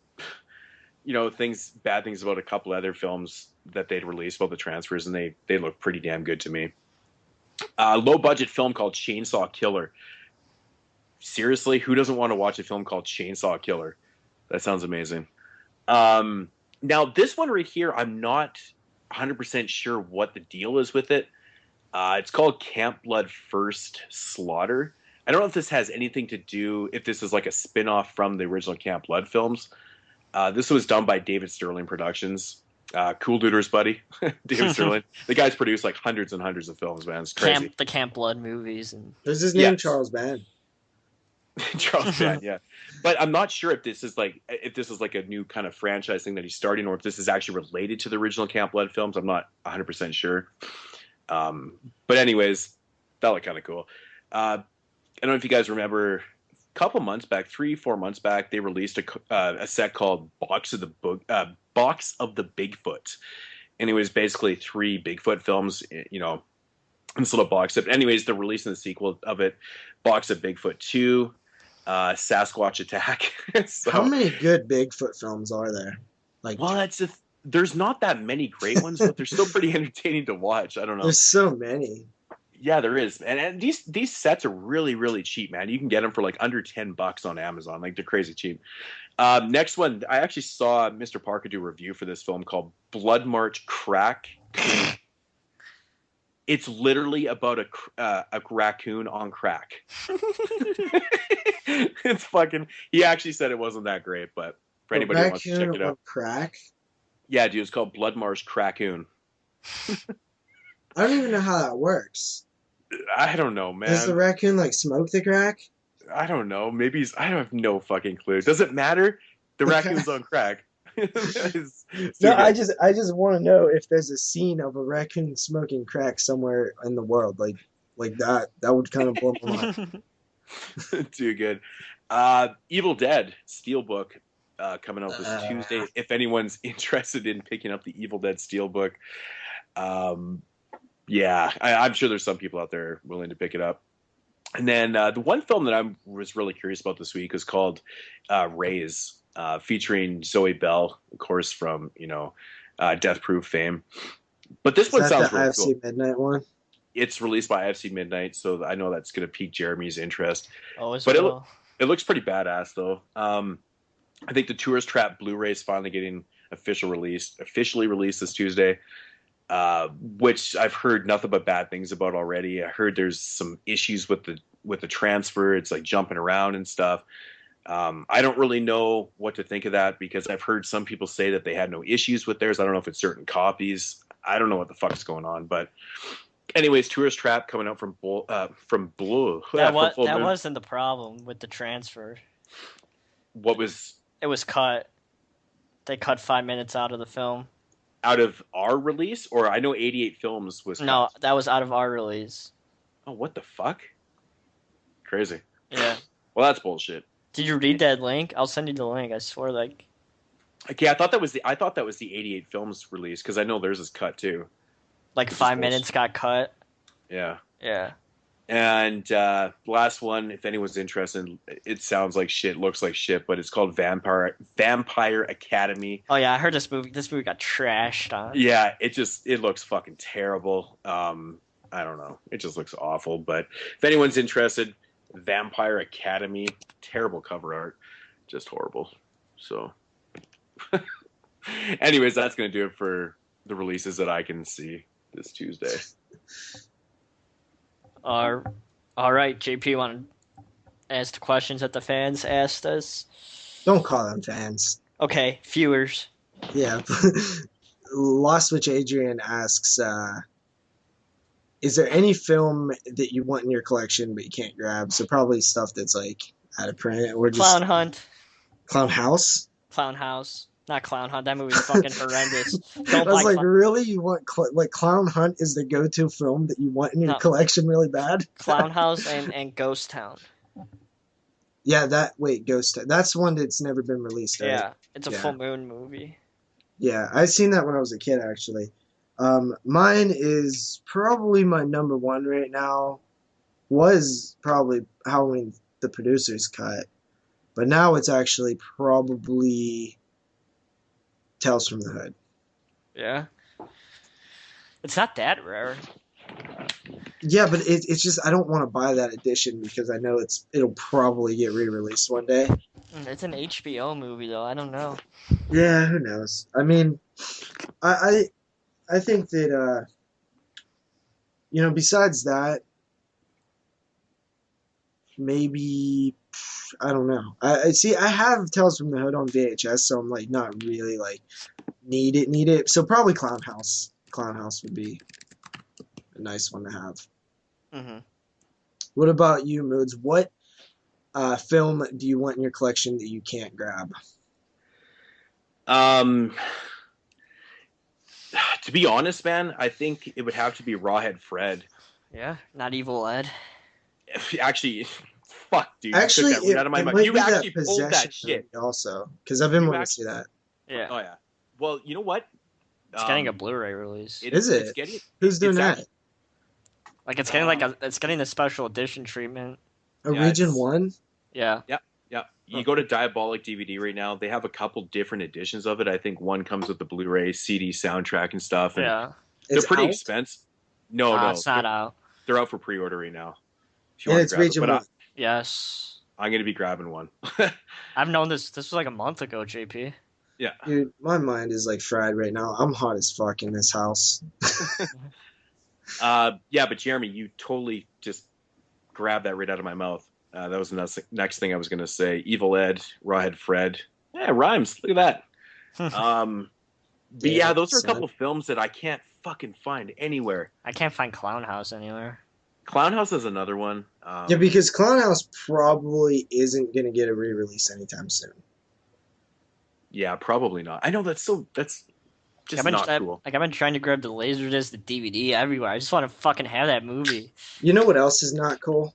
bad things about a couple other films that they'd released about the transfers, and they look pretty damn good to me. Low budget film called Chainsaw Killer. Seriously, who doesn't want to watch a film called Chainsaw Killer? That sounds amazing. Now, this one right here, I'm not 100% sure what the deal is with it. It's called Camp Blood First Slaughter. I don't know if this has anything to do, if this is like a spin-off from the original Camp Blood films. This was done by David Sterling Productions. Cool Duder's buddy, David Sterling. The guy's produced like hundreds and hundreds of films, man. It's crazy. The Camp Blood movies. There's his name, Charles Band. Charles Band, yeah. But I'm not sure if this is like a new kind of franchise thing that he's starting, or if this is actually related to the original Camp Blood films. I'm not 100% sure. But anyways, that looked kind of cool. I don't know if you guys remember, a couple months back, 3-4 months back, they released a set called Box of the Bigfoot, and it was basically 3 Bigfoot films, in this little box set. Anyways, they're releasing the sequel of it, Box of Bigfoot 2. Sasquatch Attack. So, how many good Bigfoot films are there? There's not that many great ones, but they're still pretty entertaining to watch. I don't know. There's so many. Yeah, there is, and these sets are really, really cheap, man. You can get them for like under $10 on Amazon. Like, they're crazy cheap. Next one, I actually saw Mr. Parker do a review for this film called Blood March Crack. It's literally about a raccoon on crack. It's fucking. He actually said it wasn't that great, but for anybody who wants to check it out, crack. Yeah, dude, it's called Blood Marsh Crackoon. I don't even know how that works. I don't know, man. Does the raccoon smoke the crack? I don't know. Maybe I don't have no fucking clue. Does it matter? The raccoon's on crack. No, I just want to know if there's a scene of a raccoon smoking crack somewhere in the world, like that. That would kind of blow my mind. Too good. Evil Dead Steelbook coming out this Tuesday. If anyone's interested in picking up the Evil Dead Steelbook, yeah, I'm sure there's some people out there willing to pick it up. And then the one film that I was really curious about this week is called Raise, featuring Zoe Bell, of course, from Death Proof fame. But this one sounds really cool. IFC Midnight one. It's released by IFC Midnight, so I know that's going to pique Jeremy's interest. Oh, but it looks pretty badass, though. I think the Tourist Trap Blu-ray is finally getting officially released this Tuesday, which I've heard nothing but bad things about already. I heard there's some issues with the transfer. It's like jumping around and stuff. I don't really know what to think of that because I've heard some people say that they had no issues with theirs. I don't know if it's certain copies. I don't know what the fuck's going on, but anyways, Tourist Trap coming out from Blue. That Full Moon. wasn't the problem with the transfer. What was It was cut. They cut 5 minutes out of the film. out of our release, or I know 88 Films was cut. No, that was out of our release. Oh, what the fuck? Crazy. Yeah. Well, that's bullshit. Did you read that link? I'll send you the link. I swear, like. Okay, I thought that was the 88 Films release because I know theirs is cut too. Like 5 minutes got cut. Yeah. Yeah. And last one, if anyone's interested, it sounds like shit, looks like shit, but it's called Vampire Academy. Oh yeah, I heard this movie. This movie got trashed on. Yeah, it looks fucking terrible. I don't know, it just looks awful. But if anyone's interested, Vampire Academy, terrible cover art, just horrible. So, anyways, that's gonna do it for the releases that I can see this Tuesday. All right, JP, want to ask the questions that the fans asked us? Don't call them fans. Okay, viewers. Yeah. Lost Witch Adrian asks, is there any film that you want in your collection but you can't grab? So probably stuff that's like out of print or just Clown Hunt. Clown House? Clown House. Not Clown Hunt. That movie's fucking horrendous. I was like, really? You want like Clown Hunt is the go-to film that you want in your collection really bad? Clown House and Ghost Town. Yeah, Ghost Town. That's one that's never been released, right? Yeah, it's a full moon movie. Yeah, I seen that when I was a kid, actually. Mine is probably my number one right now. Was probably Halloween, the producer's cut. But now it's actually probably Tales from the Hood. Yeah. It's not that rare. Yeah, but it's just I don't want to buy that edition because I know it'll probably get re-released one day. It's an HBO movie though. I don't know. Yeah, who knows? I mean, I think that besides that, maybe I don't know. I see. I have Tales from the Hood on VHS, so I'm like not really like need it. So probably Clown House. Clown House would be a nice one to have. Mm-hmm. What about you, Moodz? What film do you want in your collection that you can't grab? To be honest, man, I think it would have to be Rawhead Fred. Yeah, not Evil Ed. Actually, fuck, dude. Actually, you took that right out of my mouth. You actually pulled that shit. Also, because I've been wanting to see that. Yeah. Oh, yeah. Well, you know what? It's getting a Blu-ray release. Is it? Who's doing that? Like it's getting it's getting a special edition treatment. Region 1? Yeah. Yep. You go to Diabolic DVD right now. They have a couple different editions of it. I think one comes with the Blu-ray, CD, soundtrack, and stuff. And yeah. They're pretty expensive. No, it's not out. They're out for pre-order right now. And it's Region 1. Yes. I'm going to be grabbing one. I've known this. This was like a month ago, JP. Yeah. Dude, my mind is like fried right now. I'm hot as fuck in this house. Yeah, but Jeremy, you totally just grabbed that right out of my mouth. That was the next thing I was going to say. Evil Ed, Rawhead Fred. Yeah, rhymes. Look at that. But yeah, those are a couple films that I can't fucking find anywhere. I can't find Clown House anywhere. Clown House is another one. Yeah, because Clown House probably isn't going to get a re-release anytime soon. Yeah, probably not. I know that's just not cool. Like I've been trying to grab the Laserdisc, the DVD everywhere. I just want to fucking have that movie. You know what else is not cool?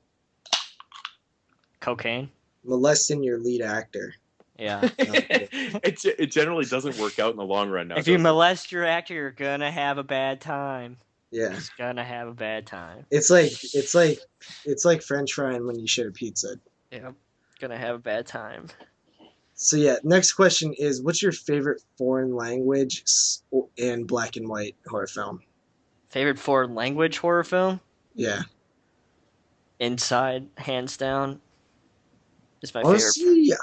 Cocaine. Molesting your lead actor. Yeah. It generally doesn't work out in the long run now. If you molest your actor, you're gonna have a bad time. Yeah. It's gonna have a bad time. It's like French frying when you shit a pizza. Yeah. Gonna have a bad time. So yeah, next question is, what's your favorite foreign language and black and white horror film? Favorite foreign language horror film? Yeah. Inside, hands down. Is my favorite.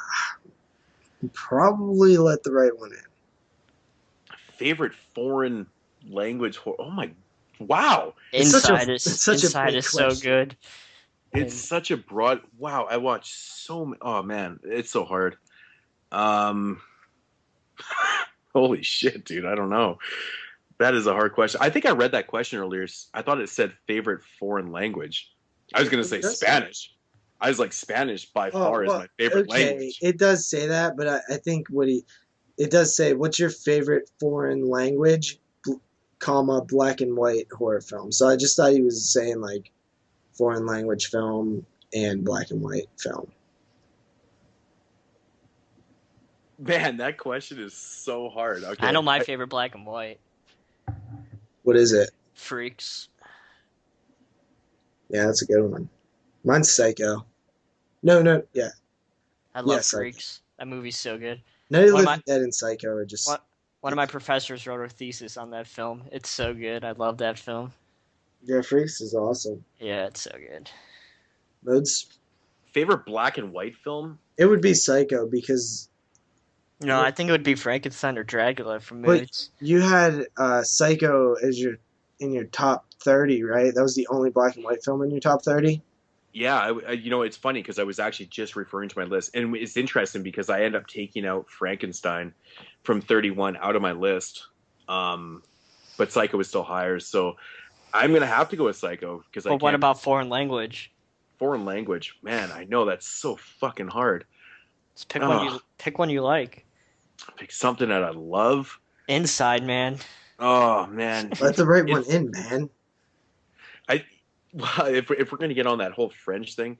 Probably Let the Right One In. Favorite foreign language horror? Oh my, wow! Inside is so good. It's such a broad. Wow, I watched so many. Oh man, it's so hard. Um, holy shit, dude. I don't know. That is a hard question. I think I read that question earlier. I thought it said favorite foreign language. I was going to say Spanish. I was like, Spanish by far is my favorite language. It does say that, but I think it does say, what's your favorite foreign language, comma, black and white horror film. So I just thought he was saying like foreign language film and black and white film. Man, that question is so hard. Okay, I know my favorite black and white. What is it? Freaks. Yeah, that's a good one. Mine's Psycho. No, yeah. I love Freaks. That movie's so good. Night of the Living Dead and Psycho are just... One of my professors wrote a thesis on that film. It's so good. I love that film. Yeah, Freaks is awesome. Yeah, it's so good. Moodz? Favorite black and white film? It would be Psycho because... No, I think it would be Frankenstein or Dracula from Moodz. You had Psycho as in your top 30, right? That was the only black and white film in your top 30? Yeah, it's funny because I was actually just referring to my list. And it's interesting because I end up taking out Frankenstein from 31 out of my list. But Psycho was still higher. So I'm going to have to go with Psycho. But what about foreign language? Foreign language. Man, I know that's so fucking hard. Just pick one you like. Pick something that I love. Inside, man. Oh, man. Let the right one in, man. Well, if we're gonna get on that whole French thing,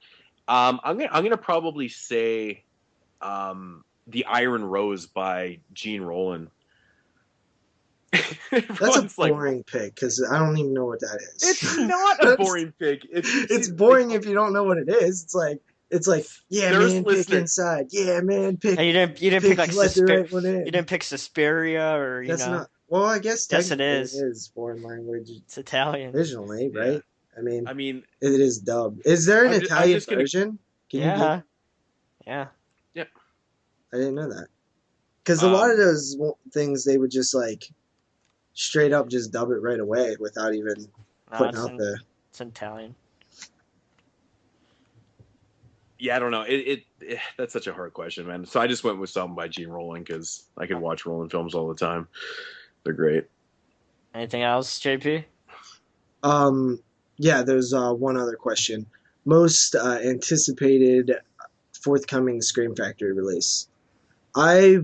I'm gonna probably say, The Iron Rose by Gene Roland. That's a boring pick because I don't even know what that is. It's not a boring pick. It's boring if you don't know what it is. It's like yeah, man, pick Inside. Yeah, man, pick. And you didn't pick like right one in. You didn't pick Suspiria or That's not. Well, I guess yes, it is. It is foreign language. It's Italian originally, right? Yeah. I mean, it is dubbed. Is there an Italian version? Yeah. I didn't know that. Because a lot of those things, they would just like straight up just dub it right away without even putting out there. It's Italian. Yeah, I don't know. That's such a hard question, man. So I just went with something by Gene Roland because I could watch Roland films all the time. They're great. Anything else, JP? Yeah, there's one other question. Most anticipated forthcoming Scream Factory release. I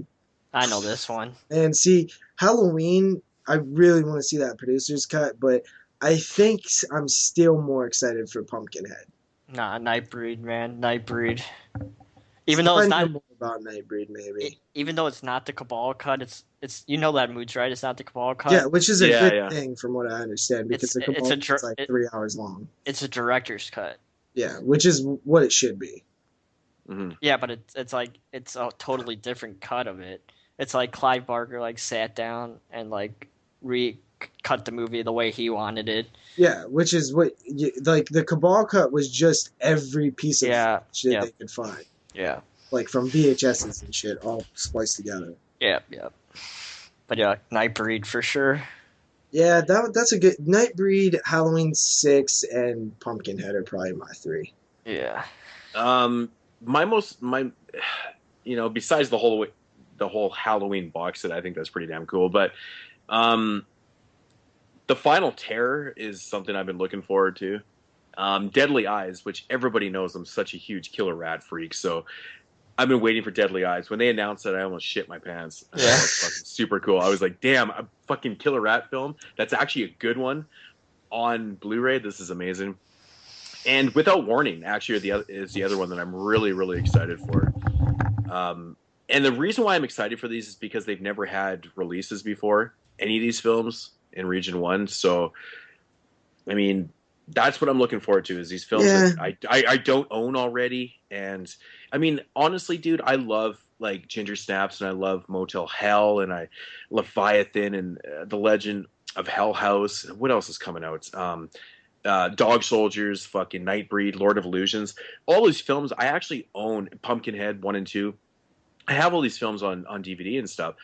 know this one. And see, Halloween, I really want to see that producer's cut, but I think I'm still more excited for Pumpkinhead. Nah, Nightbreed, man. Nightbreed. Even though it's not more about Nightbreed, maybe. Even though it's not the Cabal cut, it's you know that Moodz, right? It's not the Cabal cut. Yeah, which is a good thing from what I understand because the Cabal is like 3 hours long. It's a director's cut. Yeah, which is what it should be. Mm-hmm. Yeah, but it's a totally different cut of it. It's like Clive Barker like sat down and like cut the movie the way he wanted it. Yeah, which is what like the Cabal cut was just every piece of shit they could find. Yeah. Like from VHSs and shit all spliced together. Yeah. But yeah, Nightbreed for sure. Yeah, that's a good Nightbreed, Halloween 6, and Pumpkinhead are probably my 3. Yeah. Besides the whole Halloween box set, I think that's pretty damn cool. But The Final Terror is something I've been looking forward to. Deadly Eyes, which everybody knows I'm such a huge killer rat freak, so I've been waiting for Deadly Eyes. When they announced it, I almost shit my pants. Yeah. That was fucking super cool. I was like, damn, a fucking killer rat film. That's actually a good one on Blu-ray. This is amazing. And Without Warning, actually, is the other one that I'm really, really excited for. And the reason why I'm excited for these is because they've never had releases before, any of these films in Region 1. So, I mean, that's what I'm looking forward to, is these films that I don't own already. And, I mean, honestly, dude, I love, like, Ginger Snaps, and I love Motel Hell, and I Leviathan, and The Legend of Hell House. What else is coming out? Dog Soldiers, fucking Nightbreed, Lord of Illusions. All these films, I actually own. Pumpkinhead 1 and 2. I have all these films on DVD and stuff.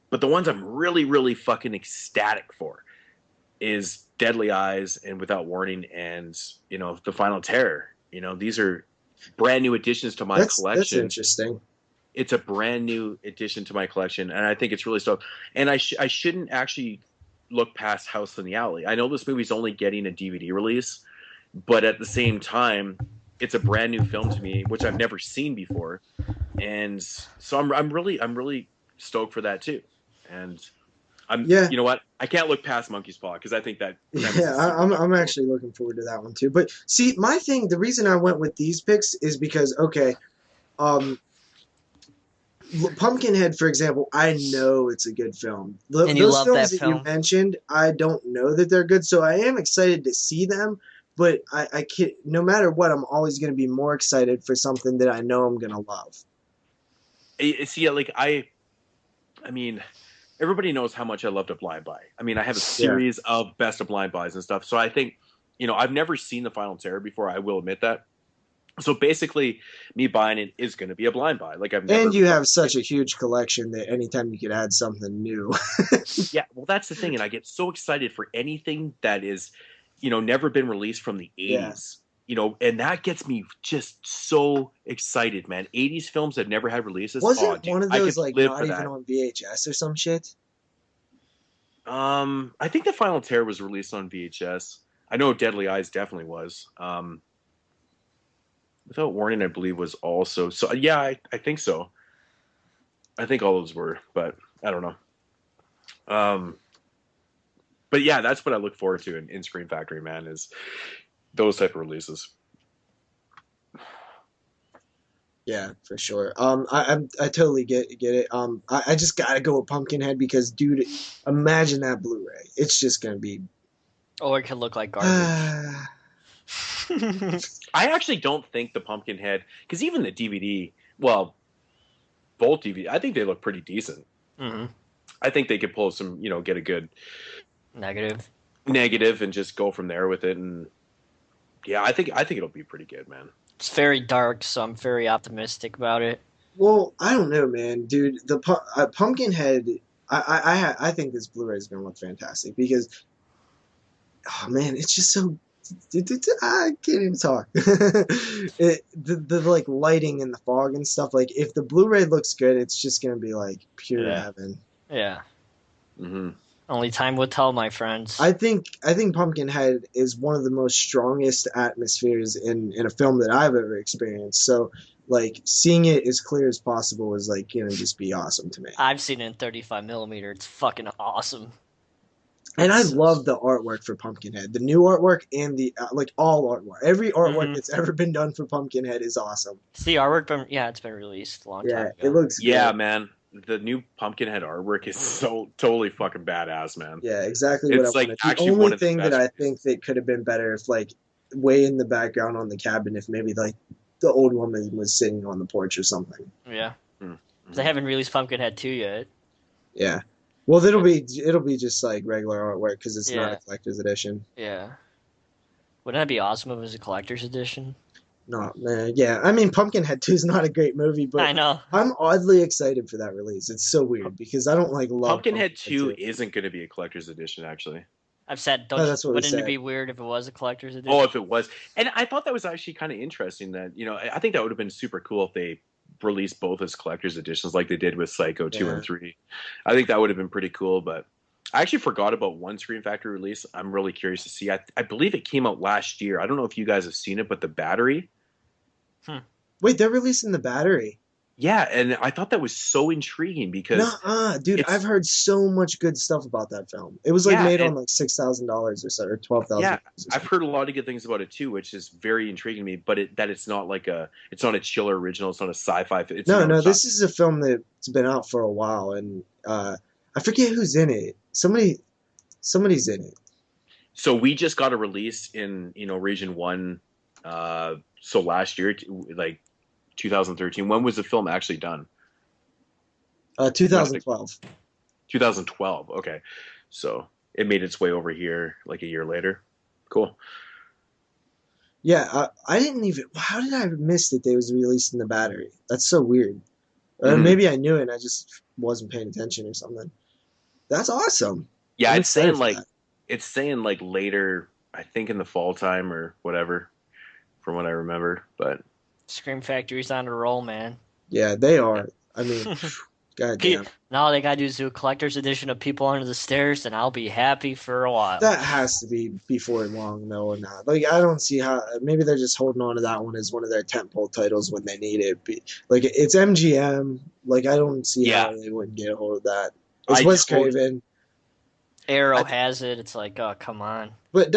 But the ones I'm really, really fucking ecstatic for is Deadly Eyes and Without Warning and, The Final Terror. You know, these are brand new additions to my That's collection. interesting. It's a brand new addition to my collection, and I think it's really stuff. And I shouldn't actually look past House in the Alley. I know this movie's only getting a DVD release, but at the same time, it's a brand new film to me, which I've never seen before, and so I'm really stoked for that too. And you know what? I can't look past Monkey's Paw because I think that. I'm actually looking forward to that one too. But see, my thing, the reason I went with these picks is because Pumpkinhead, for example, I know it's a good film. And you love that film. You mentioned, I don't know that they're good, so I am excited to see them. But I can't. No matter what, I'm always going to be more excited for something that I know I'm going to love. See, like I mean, everybody knows how much I love to blind buy. I mean, I have a series of best of blind buys and stuff. So I think, you know, I've never seen The Final Terror before. I will admit that. So basically, me buying it is going to be a blind buy. Like I've never. And you have such a huge collection that anytime you could add something new. Yeah, well, that's the thing, and I get so excited for anything that is, you know, never been released from the 80s. Yeah. You know, and that gets me just so excited, man. 80s films that never had releases. Wasn't one of those like not even on VHS or some shit? I think The Final Terror was released on VHS. I know Deadly Eyes definitely was. Without Warning, I believe, was also. So yeah, I think so. I think all those were, but I don't know. But yeah, that's what I look forward to in Scream Factory, man, is those type of releases. Yeah, for sure. I totally get it. I just gotta go with Pumpkinhead because, dude, imagine that Blu-ray. It's just gonna be. Or it could look like garbage. I actually don't think the Pumpkinhead, because even the DVD, well, both DVD, I think they look pretty decent. Mm-hmm. I think they could pull some, you know, get a good negative and just go from there with it. And yeah, I think it'll be pretty good, man. It's very dark, so I'm very optimistic about it. Well, I don't know, man, dude. The Pumpkinhead, I think this Blu-ray is gonna look fantastic because, oh man, it's just so. I can't even talk. The like lighting and the fog and stuff. Like if the Blu-ray looks good, it's just gonna be like pure heaven. Yeah. Mm-hmm. Only time will tell, my friends. I think Pumpkinhead is one of the most strongest atmospheres in a film that I've ever experienced. So like seeing it as clear as possible is like gonna just be awesome to me. I've seen it in 35mm. It's fucking awesome. And I love the artwork for Pumpkinhead. The new artwork and the like all artwork. Every artwork that's ever been done for Pumpkinhead is awesome. It's the artwork, it's been released a long time ago. Yeah, it looks good. Man. The new Pumpkinhead artwork is so totally fucking badass, man. Yeah, exactly what I wanted. The only thing that I think that could have been better if like way in the background on the cabin, if maybe like the old woman was sitting on the porch or something. Yeah. Mm-hmm. They haven't released Pumpkinhead 2 yet. Yeah. Well, it'll be just like regular artwork because it's not a collector's edition. Yeah. Wouldn't that be awesome if it was a collector's edition? No, man. Yeah, I mean, Pumpkinhead 2 is not a great movie, but I know. I'm oddly excited for that release. It's so weird because I don't like love Pumpkinhead 2 isn't going to be a collector's edition, actually. I've said, wouldn't it be weird if it was a collector's edition? Oh, if it was. And I thought that was actually kind of interesting that, you know, I think that would have been super cool if they released both as collector's editions like they did with Psycho 2 and 3. I think that would have been pretty cool, but I actually forgot about one Scream Factory release. I'm really curious to see. I believe it came out last year. I don't know if you guys have seen it, but The Battery. Wait, they're releasing The Battery? Yeah, and I thought that was so intriguing because dude, I've heard so much good stuff about that film. It was like made on like $6,000 or so, or $12,000. Yeah, I've heard a lot of good things about it too, which is very intriguing to me. But it's not like it's not a chiller original. It's not a sci-fi. No, this is a film that's been out for a while, and I forget who's in it. Somebody's in it. So we just got a release in Region 1. So last year, like 2013. When was the film actually done? 2012. 2012. Okay, so it made its way over here like a year later. Cool. Yeah, I didn't even. How did I miss that they was releasing The Battery? That's so weird. Or maybe I knew it and I just wasn't paying attention or something. That's awesome. Yeah, it's saying like later. I think in the fall time or whatever. from what I remember. But Scream Factory's on a roll, man. Yeah, they are. I mean, goddamn. Now they gotta do a collector's edition of People Under the Stairs, and I'll be happy for a while. That has to be before long, though, or not. Like, I don't see how. Maybe they're just holding on to that one as one of their tentpole titles when they need it. Like, it's MGM. Like, I don't see how they wouldn't get a hold of that. It's Wes Craven. Arrow has it. It's like, oh, come on. But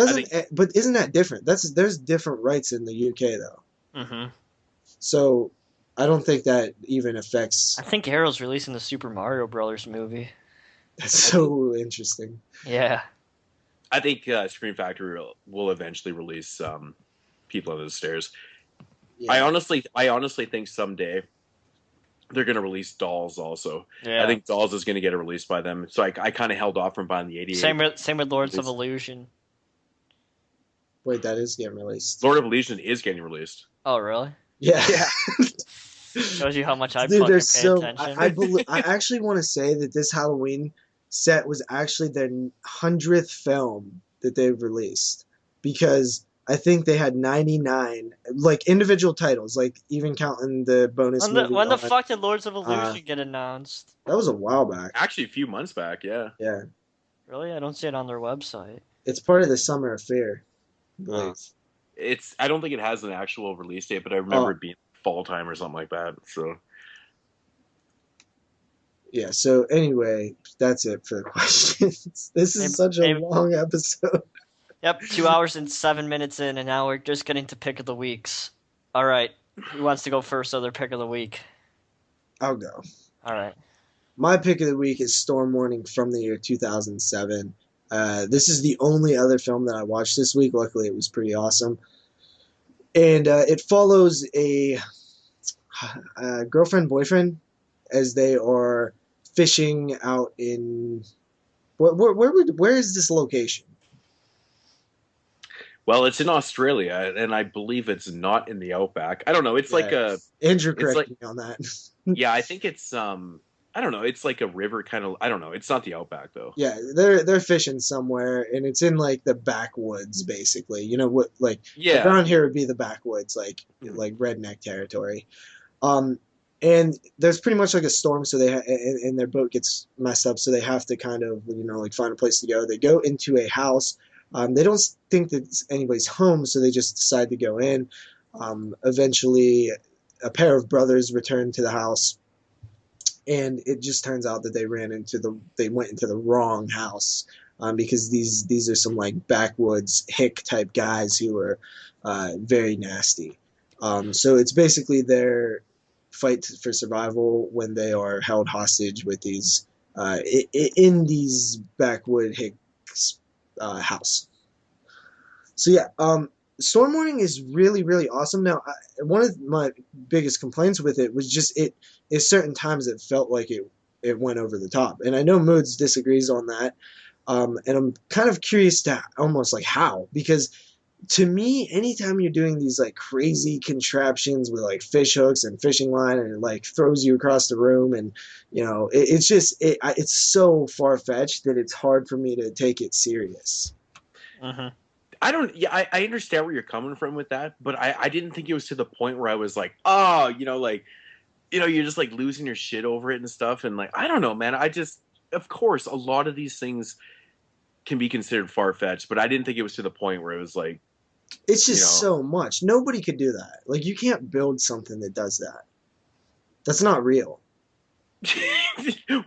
but isn't that different? There's different rights in the UK though. Mm-hmm. So I don't think that even affects. I think Arrow's releasing the Super Mario Brothers movie. That's so interesting. Yeah. I think Scream Factory will eventually release People Under the Stairs. Yeah. I honestly think someday they're going to release Dolls also. Yeah. I think Dolls is going to get a release by them. So I kind of held off from buying the 88. Same with Lords of Illusion. Wait, that is getting released. Lord of Illusion is getting released. Oh, really? Yeah. Shows you how much I fucking pay attention. I actually want to say that this Halloween set was actually their 100th film that they've released, because I think they had 99 like individual titles, like even counting the bonus movie. When the fuck did Lords of Illusion get announced? That was a while back. Actually, a few months back, yeah. Yeah. Really? I don't see it on their website. It's part of the Summer Affair, I believe. I don't think it has an actual release date, but I remember it being fall time or something like that. So yeah. So anyway, that's it for the questions. This is such a long episode. Yep, 2 hours and 7 minutes in, and now we're just getting to pick of the weeks. All right, who wants to go first? Other pick of the week. I'll go. All right. My pick of the week is Storm Warning from the year 2007. This is the only other film that I watched this week. Luckily, it was pretty awesome. And it follows a girlfriend-boyfriend as they are fishing out in... Where is this location? Well, it's in Australia, and I believe it's not in the outback. I don't know. It's like a... Andrew, correct me on that. Yeah, I think it's... I don't know. It's like a river kind of. I don't know. It's not the outback though. Yeah, they're fishing somewhere, and it's in like the backwoods, basically. You know what? Like around here would be the backwoods, like redneck territory. And there's pretty much like a storm, so and their boat gets messed up, so they have to kind of like find a place to go. They go into a house. They don't think that anybody's home, so they just decide to go in. Eventually, a pair of brothers return to the house. And it just turns out that they went into the wrong house, because these are some like backwoods hick type guys who are very nasty. So it's basically their fight for survival when they are held hostage with these in these backwood hicks house. So yeah, Storm Warning is really, really awesome. Now, one of my biggest complaints with it was just at certain times it felt like it went over the top. And I know Moodz disagrees on that. And I'm kind of curious to almost like how. Because to me, anytime you're doing these like crazy contraptions with like fish hooks and fishing line, and it like throws you across the room, and it's so far-fetched that it's hard for me to take it serious. Uh-huh. I understand where you're coming from with that, but I didn't think it was to the point where I was like, oh, you're just like losing your shit over it and stuff. And like, I don't know, man. Of course, a lot of these things can be considered far-fetched, but I didn't think it was to the point where it was like, it's just so much. Nobody could do that. Like, you can't build something that does that. That's not real.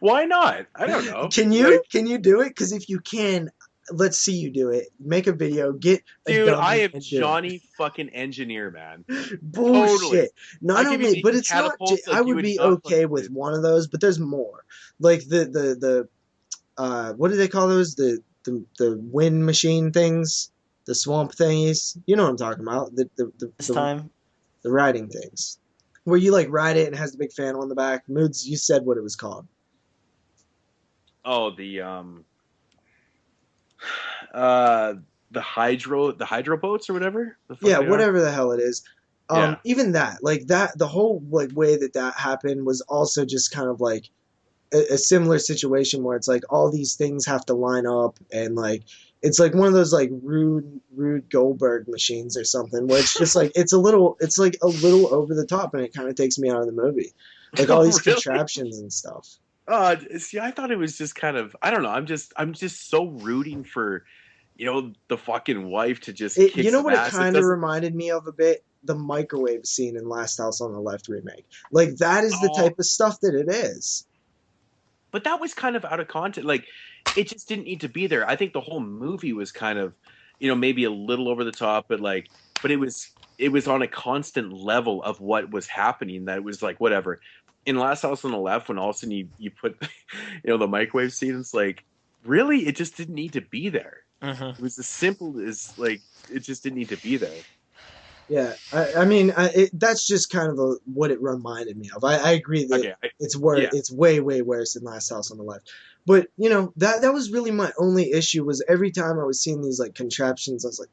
Why not? I don't know. Can you do it? Because if you can, let's see you do it. Make a video. Dude, I am Johnny fucking Engineer, man. Bullshit. Totally. Not only, but it's not. I would be okay with one of those, but there's more. Like the what do they call those? The wind machine things, the swamp thingies. You know what I'm talking about? The riding things, where you like ride it and it has the big fan on the back. Moodz, you said what it was called. Oh, the hydro boats or whatever. Yeah, whatever the hell it is. Even that, like that, the whole like way that happened was also just kind of like a similar situation where it's like all these things have to line up, and like It's like one of those like Rude Goldberg machines or something, where it's just like it's a little over the top, and it kind of takes me out of the movie, like all these Really? contraptions and stuff. See, I thought it was just kind of, I don't know. I'm just so rooting for, the fucking wife to just kick You know some what it ass. kind of reminded me of a bit? The microwave scene in Last House on the Left remake. Like that is the type of stuff that it is. But that was kind of out of context. Like, it just didn't need to be there. I think the whole movie was kind of, maybe a little over the top, but it was on a constant level of what was happening. That it was like whatever. In Last House on the Left, when all of a sudden you put, the microwave scene, it's like, really, it just didn't need to be there. It was as simple as like it just didn't need to be there. Yeah, that's just kind of what it reminded me of. I agree that it's way worse than Last House on the Left. But that was really my only issue was every time I was seeing these like contraptions, I was like,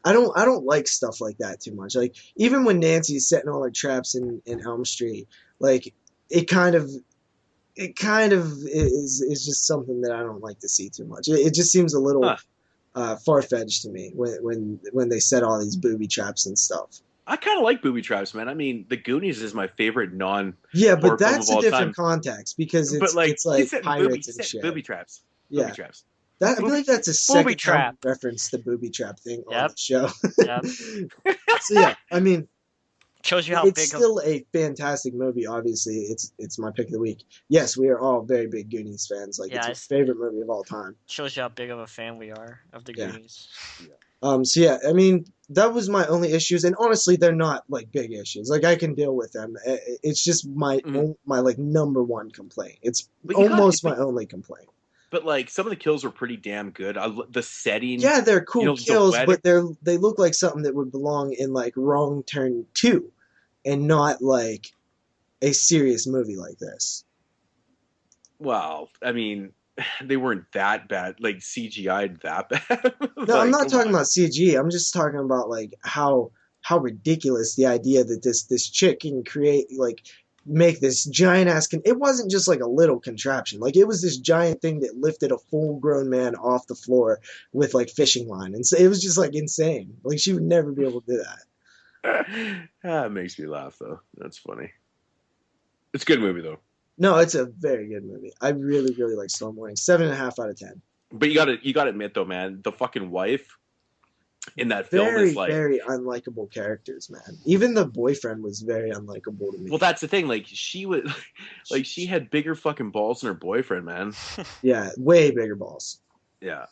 I don't like stuff like that too much. Like even when Nancy's setting all her traps in Elm Street, like it kind of is just something that I don't like to see too much. It just seems a little far-fetched to me when they set all these booby traps and stuff. I kind of like booby traps, man. I mean, The Goonies is my favorite but that's a different context because it's like pirates and shit. Booby traps. Yeah. Booby traps. I believe that's a second time reference to booby trap thing on the show. Yep. So yeah, I mean, shows you how it's still a fantastic movie. Obviously, it's my pick of the week. Yes, we are all very big Goonies fans. Like it's our favorite movie of all time. Shows you how big of a fan we are of the Goonies. Yeah. So yeah, I mean that was my only issues, and honestly, they're not like big issues. Like I can deal with them. It's just my like number one complaint. It's almost my only complaint. But like some of the kills were pretty damn good. The setting. Yeah, they're cool kills, but they look like something that would belong in like Wrong Turn 2. And not like a serious movie like this. Well, I mean, they weren't that bad, like CGI'd that bad. No, I'm not talking about CG. I'm just talking about like how ridiculous the idea that this chick can make this giant ass. It wasn't just like a little contraption. Like it was this giant thing that lifted a full grown man off the floor with like fishing line, and so it was just like insane. Like she would never be able to do that. It makes me laugh though. That's funny. It's a good movie though. No, it's a very good movie. I really, really like Storm Warning. 7.5 out of 10. But you gotta admit though, man, the fucking wife in that film is like very unlikable characters, man. Even the boyfriend was very unlikable to me. Well, that's the thing. Like she had bigger fucking balls than her boyfriend, man. Yeah, way bigger balls. Yeah.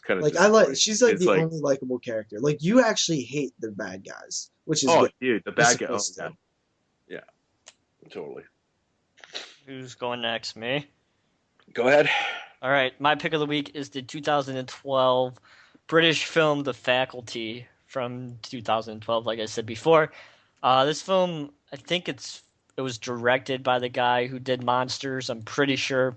Kind of she's like the only likable character. Like you actually hate the bad guys, which is dude, the bad guys. Oh, yeah, totally. Who's going next? Me. Go ahead. All right, my pick of the week is the 2012 British film The Faculty from 2012. Like I said before, this film I think it was directed by the guy who did Monsters. I'm pretty sure.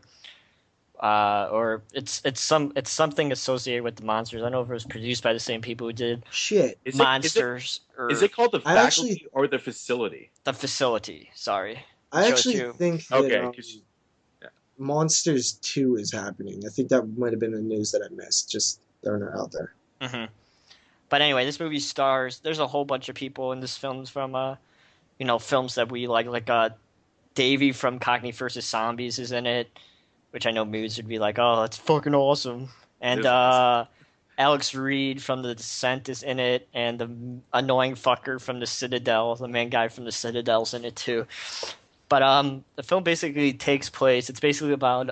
Or it's something associated with the Monsters. I don't know if it was produced by the same people who did Monsters. Is it called The Faculty or The Facility? The Facility. Sorry. I actually think that Monsters 2 is happening. I think that might have been the news that I missed. Just throwing it out there. Mm-hmm. But anyway, this movie stars. There's a whole bunch of people in this film from films that we like Davey from Cockney vs. Zombies is in it. Which I know Moodz would be like, oh, that's fucking awesome. And Alex Reed from The Descent is in it, and the annoying fucker from The Citadel, the main guy from The Citadel's in it too. But the film basically takes place. It's basically about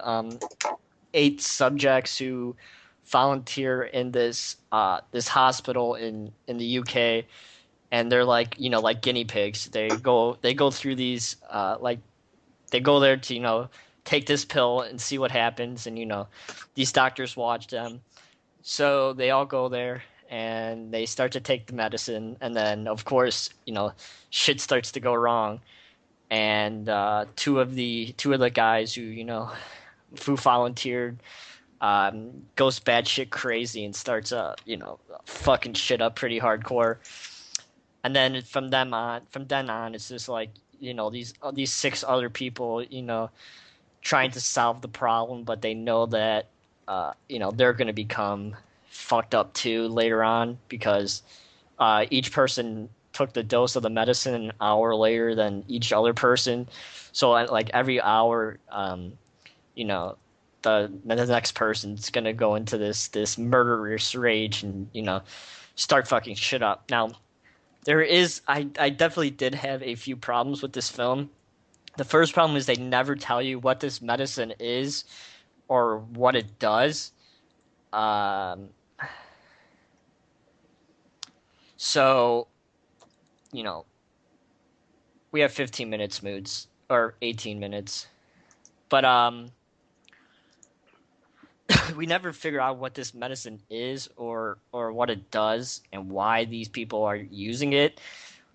8 subjects who volunteer in this hospital in the UK, and they're like guinea pigs. They go through these they go there to take this pill and see what happens, and these doctors watch them. So they all go there and they start to take the medicine, and then of course shit starts to go wrong, and two of the guys who volunteered goes batshit crazy and starts fucking shit up pretty hardcore. And then from then on it's just like these 6 other people trying to solve the problem, but they know that they're going to become fucked up too later on because each person took the dose of the medicine an hour later than each other person. So like every hour, the next person's gonna go into this murderous rage and start fucking shit up. Now, I definitely did have a few problems with this film. The first problem is they never tell you what this medicine is or what it does. So, we have 15 minutes, Moodz, or 18 minutes, but we never figure out what this medicine is or what it does and why these people are using it.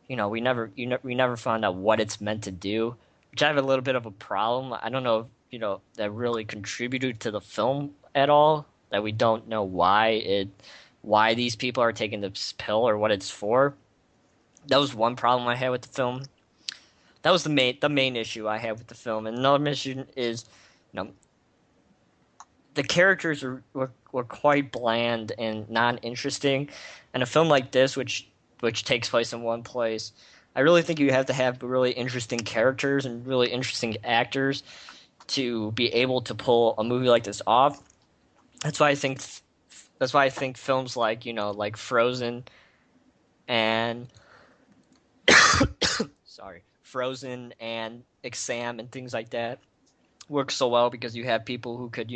We never found out what it's meant to do, which I have a little bit of a problem. I don't know if, that really contributed to the film at all, that we don't know why these people are taking this pill or what it's for. That was one problem I had with the film. That was the main issue I had with the film. And another issue is, the characters were quite bland and non-interesting. And a film like this, which takes place in one place, I really think you have to have really interesting characters and really interesting actors to be able to pull a movie like this off. That's why I think films like like Frozen and Frozen and Exam and things like that work so well, because you have people who could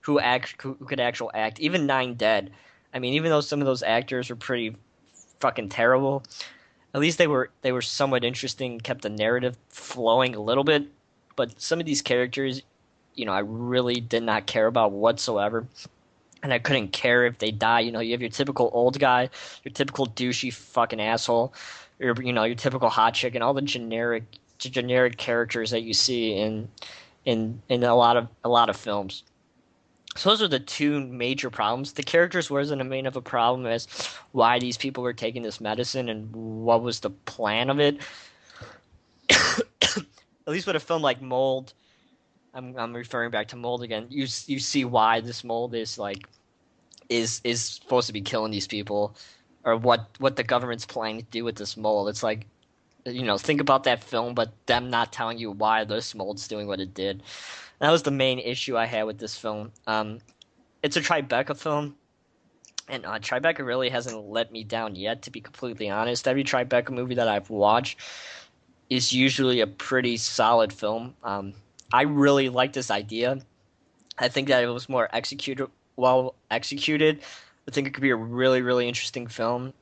who could actually act. Even Nine Dead. I mean, even though some of those actors were pretty fucking terrible, at least they were somewhat interesting, kept the narrative flowing a little bit. But some of these characters, I really did not care about whatsoever. And I couldn't care if they die. You have your typical old guy, your typical douchey fucking asshole, your typical hot chick, and all the generic characters that you see in a lot of films. So those are the two major problems. The characters wasn't as main of a problem as why these people were taking this medicine and what was the plan of it. At least with a film like Mold, I'm referring back to Mold again. You see why this mold is supposed to be killing these people, or what the government's planning to do with this mold. It's like, think about that film, but them not telling you why this mold's doing what it did. And that was the main issue I had with this film. It's a Tribeca film, and Tribeca really hasn't let me down yet, to be completely honest. Every Tribeca movie that I've watched is usually a pretty solid film. I really like this idea. I think that it was well executed. I think it could be a really, really interesting film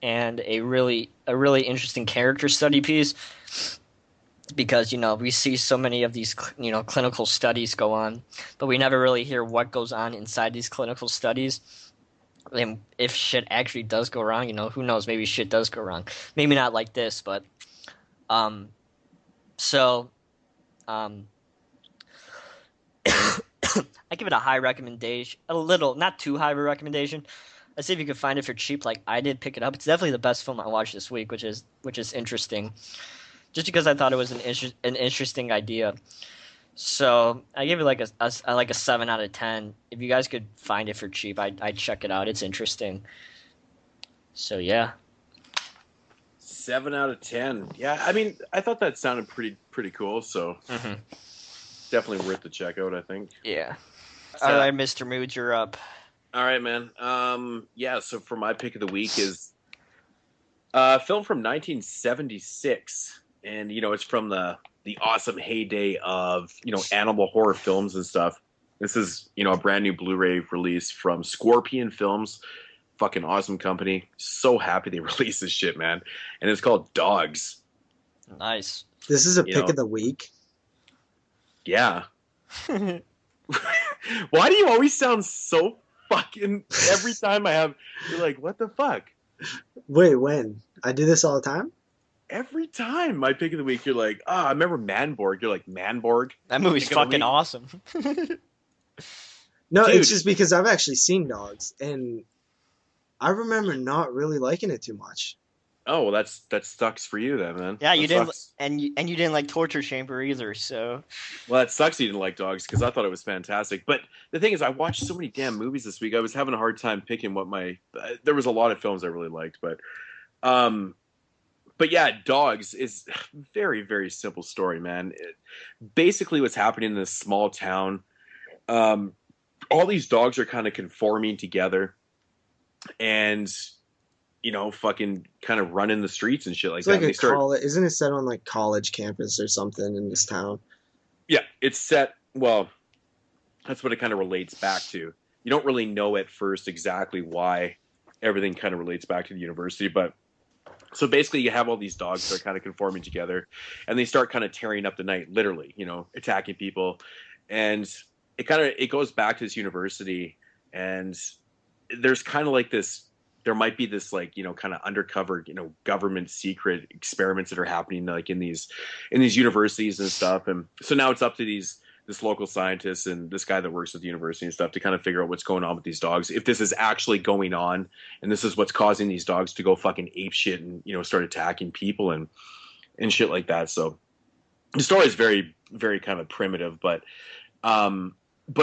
and a really interesting character study piece, because we see so many of these clinical studies go on, but we never really hear what goes on inside these clinical studies. And if shit actually does go wrong, who knows? Maybe shit does go wrong. Maybe not like this, but I give it a high recommendation. A little, not too high of a recommendation. Let's see if you can find it for cheap like I did. Pick it up. It's definitely the best film I watched this week, which is interesting. Just because I thought it was an interesting idea. So I give it like a 7 out of 10. If you guys could find it for cheap, I'd check it out. It's interesting. So yeah. 7 out of 10. Yeah, I mean, I thought that sounded pretty cool. So definitely worth the check out, I think. Yeah. All right, Mr. Moodz, you're up. All right, man. Yeah. So for my pick of the week is a film from 1976, and it's from the awesome heyday of animal horror films and stuff. This is a brand new Blu-ray release from Scorpion Films. Fucking awesome company. So happy they released this shit, man. And it's called Dogs. Nice. This is a pick of the week. Yeah. Why do you always sound so fucking every time you're like, what the fuck? Wait, when? I do this all the time? Every time my pick of the week, you're like, I remember Manborg. You're like, Manborg? That movie's fucking awesome. No, Dude. It's just because I've actually seen Dogs, and I remember not really liking it too much. Oh well, that sucks for you then, man. Yeah, That you didn't, sucks. and you didn't like Torture Chamber either. So Well, that sucks you didn't like dogs because I thought it was fantastic. But the thing is, I watched so many damn movies this week. I was having a hard time picking what my. There was a lot of films I really liked, um, but yeah, Dogs is very very simple story, man. Basically, what's happening in this small town. Um, all these dogs are kind of conforming together, and fucking kind of running the streets and shit like It's that. like And a they start. college. Isn't it set on like college campus or something in this town? Yeah, it's set. Well, that's what it kind of relates back to. You don't really know at first exactly why everything kind of relates back to the university, but so basically you have all these dogs that are kind of conforming together, and they start kind of tearing up the night, literally, attacking people, and it goes back to this university, and there's kind of like this. There might be this like kind of undercover government secret experiments that are happening like in these universities and stuff, and so now it's up to this local scientist and this guy that works at the university and stuff to kind of figure out what's going on with these dogs, if this is actually going on, and this is what's causing these dogs to go fucking ape shit and start attacking people and shit like that. So the story is very very kind of primitive, but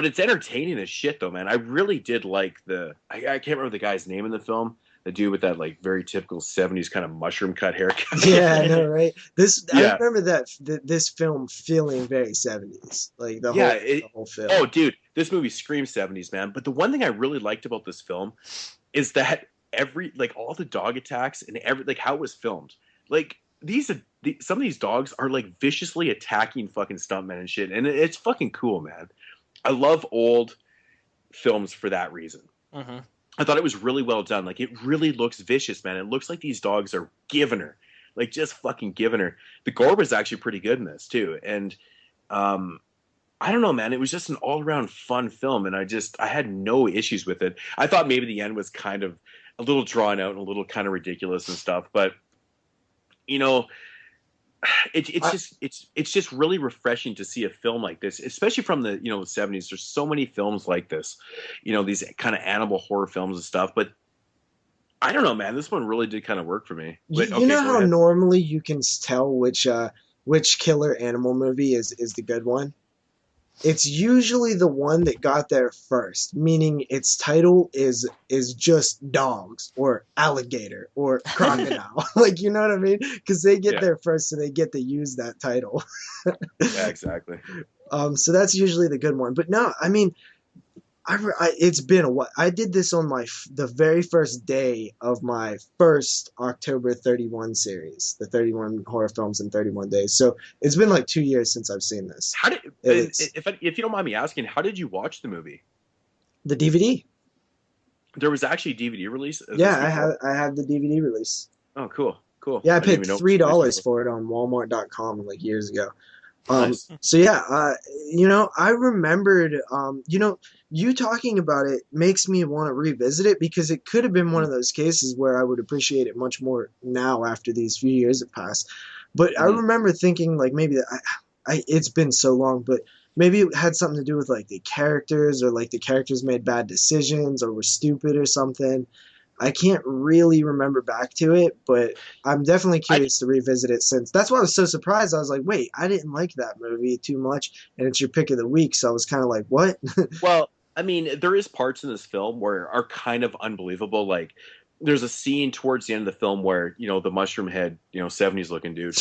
it's entertaining as shit though, man. I really did like I can't remember the guy's name in the film. The dude with that like very typical 70s kind of mushroom cut haircut. Yeah, I know, right? I Yeah. remember this film feeling very 70s, like the whole film. Oh, dude, this movie screams 70s, man. But the one thing I really liked about this film is that all the dog attacks and how it was filmed, like some of these dogs are like viciously attacking fucking stuntmen and shit, and it's fucking cool, man. I love old films for that reason. mm-hmm. I thought it was really well done. Like, it really looks vicious, man. It looks like these dogs are giving her, like just fucking giving her. The gore was actually pretty good in this too, and I don't know, man. It was just an all around fun film, and I had no issues with it. I thought maybe the end was kind of a little drawn out and a little kind of ridiculous and stuff, but it's just really refreshing to see a film like this, especially from the 70s. There's so many films like this, these kind of animal horror films and stuff. But I don't know, man. This one really did kind of work for me. You know how normally you can tell which killer animal movie is the good one? It's usually the one that got there first, meaning its title is just dogs or alligator or crocodile. Like, you know what I mean? Because they get there first, so they get to use that title. Yeah, exactly. So that's usually the good one. But no, I mean, it's been a while. I did this on the very first day of my first October 31 series, the 31 horror films in 31 days. So it's been like 2 years since I've seen this. How did if you don't mind me asking, how did you watch the movie? The DVD. There was actually a DVD release. Yeah, I have the DVD release. Oh, cool. Yeah, I paid $3 for it on Walmart.com like years ago. Nice. So yeah, I remembered, you talking about it makes me want to revisit it, because it could have been one of those cases where I would appreciate it much more now after these few years have passed. But I remember thinking like maybe that it's been so long, but maybe it had something to do with like the characters, or like the characters made bad decisions or were stupid or something. I can't really remember back to it, but I'm definitely curious to revisit it since. That's why I was so surprised. I was like, wait, I didn't like that movie too much, and it's your pick of the week, so I was kind of like, what? Well, I mean, there is parts in this film where are kind of unbelievable. Like, there's a scene towards the end of the film where, the mushroom head, 70s looking dude,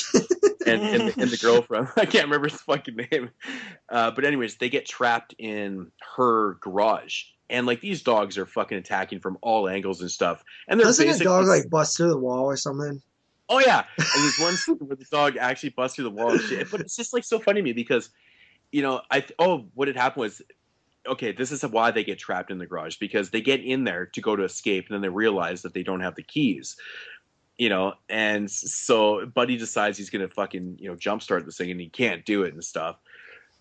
and the girlfriend, I can't remember his fucking name. But anyways, they get trapped in her garage. And like these dogs are fucking attacking from all angles and stuff. And they're doesn't basically a dog like bust through the wall or something? Oh yeah, and there's one scene where the dog actually busts through the wall and shit. But it's just like so funny to me because, what had happened was, okay, this is why they get trapped in the garage, because they get in there to go to escape, and then they realize that they don't have the keys. And so Buddy decides he's gonna fucking jumpstart this thing, and he can't do it and stuff.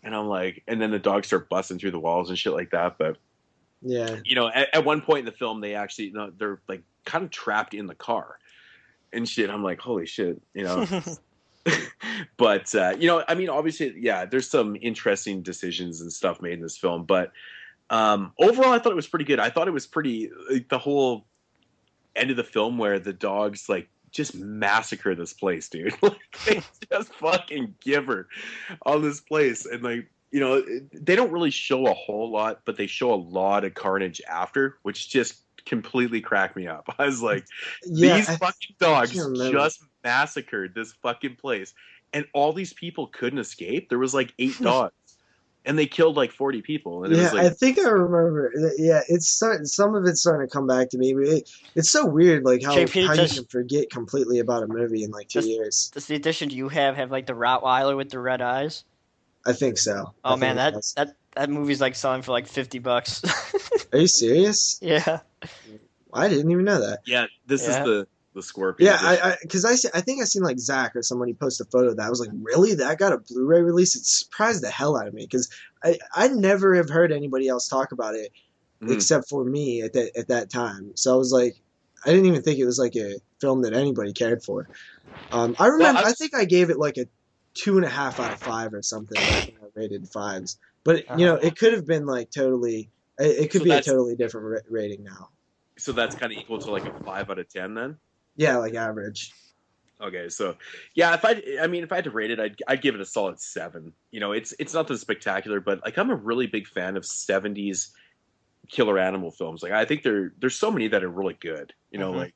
And I'm like, and then the dogs start busting through the walls and shit like that, but. Yeah. At one point in the film, they actually, they're like kind of trapped in the car and shit. I'm like, holy shit, But, I mean, obviously, yeah, there's some interesting decisions and stuff made in this film. But overall, I thought it was pretty good. I thought it was pretty, like, the whole end of the film where the dogs, like, just massacre this place, dude. Like, they just fucking give her on this place. And like, they don't really show a whole lot, but they show a lot of carnage after, which just completely cracked me up. I was like, these fucking dogs just massacred this fucking place. And all these people couldn't escape. There was like 8 dogs. And they killed like 40 people. And it was like, I think I remember. Yeah, some of it's starting to come back to me. But it's so weird, like how JP, you can forget completely about a movie in like 2 years. Does the edition you have like the Rottweiler with the red eyes? I think so. Oh man, that movie's like selling for like $50. Are you serious? Yeah. I didn't even know that. Yeah, this is the Scorpion. Yeah, because I think I seen like Zach or somebody post a photo of that. I was like, really? That got a Blu-ray release? It surprised the hell out of me because I never have heard anybody else talk about it except for me at that time. So I was like, I didn't even think it was like a film that anybody cared for. I remember, I think I gave it like a 2.5 out of 5 or something. I think I rated 5s, but it could have been like totally. It could be a totally different rating now. So that's kind of equal to like a 5 out of 10 then. Yeah, like average. Okay, so yeah, if I had to rate it, I'd give it a solid 7. It's nothing spectacular, but like I'm a really big fan of 70s killer animal films. Like I think there's so many that are really good. Like,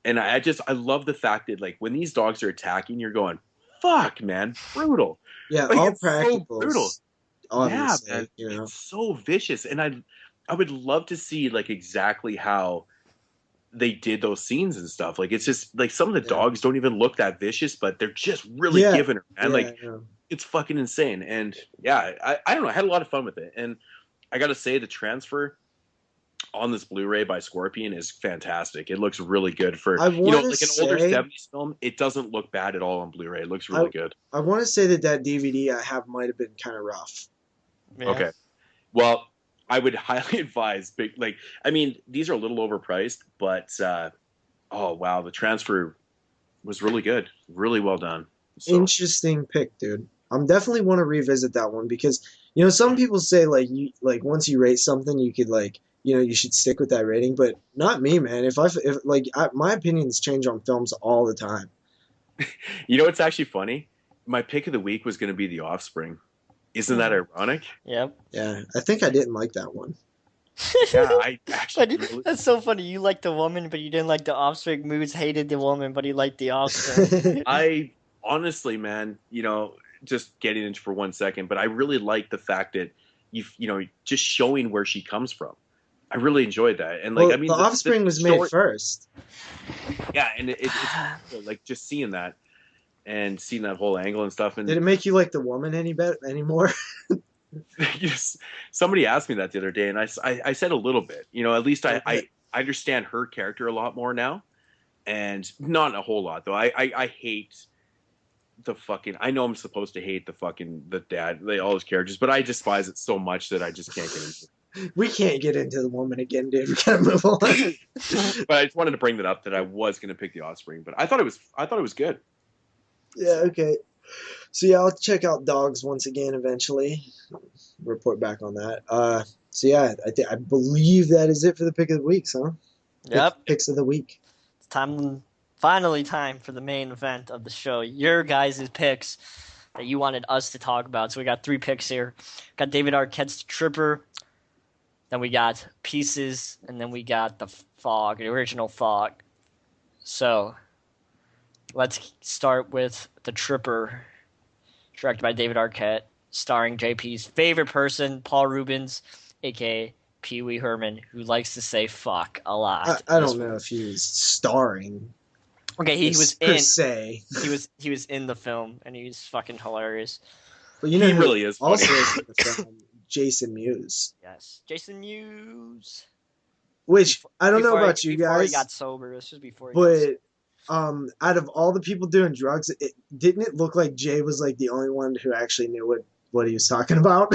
and I love the fact that like when these dogs are attacking, you're going, fuck, man, brutal. Yeah, like, all practicals. So brutal. Obviously, yeah, man, it's so vicious, and I would love to see like exactly how they did those scenes and stuff. Like it's just like some of the dogs don't even look that vicious, but they're just really giving her, man. It's fucking insane. And I don't know, I had a lot of fun with it. And I gotta say the transfer on this Blu-ray by Scorpion is fantastic. It looks really good for like an older 70s film. It doesn't look bad at all on Blu-ray. It looks really good. I want to say that DVD I have might have been kind of rough. Yeah. Okay. Well, I would highly advise these are a little overpriced, but oh wow, the transfer was really good. Really well done. So. Interesting pick, dude. I'm definitely want to revisit that one because some people say like once you rate something you could like you should stick with that rating, but not me, man. My opinions change on films all the time. It's actually funny. My pick of the week was going to be The Offspring. Isn't that ironic? Yep. Yeah, I think I didn't like that one. Yeah, I actually. That's so funny. You liked the woman, but you didn't like the Offspring. Moodz hated the woman, but he liked the Offspring. I honestly, man, just getting into for 1 second, but I really like the fact that just showing where she comes from. I really enjoyed that, and the Offspring was made first. Yeah, and it's like just seeing that. And seeing that whole angle and stuff. And did it make you like the woman anymore? Somebody asked me that the other day, and I said a little bit. At least I understand her character a lot more now, and not a whole lot though. I hate the fucking. I know I'm supposed to hate the dad, all his characters, but I despise it so much that I just can't get into it. We can't get into the woman again, dude. We gotta move on. But I just wanted to bring that up that I was going to pick The Offspring, but I thought it was good. Yeah, okay. So yeah, I'll check out Dogs once again eventually. Report back on that. So yeah, I believe that is it for the pick of the week, huh? Yep. Picks of the week. It's finally time for the main event of the show. Your guys' picks that you wanted us to talk about. So we got 3 picks here. Got David Arquette's Tripper. Then we got Pieces, and then we got the original Fog. So let's start with The Tripper, directed by David Arquette, starring JP's favorite person, Paul Rubens, a.k.a. Pee Wee Herman, who likes to say fuck a lot. I don't know if he was starring. Okay, he was per in. Se. He was in the film, and he's fucking hilarious. But he really is. Also is in the film, Jason Mewes. Yes, Jason Mewes. Which I don't know about you guys. Before he got sober, this was before. Out of all the people doing drugs, didn't it look like Jay was like the only one who actually knew what he was talking about?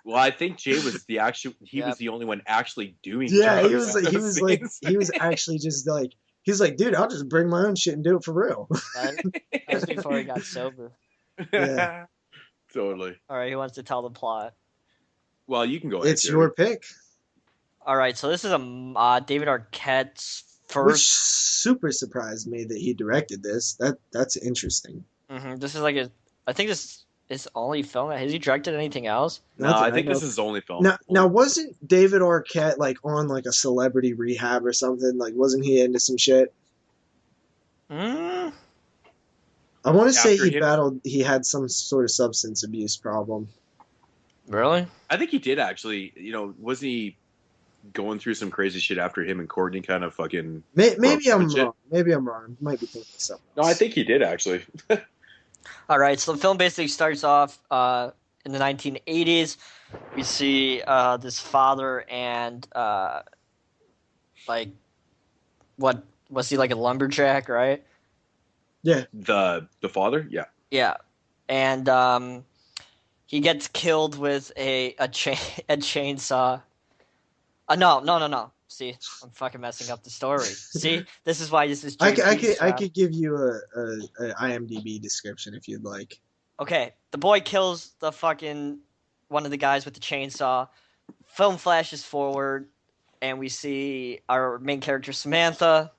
Well, I think Jay was was the only one actually doing drugs. Yeah, he was actually just like, he's like, dude, I'll just bring my own shit and do it for real. That was before he got sober. Yeah. Totally. All right, who wants to tell the plot? Well, you can go ahead. It's your pick. All right, so this is a David Arquette's Which first. super surprised me that he directed this. That's interesting. This is like I think this is only film. Has he directed anything else? No, Not that I think know. this is his only film. Now wasn't David Arquette like on like a celebrity rehab or something? Like, wasn't he into some shit? Mm, I want to say After he him- battled. He had some sort of substance abuse problem. really? I think he did actually. Wasn't he going through some crazy shit after him and Courtney kind of fucking? Maybe I'm legit? wrong. Maybe I'm wrong. Might be thinking of something No, else. I think he did actually. All right. So the film basically starts off in the 1980s. We see this father and like what was he, like a lumberjack, right? Yeah. The father, yeah. Yeah, and he gets killed with a chainsaw. No. See, I'm fucking messing up the story. See, this is why this is. I JP's could give you a IMDb description if you'd like. Okay, the boy kills the fucking one of the guys with the chainsaw. Film flashes forward, and we see our main character Samantha,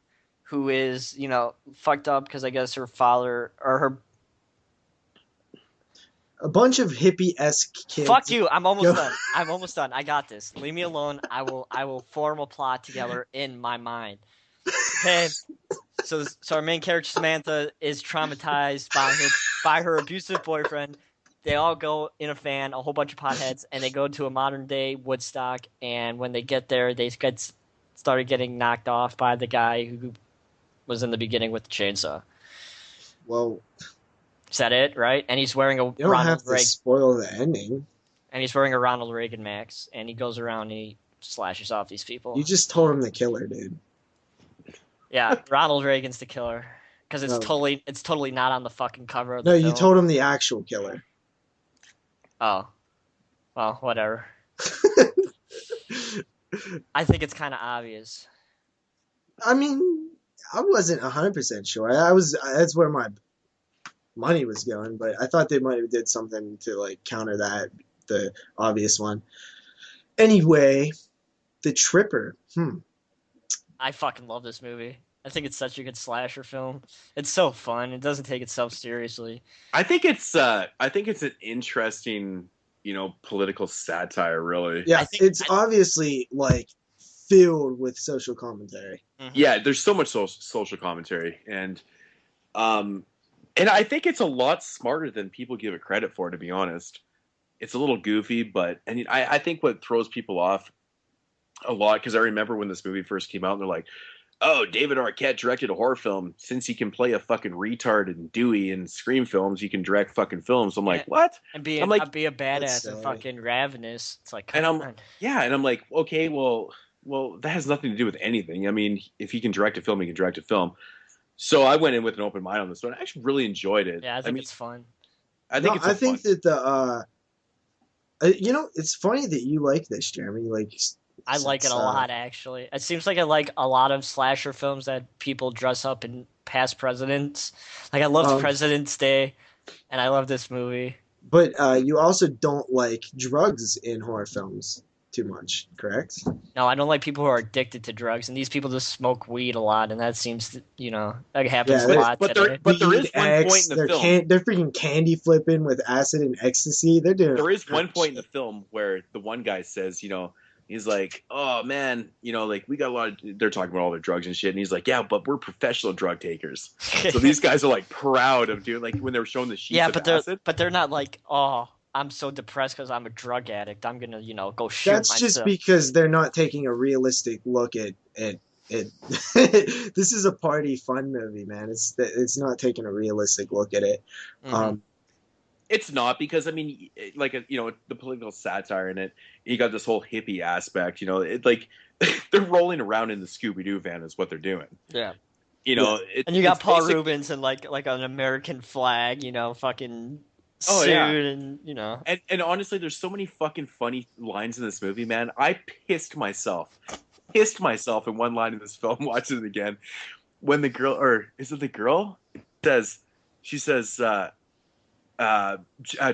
who is fucked up because I guess her father or her. A bunch of hippie-esque kids. Fuck you! I'm almost Go. done. I'm almost done. I got this. Leave me alone. I will form a plot together in my mind. Okay. So our main character Samantha is traumatized by her abusive boyfriend. They all go in a van, a whole bunch of potheads, and they go to a modern day Woodstock. And when they get there, they started getting knocked off by the guy who was in the beginning with the chainsaw. Well, Is that it? Right? And he's wearing a you don't Ronald have to Reagan. spoil the ending. And he's wearing a Ronald Reagan mask, and he goes around and he slashes off these people. You just told him the killer, dude. Yeah, Ronald Reagan's the killer because it's No. totally not on the fucking cover of the No, film. you told him the actual killer. Oh, well, whatever. I think it's kind of obvious. I mean, I wasn't 100% sure. That's where my money was going, but I thought they might have did something to like counter that, the obvious one. Anyway, the Tripper. I fucking love this movie. I think it's such a good slasher film. It's so fun. It doesn't take itself seriously. I think it's an interesting, political satire, really. Yeah, it's obviously like filled with social commentary. Mhm. Yeah, there's so much social commentary, and I think it's a lot smarter than people give it credit for. To be honest, it's a little goofy, but I think what throws people off a lot, because I remember when this movie first came out, and they're like, "Oh, David Arquette directed a horror film. Since he can play a fucking retard and Dewey in Scream films, he can direct fucking films." I'm like, what? And be I'm like, be a badass that's and silly. fucking ravenous. It's like, And come I'm- on. Yeah, and I'm like, okay, well, that has nothing to do with anything. I mean, if he can direct a film, he can direct a film. So I went in with an open mind on this one. I actually really enjoyed it. Yeah, I think it's fun. I think I think that it's funny that you like this, Jeremy. Like, I like it since, a lot, actually. It seems like I like a lot of slasher films that people dress up in past presidents. Like, I love President's Day, and I love this movie. But you also don't like drugs in horror films too much, correct? No, I don't like people who are addicted to drugs, and these people just smoke weed a lot, and that seems to, that happens Yeah, a lot but today. there is Weed, one X, point in the they're film. they're freaking candy flipping with acid and ecstasy. They're doing. There is one point in the film where the one guy says, he's like, "Oh man, like we got a lot of." They're talking about all their drugs and shit, and he's like, "Yeah, but we're professional drug takers." So these guys are like proud of doing, like when they were showing the sheets yeah, of acid. but they're not like, oh, I'm so depressed because I'm a drug addict. I'm gonna, go shoot That's myself. just because they're not taking a realistic look at it. This is a party fun movie, man. It's not taking a realistic look at it. Mhm. It's not, because I mean, like the political satire in it. You got this whole hippie aspect. It like they're rolling around in the Scooby Doo van is what they're doing. Yeah. And you got Paul Rubens and like an American flag, fucking Oh, suit, yeah. and And honestly, there's so many fucking funny lines in this movie, man. I pissed myself in one line in this film watching it again, when the girl, or is it the girl, she says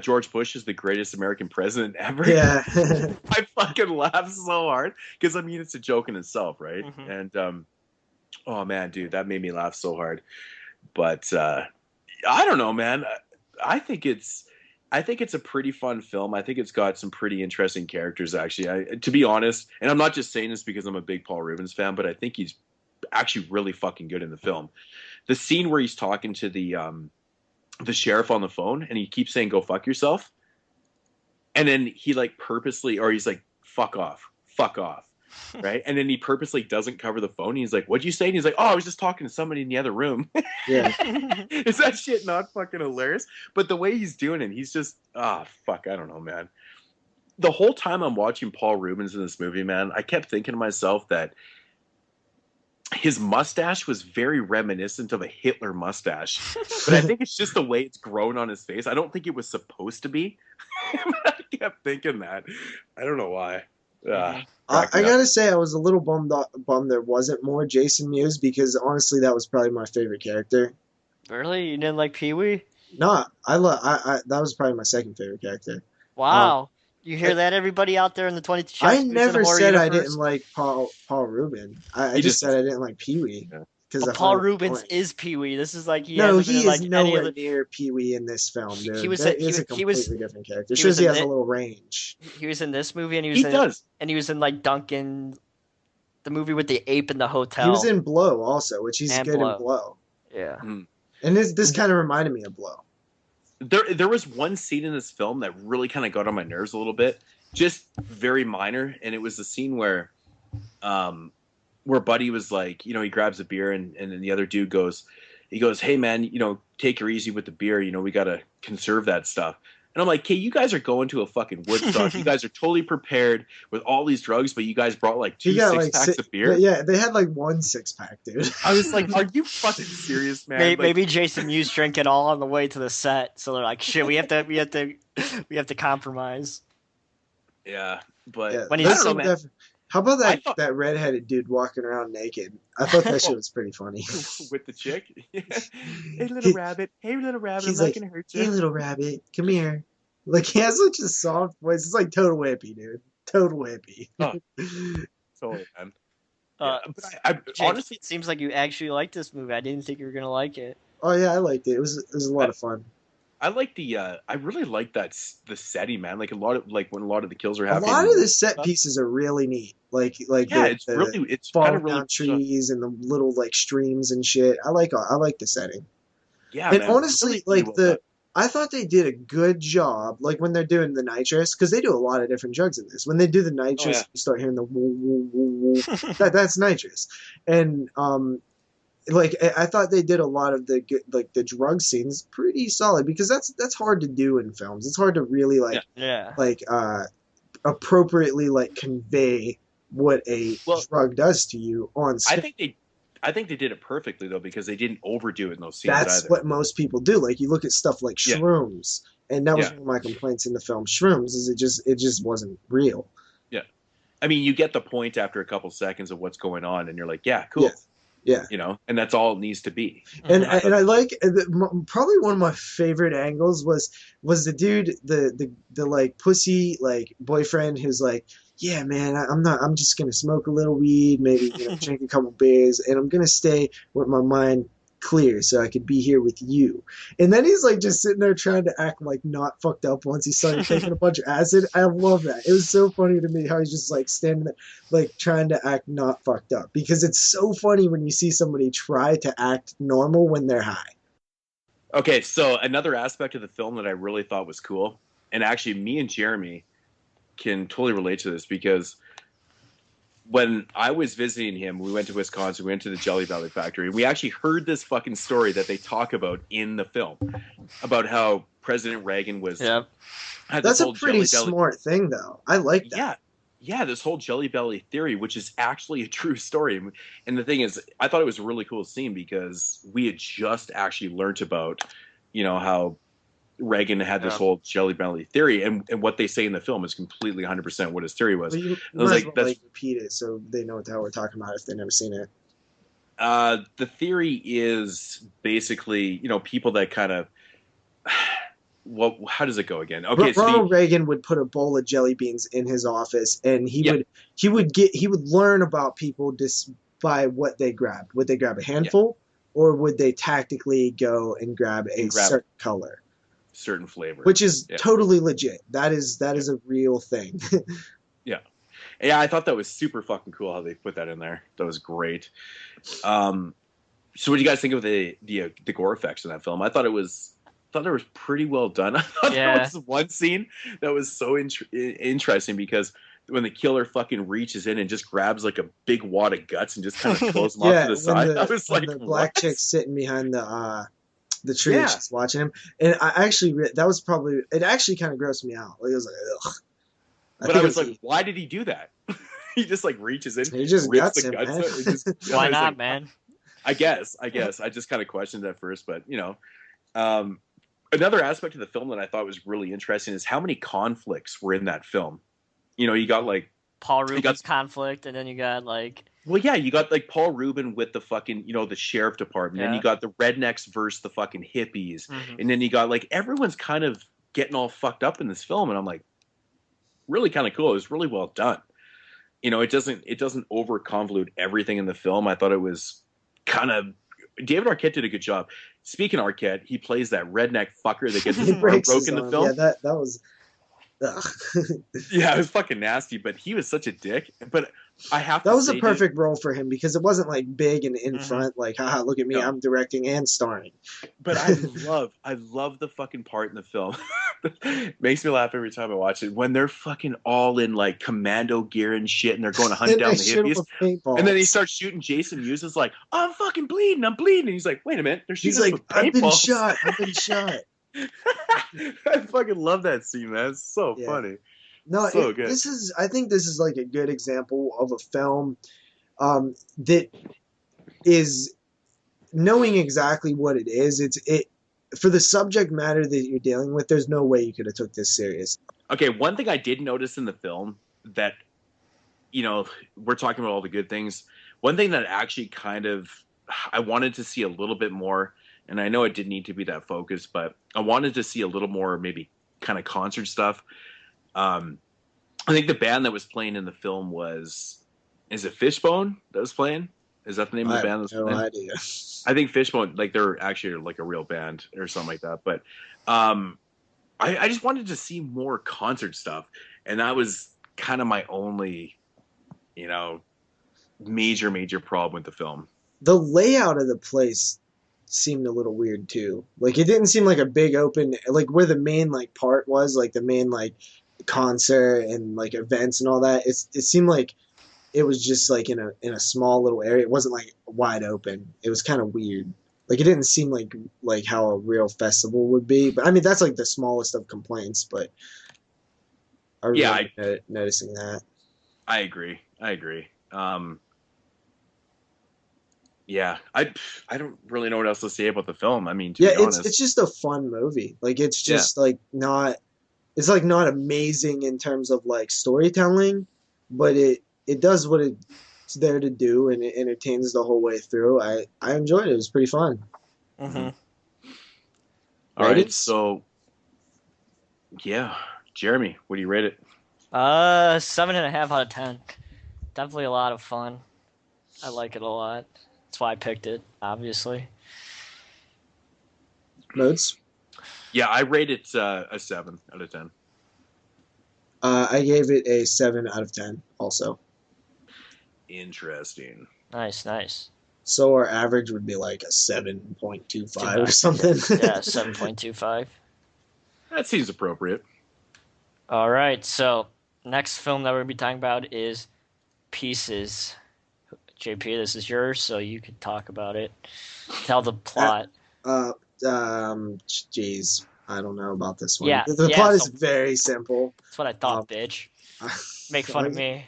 George Bush is the greatest American president ever. Yeah. I fucking laugh so hard because I mean it's a joke in itself, right? Mhm. And Oh man, dude, that made me laugh so hard. But I don't know, man. I think it's I think it's a pretty fun film. I think it's got some pretty interesting characters, actually. To be honest, and I'm not just saying this because I'm a big Paul Rubens fan, but I think he's actually really fucking good in the film. The scene where he's talking to the sheriff on the phone, and he keeps saying, "Go fuck yourself," and then he like purposely, or he's like, fuck off." Right, and then he purposely doesn't cover the phone. He's like, "What'd you say?" And he's like, "Oh, I was just talking to somebody in the other room." Yeah. Is that shit not fucking hilarious? But the way he's doing it, he's just fuck, I don't know, man. The whole time I'm watching Paul Rubens in this movie, man, I kept thinking to myself that his mustache was very reminiscent of a Hitler mustache. But I think it's just the way it's grown on his face. I don't think it was supposed to be. But I kept thinking that. I don't know why. I gotta say, I was a little bummed there wasn't more Jason Mewes, because honestly, that was probably my favorite character. Really? You didn't like Pee-wee? No, I that was probably my second favorite character. Wow. You hear that, everybody out there in the 22 Shots I Movies never and Horror said universe? I didn't like Paul Rubin. I just said I didn't like Pee-wee. Yeah. But Paul Rubens is Pee-wee. This is like he no, hasn't he been is like any nowhere other... near Pee-wee in this film, dude. He was that he is a was- he was- completely different character. he Shows was he in has a it. little range. He was in this movie, and He does. and he was in like Duncan, the movie with the ape in the hotel. He was in Blow also, which he's And good Blow. in Blow. Yeah. And this kind of reminded me of Blow. There was one scene in this film that really kind of got on my nerves a little bit, just very minor, and it was the scene where Buddy was like, he grabs a beer, and then the other dude goes, "Hey man, take her easy with the beer, we gotta conserve that stuff." And I'm like, "Okay, you guys are going to a fucking Woodstock. You guys are totally prepared with all these drugs, but you guys brought like two six-packs of beer." Yeah, they had like 1 6-pack, dude. I was like, "Are you fucking serious, man?" Maybe Jason Mewes drank it all on the way to the set, so they're like, "Shit, we have to compromise." Yeah, but Yeah, When I he's don't know, how about that redheaded dude walking around naked? I thought that shit was pretty funny. with the chick, hey little rabbit, I'm not gonna hurt you. "Hey, little rabbit, come here." Like, he has such a soft voice. It's like total hippie, dude. Total hippie. Oh. Totally, man. Uh, But I Jake, honestly, it seems like you actually like this movie. I didn't think you were gonna like it. Oh yeah, I liked it. It was a lot of fun. I like I really like the setting, man. Like when a lot of the kills are A happening. lot of the set pieces are really neat. Like yeah, it's kind kind of of really down trees and the little like streams and shit. I like the setting. yeah, And man, honestly, really like well done. I thought they did a good job, like when they're doing the nitrous, because they do a lot of different drugs in this. When they do the nitrous, yeah. you start hearing the woo, woo, woo, woo. That's nitrous. And like I thought they did a lot of the drug scenes pretty solid, because that's hard to do in films. It's hard to really Yeah. appropriately like convey what a drug does to you on screen. I think they did it perfectly though, because they didn't overdo it in those scenes That's either. what most people do. Like, you look at stuff like Yeah. shrooms, and that was Yeah. one of my complaints in the film Shrooms, is it just wasn't real. Yeah, I mean, you get the point after a couple seconds of what's going on, and you're like, yeah, cool. Yeah. And that's all it needs to be. And I like probably one of my favorite angles was the dude, the like pussy like boyfriend who's like, "Yeah, man, I'm just gonna smoke a little weed, maybe drink a couple beers, and I'm gonna stay with my mind clear so I could be here with you." And then he's like just sitting there trying to act like not fucked up once he started taking a bunch of acid. I love that. It was so funny to me how he's just like standing there like trying to act not fucked up, because it's so funny when you see somebody try to act normal when they're high. Okay, so another aspect of the film that I really thought was cool, and actually me and Jeremy can totally relate to this, because when I was visiting him, we went to Wisconsin, we went to the Jelly Belly factory, and we actually heard this fucking story that they talk about in the film, about how President Reagan was... Yeah. had That's this a whole pretty Jelly Belly... smart thing, though. I like that. Yeah, this whole Jelly Belly theory, which is actually a true story. And the thing is, I thought it was a really cool scene, because we had just actually learnt about, how Reagan had this whole Jelly Belly theory, and what they say in the film is completely 100% what his theory was. Well, you I was might like, as well repeat it so they know what the hell we're talking about if they've never seen it. The theory is basically, people that kind of... Well, how does it go again? Okay, Ronald Reagan would put a bowl of jelly beans in his office, and he would learn about people by what they grabbed. Would they grab a handful, or would they tactically go and grab a certain color, certain flavor, which is totally legit. That is a real thing. Yeah, I thought that was super fucking cool how they put that in there. That was great. So what do you guys think of the gore effects in that film? I thought it was pretty well done. I thought there was one scene that was so interesting because when the killer fucking reaches in and just grabs like a big wad of guts and just kind of pulls them off to the side. I was like, the black chick sitting behind the tree, she's watching him, and I actually it actually kind of grossed me out. Like, it was like, ugh. But I was like, why did he do that? He just like reaches in, he just rips guts the him, guts out. Why not, man? I guess. I just kind of questioned at first, but you know, another aspect of the film that I thought was really interesting is how many conflicts were in that film. You know, you got like Paul Rubin's conflict, and then you got like. Well, yeah, you got like Paul Rubin with the fucking, you know, the sheriff department, and you got the rednecks versus the fucking hippies, and then you got like everyone's kind of getting all fucked up in this film, and I'm like, really kind of cool. It was really well done. You know, it doesn't over convolute everything in the film. I thought it was kind of David Arquette did a good job. Speaking of Arquette, he plays that redneck fucker that gets his arm broke in the film. Yeah, that was. Yeah, it was fucking nasty, but he was such a dick. But I have to say, that was a perfect role for him because it wasn't like big and in front, like, haha, look at me, I'm directing and starring. But I love the fucking part in the film. Makes me laugh every time I watch it when they're fucking all in like commando gear and shit, and they're going to hunt down the hippies. And then he starts shooting Jason Mewes. Is like, I'm fucking bleeding, I'm bleeding. And he's like, wait a minute, they're shooting. He's like, I've been shot. I fucking love that scene, man. It's so funny. No, so good. I think this is like a good example of a film that is knowing exactly what it is. It for the subject matter that you're dealing with, there's no way you could have took this serious. Okay, one thing I did notice in the film that, you know, we're talking about all the good things. One thing that actually kind of I wanted to see a little bit more, and I know it didn't need to be that focused, but I wanted to see a little more maybe kind of concert stuff. I think the band that was playing in the film is it Fishbone that was playing? Is that the name of the band that was playing? No idea. I think Fishbone, like they're actually like a real band or something like that. But I just wanted to see more concert stuff, and that was kind of my only, you know, major problem with the film. The layout of the place seemed a little weird too. Like, it didn't seem like a big open, like where the main like part was, like the main like concert and like events and all that. It seemed like it was just like in a small little area. It wasn't like wide open. It was kind of weird. Like, it didn't seem like how a real festival would be. But I mean, that's like the smallest of complaints. But I remember noticing that. I agree. Yeah, I don't really know what else to say about the film. I mean, to be honest, it's just a fun movie. Like, it's just like not. It's like not amazing in terms of like storytelling, but it does what it's there to do, and it entertains the whole way through. I enjoyed it. It was pretty fun. Mm-hmm. All right, so yeah, Jeremy, what do you rate it? 7.5 out of 10. Definitely a lot of fun. I like it a lot. That's why I picked it, obviously. Moodz? Yeah, I rate it a 7 out of 10. I gave it a 7 out of 10 also. Interesting. Nice. So our average would be like a 7.25 or something. Yeah, 7.25. That seems appropriate. All right, so next film that we're going to be talking about is Pieces. JP, this is yours, so you can talk about it. Tell the plot. Jeez, I don't know about this one. Yeah, the plot is very simple. That's what I thought, bitch. Make fun of me.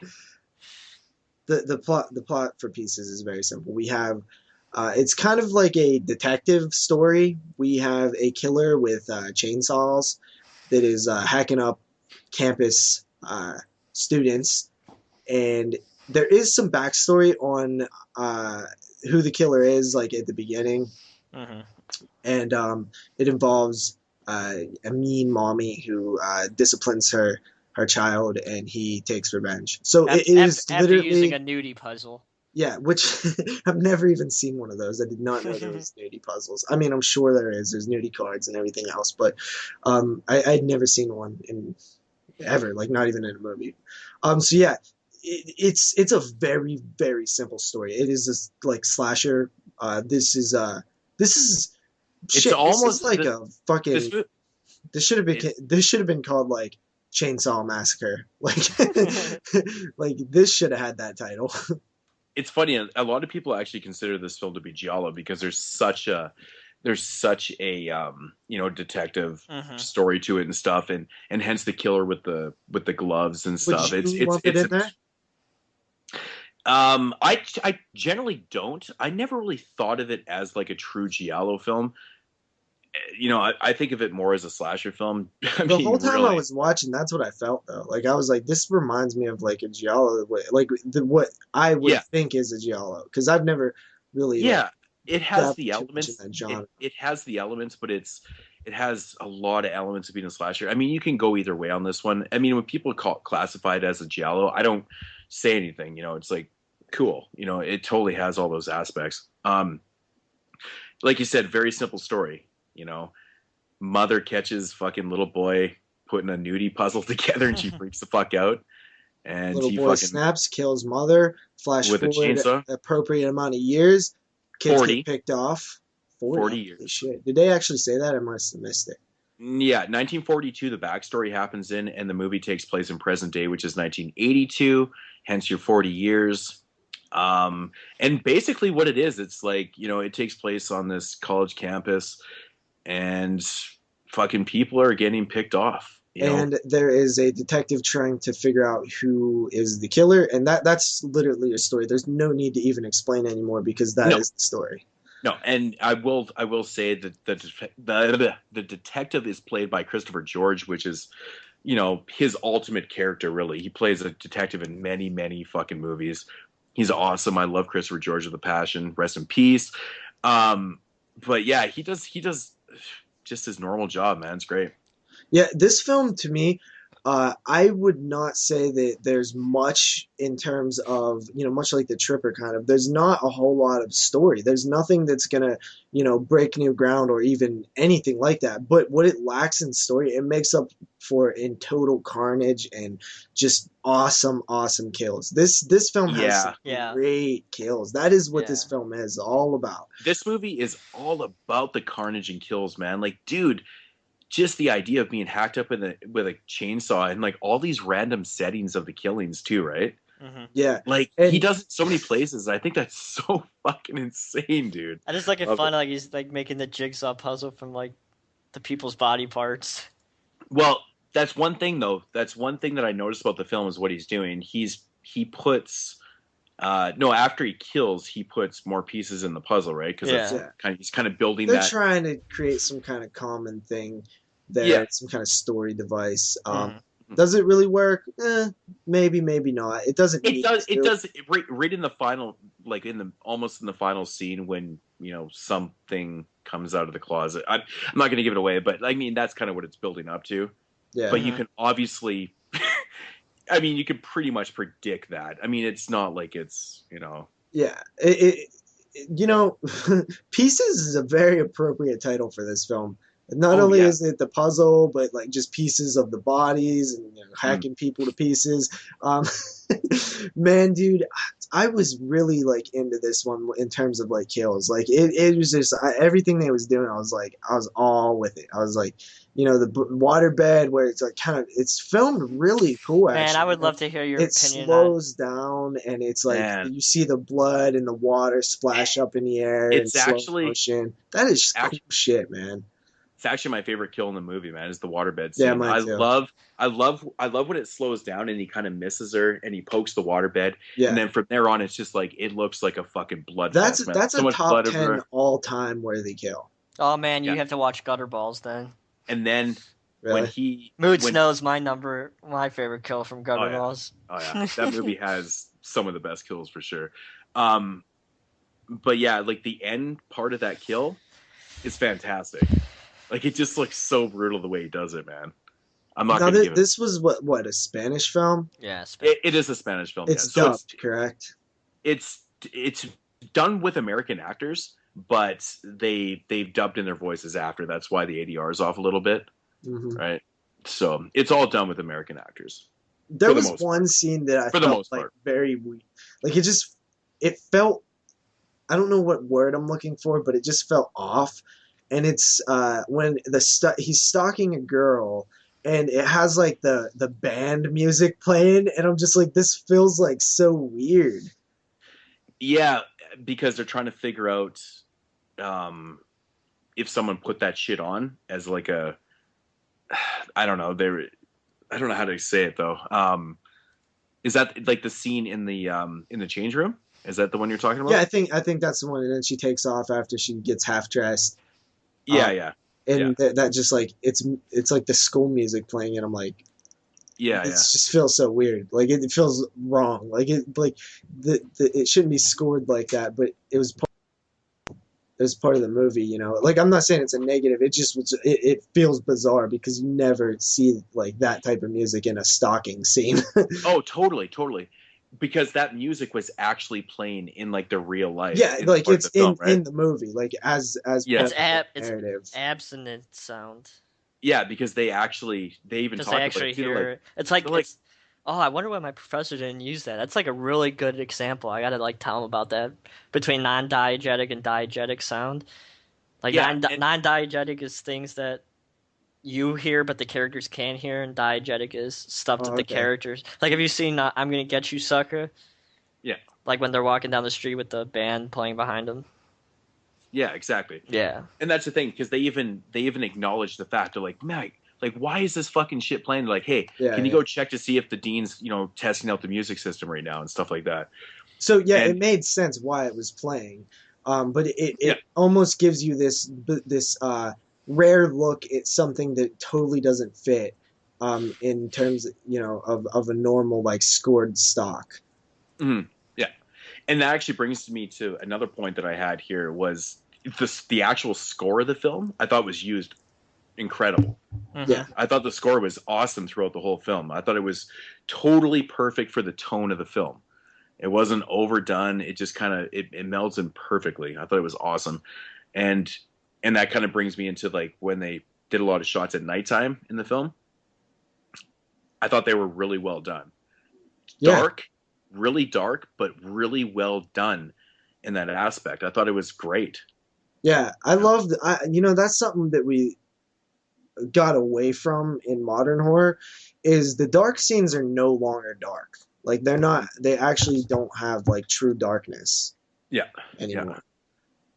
The plot for Pieces is very simple. We have it's kind of like a detective story. We have a killer with chainsaws that is hacking up campus students, and there is some backstory on who the killer is, like at the beginning. Mm-hmm. And it involves a mean mommy who disciplines her child, and he takes revenge. So it is after literally using a nudie puzzle. Yeah, which I've never even seen one of those. I did not know there was nudie puzzles. I mean, I'm sure there is. There's nudie cards and everything else, but I'd never seen one in ever, like not even in a movie. So yeah, it's a very very simple story. It is this like slasher. This is It's shit. This is almost like this, a fucking. this mo- This should have been called like Chainsaw Massacre. Like like this should have had that title. it's funny. A lot of people actually consider this film to be giallo because there's such a detective story to it and stuff, and hence the killer with the gloves and stuff. Would you lump it in there? I generally don't. I never really thought of it as like a true giallo film. I think of it more as a slasher film. The whole time I was watching, that's what I felt though. Like I was like, this reminds me of like a giallo, like what I would think is a giallo, because I've never really it has the in elements. that genre. It has the elements, but it has a lot of elements of being a slasher. I mean, you can go either way on this one. I mean, when people classify it as a giallo, I don't say anything. It's like cool. It totally has all those aspects. Like you said, very simple story. Mother catches fucking little boy putting a nudie puzzle together, and she freaks the fuck out. And little he boy fucking snaps, kills mother. Flash with a forward chainsaw. appropriate amount of years. Kids 40. get picked off. 40 years. Holy shit. Did they actually say that? I must have missed it. Yeah, 1942. The backstory happens and the movie takes place in present day, which is 1982. Hence your 40 years. And basically what it is, it's like it takes place on this college campus. And fucking people are getting picked off. And there is a detective trying to figure out who is the killer, and that's literally a story. There's no need to even explain anymore because that is the story. No, and I will say that the detective is played by Christopher George, which is his ultimate character. Really, he plays a detective in many many fucking movies. He's awesome. I love Christopher George with a passion. Rest in peace. But yeah, he does just his normal job, man. It's great. Yeah, this film to me, I would not say that there's much in terms of, much like The Tripper kind of, there's not a whole lot of story. There's nothing that's going to, break new ground or even anything like that. But what it lacks in story, it makes up for in total carnage and just awesome, awesome kills. This film has some great kills. That is what this film is all about. This movie is all about the carnage and kills, man. Like, dude, just the idea of being hacked up with a chainsaw and like all these random settings of the killings too, right? Mm-hmm. Yeah, like he does it so many places. I think that's so fucking insane, dude. I just like it fun, like he's like making the jigsaw puzzle from like the people's body parts. Well, that's one thing though. That's one thing that I noticed about the film is what he's doing. He puts after he kills, he puts more pieces in the puzzle, right? Because he's kind of building. They're trying to create some kind of common thing there, some kind of story device. Does it really work? Maybe, maybe not. It doesn't. It does. It does. Right in the final, like almost in the final scene when something comes out of the closet. I'm not going to give it away, but I mean that's kind of what it's building up to. Yeah. But you can obviously. I mean, you can pretty much predict that. I mean, it's not like it's Yeah, Pieces is a very appropriate title for this film. Not only is it the puzzle, but like just pieces of the bodies and hacking people to pieces. Man, dude, I was really like into this one in terms of like kills. Like it was just everything they was doing. I was all with it. I was like, the waterbed where it's like it's filmed really cool. Actually, man, I would love to hear your opinion. It slows down and it's like you see the blood and the water splash up in the air. It's in slow actually motion. That is cool shit, man. It's actually my favorite kill in the movie, man. Is the waterbed scene. Yeah, mine too. I love when it slows down and he kind of misses her and he pokes the waterbed. Yeah. And then from there on, it's just like it looks like a fucking blood. That's a top 10 all time worthy kill. Oh man, you have to watch Gutterballs then. And then really? Moodz knows my favorite kill from Gutterballs. Oh yeah, that movie has some of the best kills for sure. But yeah, like the end part of that kill is fantastic. Like it just looks so brutal the way he does it, man. I'm not going to give it. This was what a Spanish film? Yeah, it is a Spanish film. It's dubbed, correct? It's it's done with American actors, but they've dubbed in their voices after. That's why the ADR is off a little bit, right? So it's all done with American actors. There was one scene that I felt like very weird. Like it felt, I don't know what word I'm looking for, but it just felt off. And it's when he's stalking a girl, and it has like the band music playing, and I'm just like, this feels like so weird. Yeah, because they're trying to figure out if someone put that shit on as like a, I don't know, I don't know how to say it though. Is that like the scene in the change room? Is that the one you're talking about? Yeah, I think that's the one. And then she takes off after she gets half dressed. Yeah. And that just like it's like the school music playing, and I'm like, it just feels so weird. Like it feels wrong. Like it shouldn't be scored like that, but it was part of the movie, you know. Like, I'm not saying it's a negative. It just was. It feels bizarre because you never see like that type of music in a stalking scene. Oh, totally. Because that music was actually playing in like the real life. Yeah, like it's in the movie, like as it's abstinent sound. Yeah, because they even talk about it. Hear it. It's like I wonder why my professor didn't use that. That's like a really good example. I gotta like tell him about that between non-diegetic and diegetic sound. Like non-diegetic is things that you hear but the characters can't hear, and diegetic is stuff that the characters, like, have you seen I'm Gonna Get You Sucker? Yeah, like when they're walking down the street with the band playing behind them. Yeah, exactly. Yeah, and that's the thing, because they even acknowledge the fact. They're like, man, like, why is this fucking shit playing? They're like, hey, can you go check to see if the dean's testing out the music system right now and stuff like that. So it made sense why it was playing, but it almost gives you this rare look at something that totally doesn't fit in terms of a normal like scored stock. Mm-hmm. Yeah, and that actually brings me to another point that I had here was the actual score of the film. I thought was used incredible. Mm-hmm. Yeah, I thought the score was awesome throughout the whole film. I thought it was totally perfect for the tone of the film. It wasn't overdone. It just kind of it melds in perfectly. I thought it was awesome, and that kind of brings me into like when they did a lot of shots at nighttime in the film. I thought they were really well done. Dark, really dark, but really well done in that aspect. I thought it was great. Yeah, I loved. That's something that we got away from in modern horror. Is the dark scenes are no longer dark. Like they're not. They actually don't have like true darkness. Yeah. Anymore.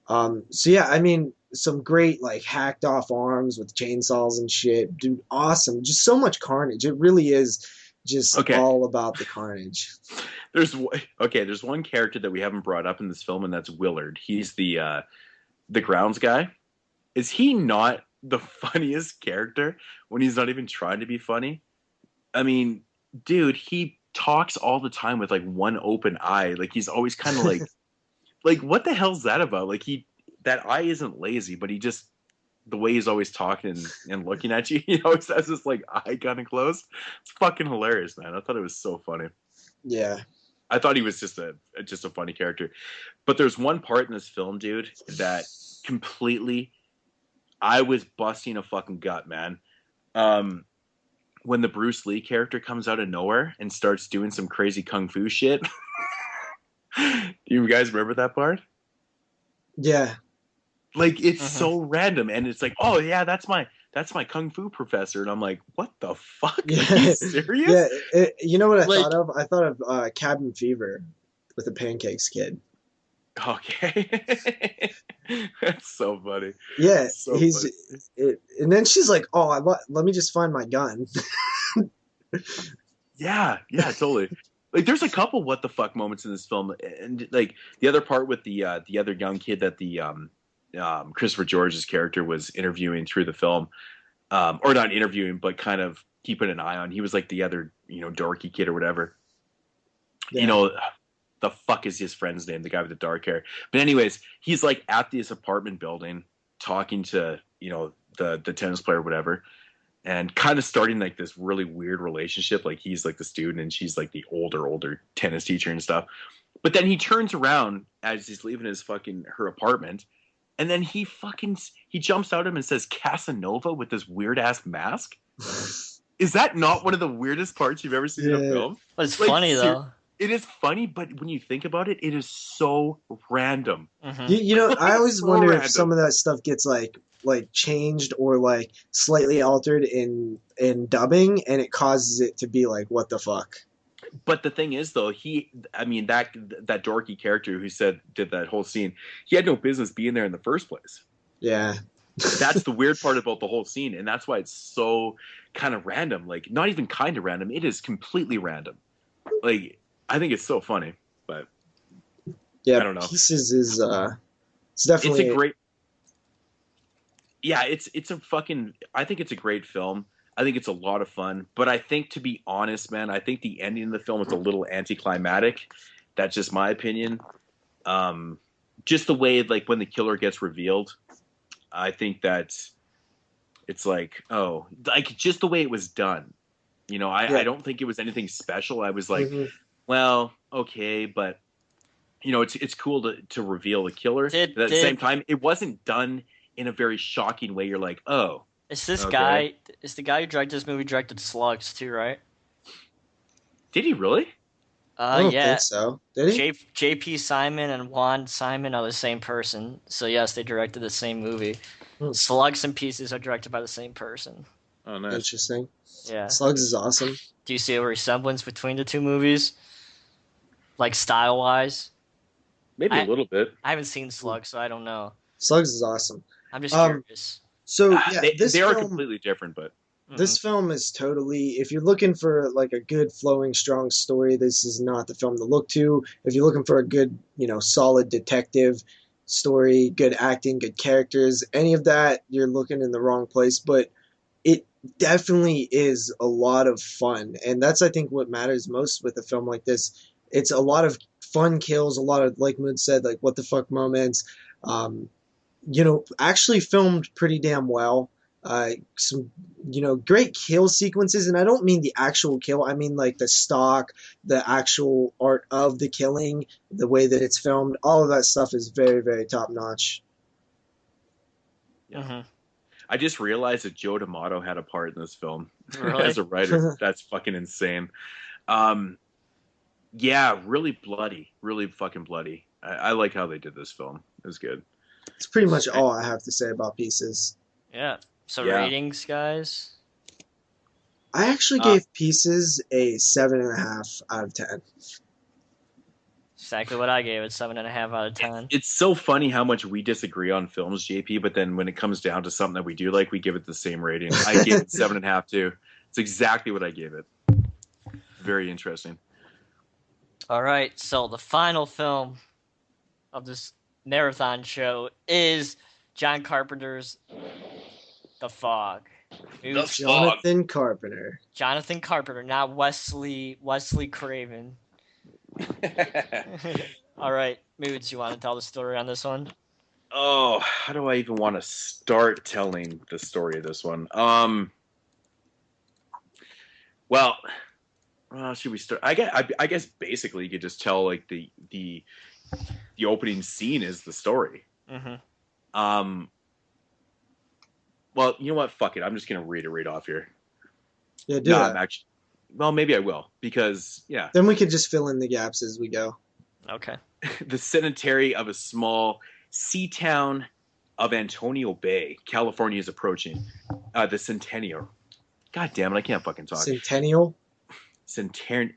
Yeah. So yeah, I mean, some great like hacked off arms with chainsaws and shit, dude. Awesome. Just so much carnage. It really is just all about the carnage. There's one character that we haven't brought up in this film, and that's Willard. He's the grounds guy. Is he not the funniest character when he's not even trying to be funny? I mean, dude, he talks all the time with like one open eye. Like he's always kind of like like what the hell's that about? Like that eye isn't lazy, but he just, the way he's always talking and looking at you, he always has this like eye kind of closed. It's fucking hilarious, man. I thought it was so funny. Yeah. I thought he was just a funny character. But there's one part in this film, dude, that completely, I was busting a fucking gut, man. When the Bruce Lee character comes out of nowhere and starts doing some crazy kung fu shit. You guys remember that part? Yeah. Like it's so random, and it's like, oh yeah, that's my kung fu professor, and I'm like, what the fuck? Yeah. Are you serious? Yeah. You know what I thought of? I thought of Cabin Fever with the Pancakes Kid. Okay. That's so funny. Yeah, so and then she's like, "Oh, let me just find my gun." Yeah, totally. Like, there's a couple what the fuck moments in this film, and like the other part with the other young kid that the Christopher George's character was interviewing through the film, or not interviewing, but kind of keeping an eye on. He was like the other, dorky kid or whatever. Yeah. The fuck is his friend's name? The guy with the dark hair. But anyways, he's like at this apartment building talking to, the tennis player or whatever, and kind of starting like this really weird relationship. Like he's like the student and she's like the older tennis teacher and stuff. But then he turns around as he's leaving her apartment, and then he jumps out at him and says Casanova with this weird ass mask. Is that not one of the weirdest parts you've ever seen in a film? But it's funny though. It is funny, but when you think about it, it is so random. Mm-hmm. I always wonder if some of that stuff gets like changed or like slightly altered in dubbing, and it causes it to be like, what the fuck. But the thing is, though, that dorky character who did that whole scene, he had no business being there in the first place. Yeah. That's the weird part about the whole scene, and that's why it's so kind of random. Like, not even kind of random. It is completely random. Like, I think it's so funny, but yeah, I don't know. Pieces is it's definitely it's a great. Yeah, I think it's a great film. I think it's a lot of fun, but I think, to be honest, man, I think the ending of the film is a little anticlimactic. That's just my opinion. Just the way, like, when the killer gets revealed, I think that it's like, oh, like, just the way it was done. You know, I don't think it was anything special. I was like, well, okay, but you know, it's cool to reveal the killer. At the same time, it wasn't done in a very shocking way. You're like, oh. Is the guy who directed this movie directed Slugs too, right? Did he really? I don't think so. Did he? Jp Simon and Juan Simon are the same person. So yes, they directed the same movie. Slugs and Pieces are directed by the same person. Oh, nice. Interesting. Yeah. Slugs is awesome. Do you see a resemblance between the two movies? Like, style-wise? Maybe a little bit. I haven't seen Slugs, so I don't know. Slugs is awesome. I'm just curious. So, yeah, they are completely different, but... This film is totally... If you're looking for, like, a good, flowing, strong story, this is not the film to look to. If you're looking for a good, solid detective story, good acting, good characters, any of that, you're looking in the wrong place. But it definitely is a lot of fun. And that's, I think, what matters most with a film like this. It's a lot of fun kills, a lot of, like Moodz said, like, what the fuck moments. Actually filmed pretty damn well. Some, great kill sequences, and I don't mean the actual kill. I mean, like, the stock, the actual art of the killing, the way that it's filmed. All of that stuff is very, very top notch. Yeah. I just realized that Joe D'Amato had a part in this film as a writer. That's fucking insane. Yeah, really bloody, really fucking bloody. I like how they did this film. It was good. It's pretty much all I have to say about Pieces. Yeah. So ratings, guys? I actually gave Pieces a 7.5 out of 10. Exactly what I gave it, 7.5 out of 10. It's so funny how much we disagree on films, JP, but then when it comes down to something that we do like, we give it the same rating. I gave it 7.5 too. It's exactly what I gave it. Very interesting. All right, so the final film of this marathon show is John Carpenter's The Fog. Jonathan Carpenter. Jonathan Carpenter, not Wesley Craven. All right, Moodz, you want to tell the story on this one? Oh, how do I even want to start telling the story of this one? Well, should we start? I guess basically you could just tell, like, the opening scene is the story. Well, you know what? Fuck it. I'm just gonna read it right off here. Yeah, do that. Well, maybe I will, because then we could just fill in the gaps as we go. Okay. The cemetery of a small sea town of Antonio Bay, California, is approaching. The centennial. God damn it! I can't fucking talk. Centennial. Centennial.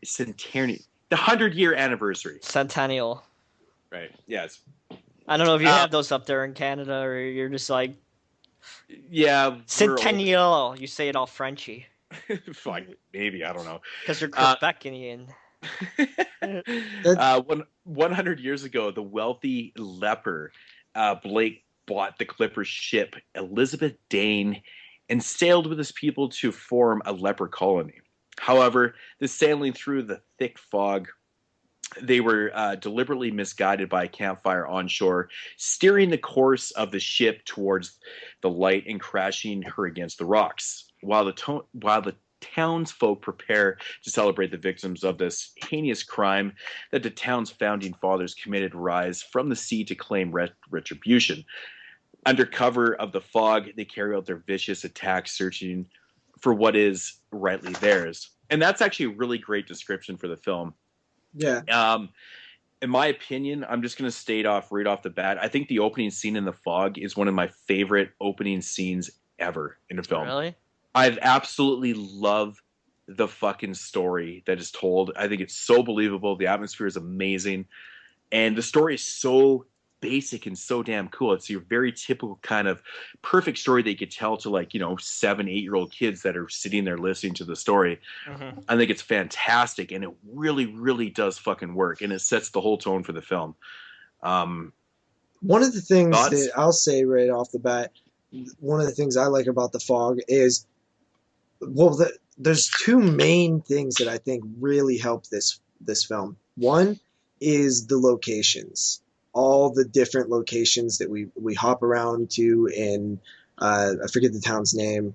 The 100-year anniversary. Centennial. Right. Yes. I don't know if you have those up there in Canada, or you're just like. Yeah. Centennial. You say it all Frenchy. Fuck, maybe, I don't know. Because you're Quebecian. 100 years ago, the wealthy leper Blake bought the clipper ship Elizabeth Dane and sailed with his people to form a leper colony. However, the sailing through the thick fog, they were deliberately misguided by a campfire on shore, steering the course of the ship towards the light and crashing her against the rocks. While the townsfolk prepare to celebrate the victims of this heinous crime that the town's founding fathers committed rise from the sea to claim retribution. Under cover of the fog, they carry out their vicious attacks, searching for what is rightly theirs. And that's actually a really great description for the film. Yeah. In my opinion, I'm just going to state off right off the bat. I think the opening scene in the fog is one of my favorite opening scenes ever in a film. Really? I absolutely love the fucking story that is told. I think it's so believable. The atmosphere is amazing. And the story is so basic and so damn cool. It's your very typical kind of perfect story that you could tell to 7-8-year-old kids that are sitting there listening to the story. Mm-hmm. I think it's fantastic, and it really, really does fucking work, and it sets the whole tone for the film. One of the things that I'll say right off the bat, one of the things I like about The Fog is, there's two main things that I think really help this film. One is the locations. All the different locations that we hop around to, and I forget the town's name,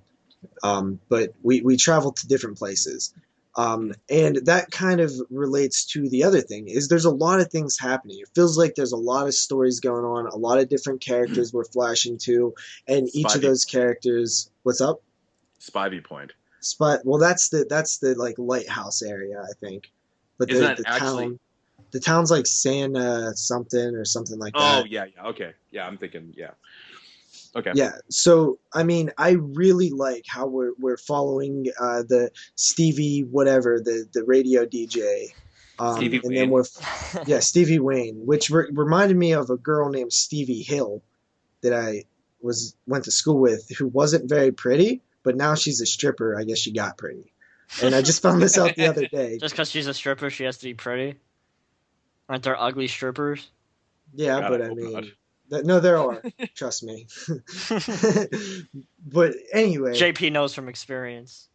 but we travel to different places. And that kind of relates to the other thing, is there's a lot of things happening. It feels like there's a lot of stories going on, a lot of different characters we're flashing to, and each of those characters... What's up? Spivey Point. Well, that's the like lighthouse area, I think. But the actually... The town's like Santa something or something like that. Oh, yeah, okay. Yeah, I'm thinking, yeah. Okay. Yeah, so, I mean, I really like how we're following the Stevie whatever, the radio DJ. Stevie and Wayne. Then Stevie Wayne, which reminded me of a girl named Stevie Hill that I went to school with, who wasn't very pretty, but now she's a stripper. I guess she got pretty. And I just found this out the other day. Just because she's a stripper, she has to be pretty? Aren't there ugly strippers? Yeah, God, but I mean, no, there are. Trust me. But anyway, JP knows from experience.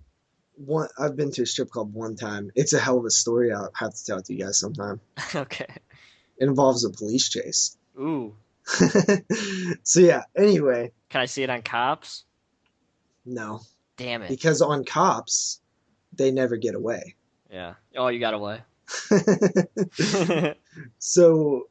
I've been to a strip club one time. It's a hell of a story. I'll have to tell it to you guys sometime. Okay. It involves a police chase. Ooh. So yeah. Anyway. Can I see it on Cops? No. Damn it. Because on Cops, they never get away. Yeah. Oh, you got away. So,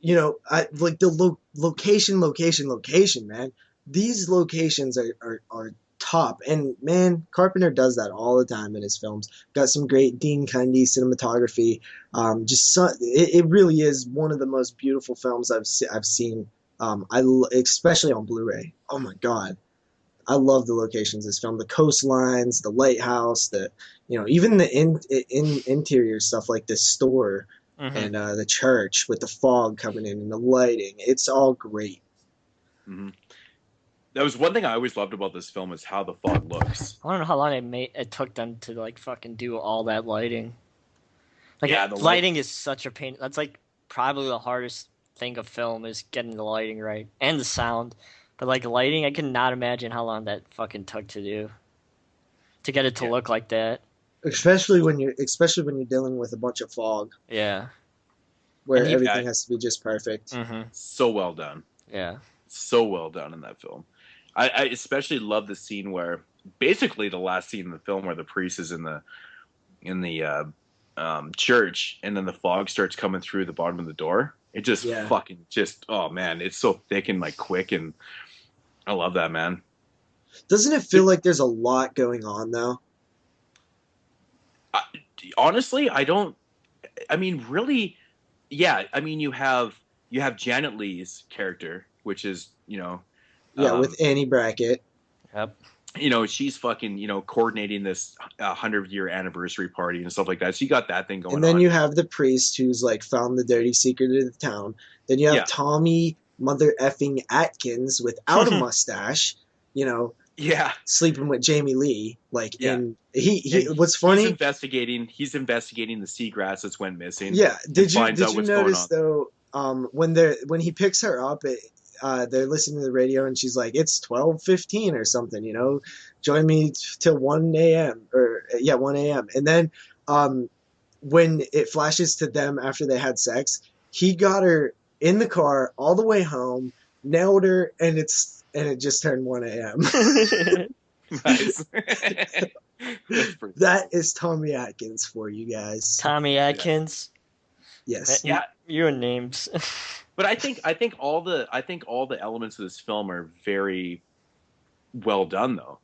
I like the location, man. These locations are top, and man, Carpenter does that all the time in his films. Got some great Dean Cundey cinematography. It really is one of the most beautiful films I've seen. Especially on Blu-ray. Oh my god. I love the locations of this film, the coastlines, the lighthouse, even the interior stuff like this store and the church with the fog coming in and the lighting. It's all great. Mm-hmm. That was one thing I always loved about this film, is how the fog looks. I don't know how long it took them to fucking do all that lighting. The lighting is such a pain. That's probably the hardest thing of film, is getting the lighting right and the sound. But lighting, I cannot imagine how long that fucking took to do, to get it to look like that. Especially when you're dealing with a bunch of fog. Yeah. Where everything has to be just perfect. Mm-hmm. So well done. Yeah. So well done in that film. I especially love the scene where, basically the last scene in the film, where the priest is in the church, and then the fog starts coming through the bottom of the door. It just oh man, it's so thick and quick, and I love that, man. Doesn't it feel like there's a lot going on, though? Honestly, I don't. I mean, really, yeah. I mean, you have Janet Leigh's character, which is with Annie Brackett. Yep. She's fucking coordinating this 100-year anniversary party and stuff like that. So you got that thing going on. And then you have the priest who's found the dirty secret of the town. Then you have Tommy mother effing Atkins without a mustache. Sleeping with Jamie Lee. And what's funny? He's investigating the seagrass that's went missing. Yeah. Did you notice though? When he picks her up, they're listening to the radio, and she's like, "It's 12:15 or something, join me till 1 a.m. 1 a.m." And then when it flashes to them after they had sex, he got her in the car all the way home, nailed her, and it just turned 1 a.m. Nice. That is Tommy Atkins for you guys. Tommy Atkins. Yes. Yeah, you and names. But I think all the elements of this film are very well done, though.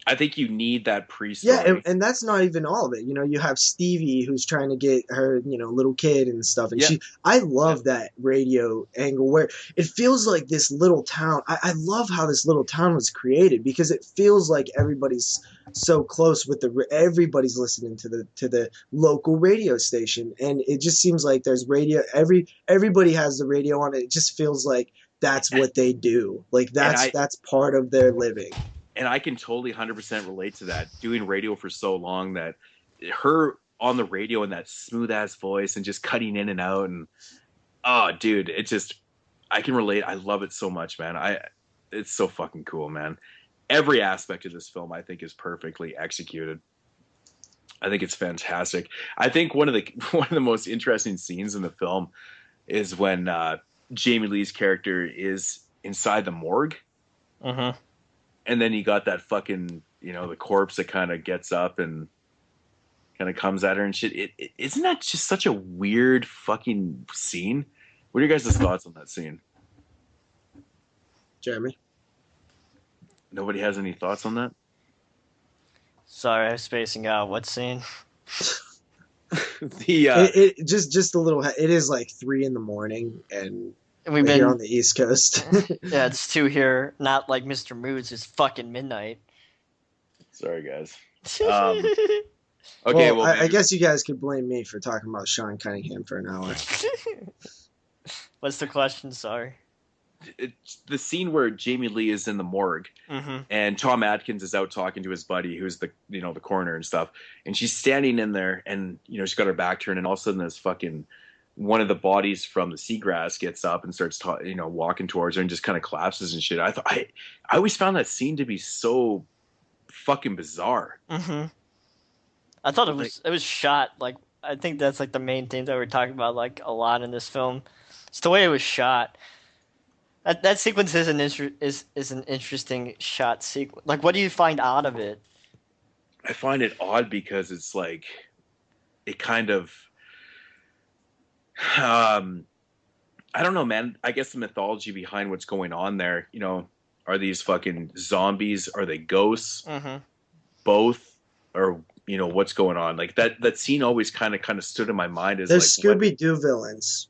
I think you need that pre-story. Yeah, and that's not even all of it. You know, you have Stevie who's trying to get her, little kid and stuff. And I love that radio angle where it feels like this little town. I love how this little town was created because it feels like everybody's so close with everybody's listening to the local radio station. And it just seems like there's radio. Everybody has the radio on. It just feels like that's what they do. Like that's part of their living. And I can totally 100% relate to that. Doing radio for so long, that her on the radio and that smooth ass voice and just cutting in and out, and oh, dude, it just, I can relate. I love it so much, man. It's so fucking cool, man. Every aspect of this film, I think, is perfectly executed. I think it's fantastic. I think one of the most interesting scenes in the film is when Jamie Lee's character is inside the morgue. Mm-hmm. And then you got that fucking, the corpse that kind of gets up and kind of comes at her and shit. Isn't that just such a weird fucking scene? What are your guys' thoughts on that scene? Jeremy? Nobody has any thoughts on that? Sorry, I'm spacing out. What scene? Just a little. It is like 3 a.m. and we've been here on the East Coast. Yeah, it's 2 here. Not like Mr. Moodz. It's fucking midnight. Sorry, guys. Okay, well, I guess you guys could blame me for talking about Sean Cunningham for an hour. What's the question? Sorry. It's the scene where Jamie Lee is in the morgue, and Tom Atkins is out talking to his buddy, who's the coroner and stuff, and she's standing in there, and she's got her back turned, and all of a sudden this fucking one of the bodies from the seagrass gets up and starts walking towards her and just kind of collapses and shit. I always found that scene to be so fucking bizarre. Mm-hmm. I thought it was shot like, I think that's like the main thing that we're talking about like a lot in this film. It's the way it was shot. That sequence is an interesting shot sequence. Like, what do you find out of it? I find it odd because it's like it kind of I don't know, man. I guess the mythology behind what's going on there, are these fucking zombies? Are they ghosts? Mm-hmm. Both? Or, what's going on? Like that scene always kind of stood in my mind as they're like Scooby-Doo villains.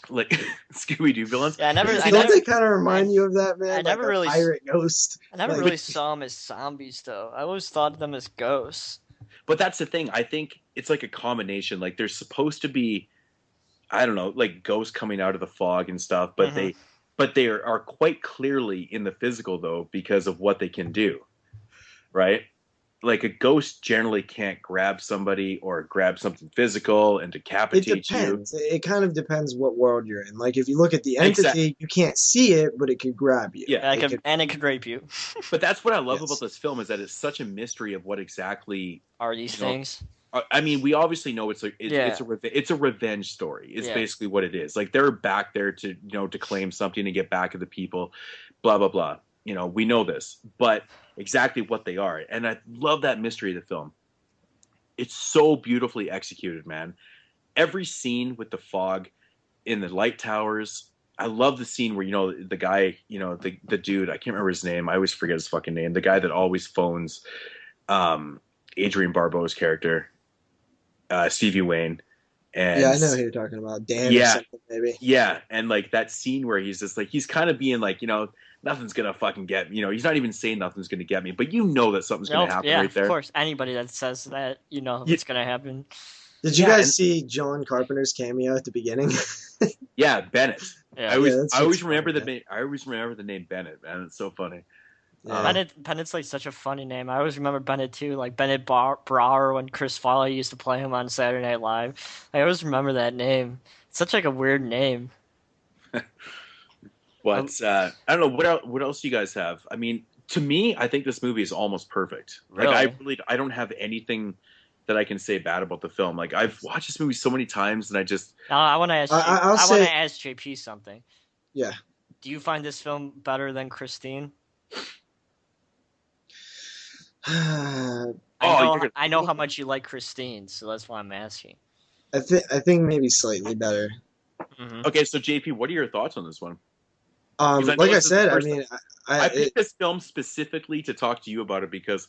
Like Scooby-Doo villains? Yeah, don't they kind of remind you of that, man? I never really pirate ghost. I never really saw them as zombies though. I always thought of them as ghosts. But that's the thing. I think it's like a combination. Like they're supposed to be, I don't know, like ghosts coming out of the fog and stuff, but they are quite clearly in the physical though because of what they can do, right? Like a ghost generally can't grab somebody or grab something physical and decapitate you. It depends. It kind of depends what world you're in. Like if you look at the entity, you can't see it, but it could grab you. Yeah, it could rape you. But that's what I love about this film is that it's such a mystery of what exactly are these things. I mean, we obviously know it's a revenge story. It's basically what it is. Like they're back there to to claim something and get back at the people, blah blah blah. We know this, but exactly what they are, and I love that mystery of the film. It's so beautifully executed, man. Every scene with the fog in the light towers. I love the scene where the guy, the dude. I can't remember his name. I always forget his fucking name. The guy that always phones Adrian Barbeau's character. Stevie Wayne. And yeah, I know who you're talking about. Dan or something, maybe. Yeah, and like that scene where he's just like, he's kind of being like, nothing's gonna fucking get me. He's not even saying nothing's gonna get me, but that something's gonna happen right there. Of course, anybody that says that, it's gonna happen. Did you guys see John Carpenter's cameo at the beginning? Yeah, Bennett. Yeah. I always remember the name Bennett, man. It's so funny. Yeah. Bennett's like such a funny name. I always remember Bennett too, like Bennett Brower when Chris Farley used to play him on Saturday Night Live. I always remember that name. It's such like a weird name. But I don't know what else do you guys have. I mean, to me, I think this movie is almost perfect. Like really? I don't have anything that I can say bad about the film. Like I've watched this movie so many times, and I just I want to ask. I want to ask JP something. Yeah. Do you find this film better than Christine? I know how much you like Christine, so that's why I'm asking. I think maybe slightly better. Mm-hmm. Okay, so JP, what are your thoughts on this one? Like I said, I mean, I picked this film specifically to talk to you about it because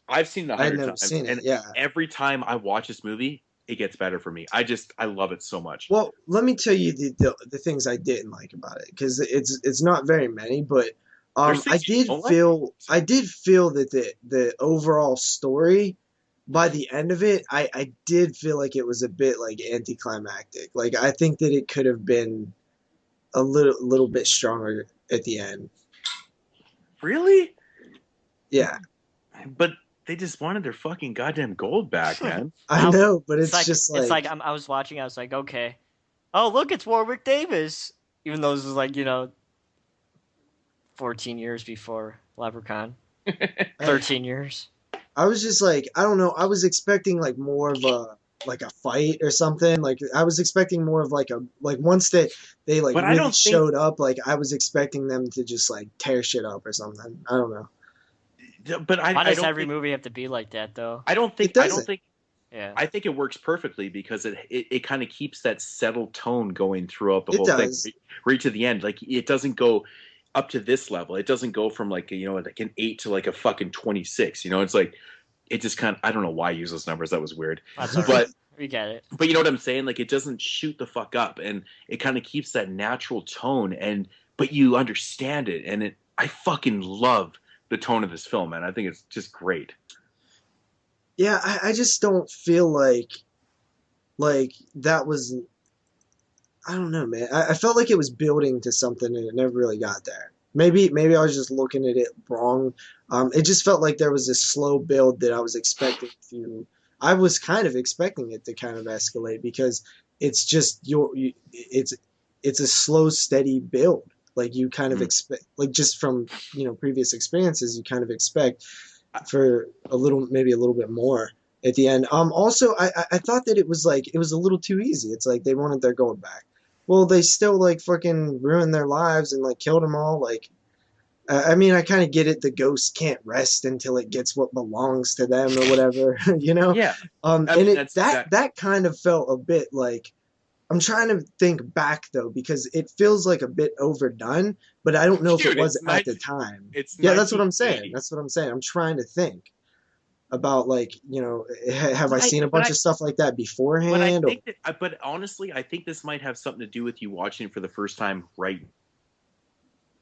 I've seen it 100 times, and every time I watch this movie, it gets better for me. I love it so much. Well, let me tell you the things I didn't like about it, because it's not very many, but I did feel that the overall story, by the end of it, I did feel like it was a bit like anticlimactic. Like I think that it could have been a little bit stronger at the end. Really? Yeah. But they just wanted their fucking goddamn gold back, man. I know, but it's I was watching. I was like, okay, oh look, it's Warwick Davis, even though this was like 14 years before Leprechaun, 13 years. I was just like, I don't know. I was expecting like more of a fight or something. Like I was expecting more of like once they like really showed up, like I was expecting them to just like tear shit up or something. I don't know. But why does every movie have to be like that though? I don't think. Yeah. I think it works perfectly because it kind of keeps that settled tone going throughout the whole thing, right to the end. Like it doesn't go up to this level. It doesn't go from like like an 8 to like a fucking 26. It's like it just kind of, I don't know why I use those numbers. That was weird. That's all right. We get it. But you know what I'm saying? Like it doesn't shoot the fuck up, and it kind of keeps that natural tone, but you understand it, and I fucking love the tone of this film, man. I think it's just great. Yeah, I just don't feel like that was, I don't know, man. I felt like it was building to something and it never really got there. Maybe I was just looking at it wrong. It just felt like there was this slow build that I was expecting I was kind of expecting it to kind of escalate, because it's just it's a slow, steady build. Like you kind of expect, like just from previous experiences, you kind of expect for maybe a little bit more at the end. Also, I thought that it was a little too easy. It's like they wanted their gold back. Well, they still like fucking ruined their lives and like killed them all. Like, I mean, I kind of get it. The ghost can't rest until it gets what belongs to them or whatever, Yeah. That kind of felt a bit like, I'm trying to think back though, because it feels like a bit overdone, but I don't know if it was at the time. That's what I'm saying. That's what I'm saying. I'm trying to think about have I seen a bunch of stuff like that beforehand? But honestly, I think this might have something to do with you watching it for the first time, right?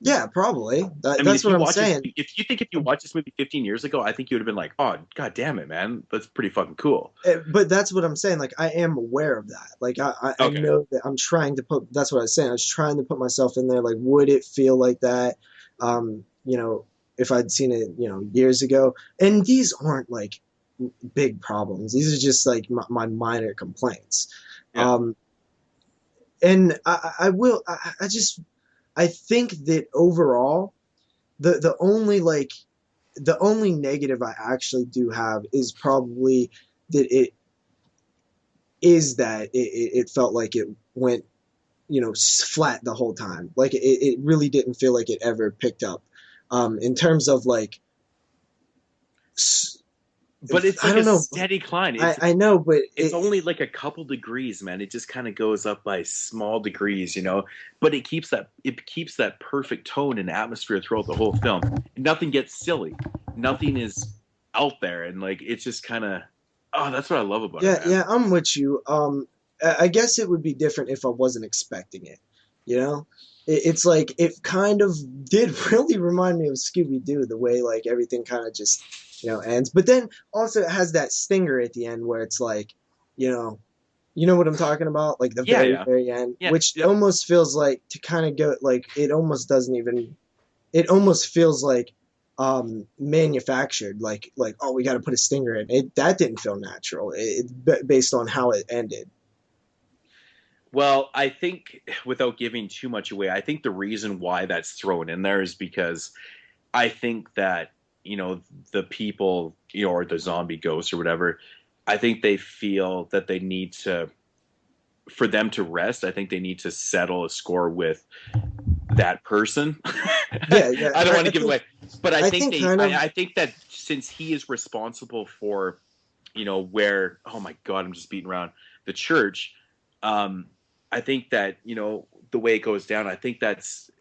Yeah, probably. That's what I'm saying. If you watched this movie 15 years ago, I think you would have been like, oh, god damn it, man. That's pretty fucking cool. But that's what I'm saying. Like, I am aware of that. Like, I know that I'm trying to that's what I was saying. I was trying to put myself in there. Like, would it feel like that? If I'd seen it, years ago. And these aren't like big problems. These are just like my minor complaints. Yeah. And I think that overall, the only negative I actually do have is probably that it felt like it went, flat the whole time. Like it really didn't feel like it ever picked up, in terms of like. But it's like a steady climb. I know, but it's only like a couple degrees, man. It just kind of goes up by small degrees, But it keeps that perfect tone and atmosphere throughout the whole film. Nothing gets silly. Nothing is out there, and like it's just kind of. Oh, that's what I love about it. Yeah, I'm with you. I guess it would be different if I wasn't expecting it. It's like it kind of did really remind me of Scooby-Doo, the way like everything kind of just. Ends. But then also it has that stinger at the end where it's like, you know what I'm talking about? Like the very end, which almost feels like to kind of go, like, it almost feels like manufactured, like, oh, we got to put a stinger in. That didn't feel natural, based on how it ended. Well, I think, without giving too much away, I think the reason why that's thrown in there is because I think that the people, or the zombie ghosts or whatever, I think they feel that they need to, for them to rest, I think they need to settle a score with that person. Yeah. I don't want to give away, but I think I think that since he is responsible for, where, oh my God, I'm just beating around the church. I think that, the way it goes down, I think that's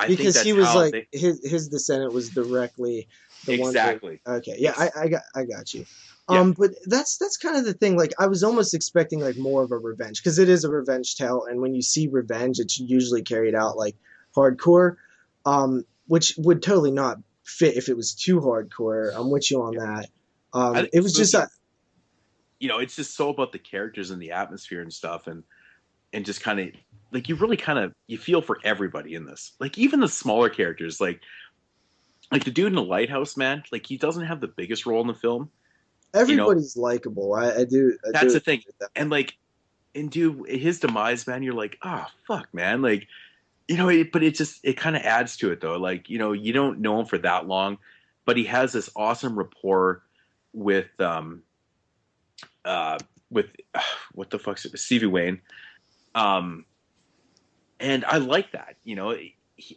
he was how like they, his descendant was directly the one that, exactly. okay, yeah, I got you. Yeah. But that's kind of the thing. Like, I was almost expecting like more of a revenge, because it is a revenge tale, and when you see revenge, it's usually carried out like hardcore, which would totally not fit if it was too hardcore. I'm with you on that. I think It was just that. It's just so about the characters and the atmosphere and stuff, and just kind of like, you really kind of, you feel for everybody in this, like even the smaller characters, like the dude in the lighthouse, man, like he doesn't have the biggest role in the film. Everybody's likable. I do. That's the thing. And like, and dude, his demise, man, you're like, oh fuck, man, like, but it kind of adds to it though. Like, you don't know him for that long, but he has this awesome rapport with what the fuck's it, Stevie Wayne, and I like that.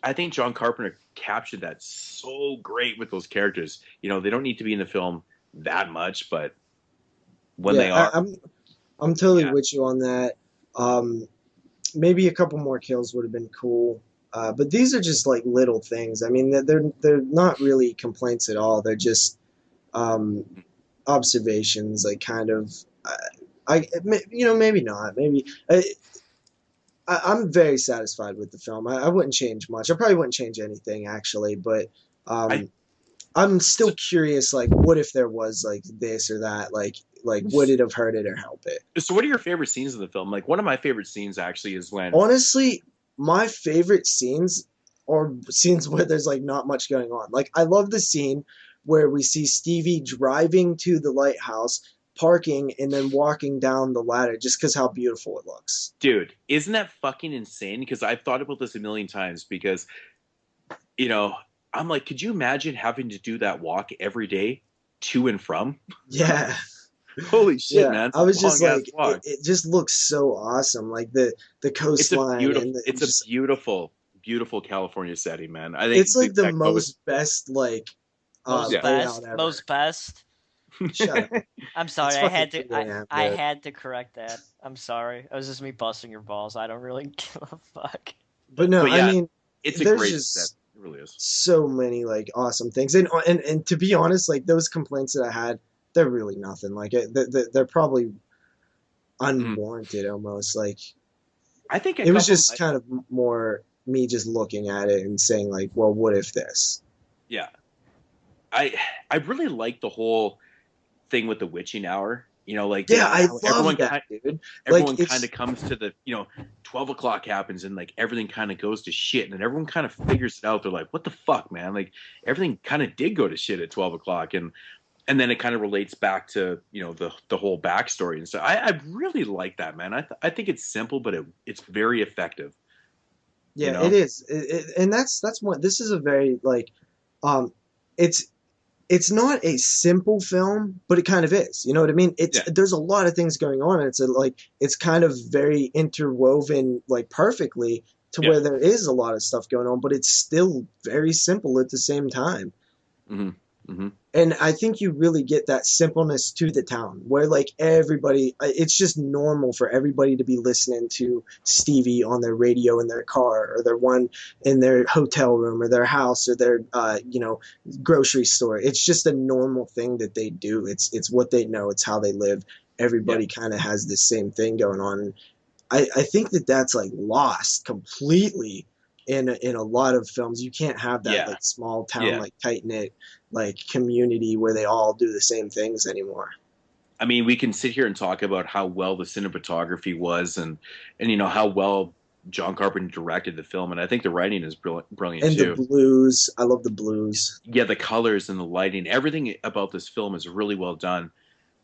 I think John Carpenter captured that so great with those characters. They don't need to be in the film that much, but when they are, I'm totally with you on that. Maybe a couple more kills would have been cool, but these are just like little things. I mean, they're not really complaints at all. They're just observations, like kind of. Maybe not. Maybe I'm very satisfied with the film. I wouldn't change much. I probably wouldn't change anything actually, but I'm still curious. Like, what if there was like this or that? Like would it have hurt it or help it? So, what are your favorite scenes in the film? Like, one of my favorite scenes actually is when. Honestly, my favorite scenes are scenes where there's like not much going on. Like, I love the scene where we see Stevie driving to the lighthouse, parking, and then walking down the ladder, just because how beautiful it looks. Dude, isn't that fucking insane? Because I've thought about this a million times, because I'm like, could you imagine having to do that walk every day to and from? Yeah. Holy shit, yeah, man. I was just like, it just looks so awesome. Like the coastline. It's a beautiful, beautiful California setting, man. I think it's like the most best, like, most best. Shut up. I'm sorry. I had to correct that. I'm sorry. It was just me busting your balls. I don't really give a fuck. But no, yeah, I mean, it's a great set. It really is. So many like awesome things, and to be honest, like those complaints that I had, they're really nothing. Like they're probably unwarranted almost. Like, I think it was just kind of more me just looking at it and saying like, well, what if this? Yeah, I really like the whole thing with the witching hour. Like, I love that, dude. Everyone kind of comes to the 12 o'clock happens, and like everything kind of goes to shit, and everyone kind of figures it out. They're like, what the fuck, man? Like, everything kind of did go to shit at 12 o'clock, and then it kind of relates back to the whole backstory and stuff. I really like that, man. I think it's simple, but it's very effective. Yeah, it is, and that's what this is a very like, it's not a simple film, but it kind of is. You know what I mean? There's a lot of things going on, and it's kind of very interwoven, like perfectly to where there is a lot of stuff going on, but it's still very simple at the same time. Mm-hmm. Mm-hmm. And I think you really get that simpleness to the town, where like everybody, it's just normal for everybody to be listening to Stevie on their radio in their car, or their one in their hotel room, or their house, or their grocery store. It's just a normal thing that they do. It's what they know. It's how they live. Everybody kind of has the same thing going on. I think that's like lost completely in a lot of films. You can't have that like small town, like tight knit, like community where they all do the same things anymore. I mean, we can sit here and talk about how well the cinematography was, and how well John Carpenter directed the film, and I think the writing is brilliant and too. And the blues, I love the blues. Yeah, the colors and the lighting, everything about this film is really well done.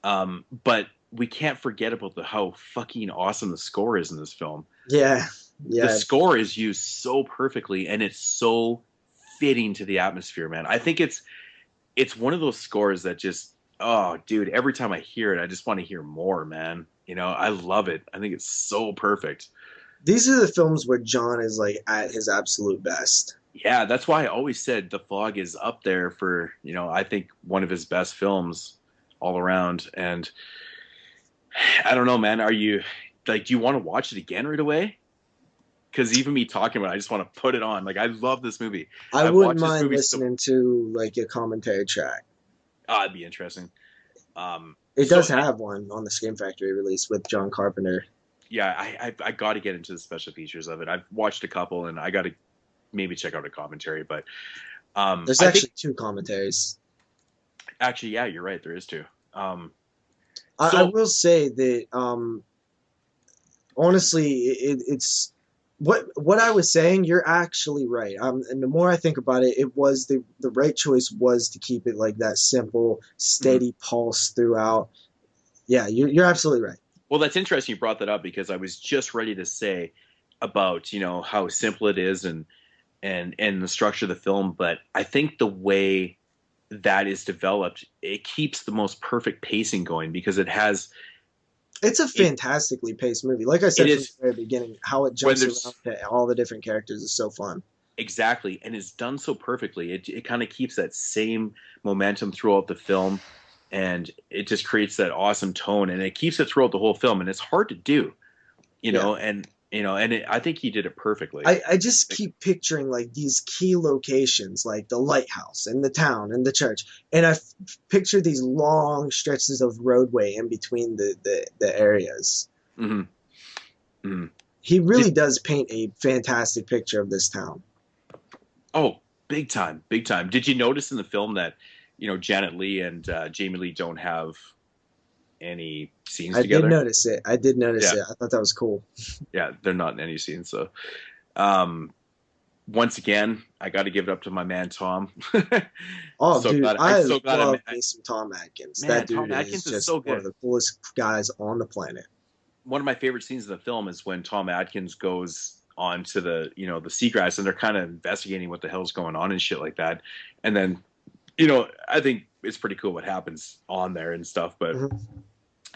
But we can't forget about how fucking awesome the score is in this film. Yeah. The score is used so perfectly, and it's so fitting to the atmosphere, man. I think it's one of those scores that just, oh, dude, every time I hear it, I just want to hear more, man. I love it. I think it's so perfect. These are the films where John is like at his absolute best. Yeah, that's why I always said The Fog is up there for, I think one of his best films all around. And I don't know, man. Are you like, do you want to watch it again right away? Because even me talking about it, I just want to put it on. Like, I love this movie. I I've wouldn't watched this mind movie listening to like a commentary track. It'd be interesting. It does have one on the Scream Factory release with John Carpenter. Yeah, I got to get into the special features of it. I've watched a couple, and I got to maybe check out a commentary. But there's actually two commentaries. Actually, yeah, you're right. There is two. I will say that honestly, it's what I was saying. You're actually right. And the more I think about it, it was the right choice was to keep it like that simple, steady pulse throughout. Yeah, you're absolutely right. Well, that's interesting you brought that up because I was just ready to say about, how simple it is and the structure of the film, but I think the way that is developed, it keeps the most perfect pacing going because it has. It's a fantastically paced movie. Like I said from the very beginning, how it jumps around to all the different characters is so fun. Exactly, and it's done so perfectly. It kind of keeps that same momentum throughout the film, and it just creates that awesome tone, and it keeps it throughout the whole film. And it's hard to do, I think he did it perfectly. I just keep picturing like these key locations, like the lighthouse and the town and the church, and I picture these long stretches of roadway in between the areas. Mm-hmm. Mm-hmm. He really does paint a fantastic picture of this town. Oh, big time, big time. Did you notice in the film that Janet Leigh and Jamie Lee don't have any scenes together? I did notice it. I thought that was cool. Yeah, they're not in any scenes. So, once again, I got to give it up to my man Tom. Oh, so dude, I love me some Tom Atkins. Man, that dude Tom Atkins is just so good. One of the coolest guys on the planet. One of my favorite scenes in the film is when Tom Atkins goes onto the the seagrass and they're kind of investigating what the hell's going on and shit like that, and then I think it's pretty cool what happens on there and stuff, but. Mm-hmm.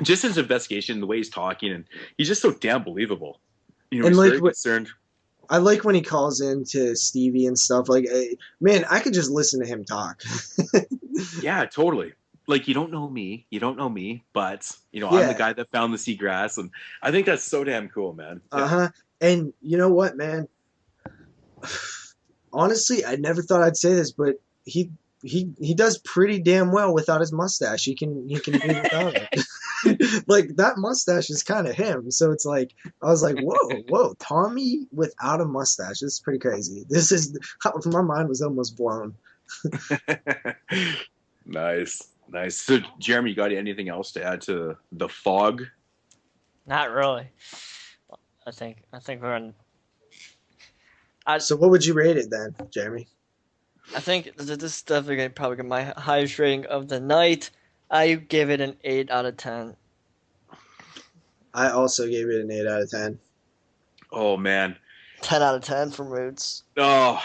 Just his investigation, the way he's talking, and he's just so damn believable. He's very concerned. I like when he calls in to Stevie and stuff. Like, man, I could just listen to him talk. Yeah, totally. Like, you don't know me, but I'm the guy that found the seagrass, and I think that's so damn cool, man. Yeah. And you know what, man? Honestly, I never thought I'd say this, but he does pretty damn well without his mustache. He can do without it. Like, that mustache is kind of him. So it's like, I was like, whoa, Tommy without a mustache. This is pretty crazy. My mind was almost blown. Nice. So, Jeremy, you got anything else to add to The Fog? Not really. I think we're on. So what would you rate it then, Jeremy? I think this is definitely probably my highest rating of the night. I give it an 8 out of 10. I also gave it an 8 out of 10. Oh, man. 10 out of 10 for Moodz. Oh,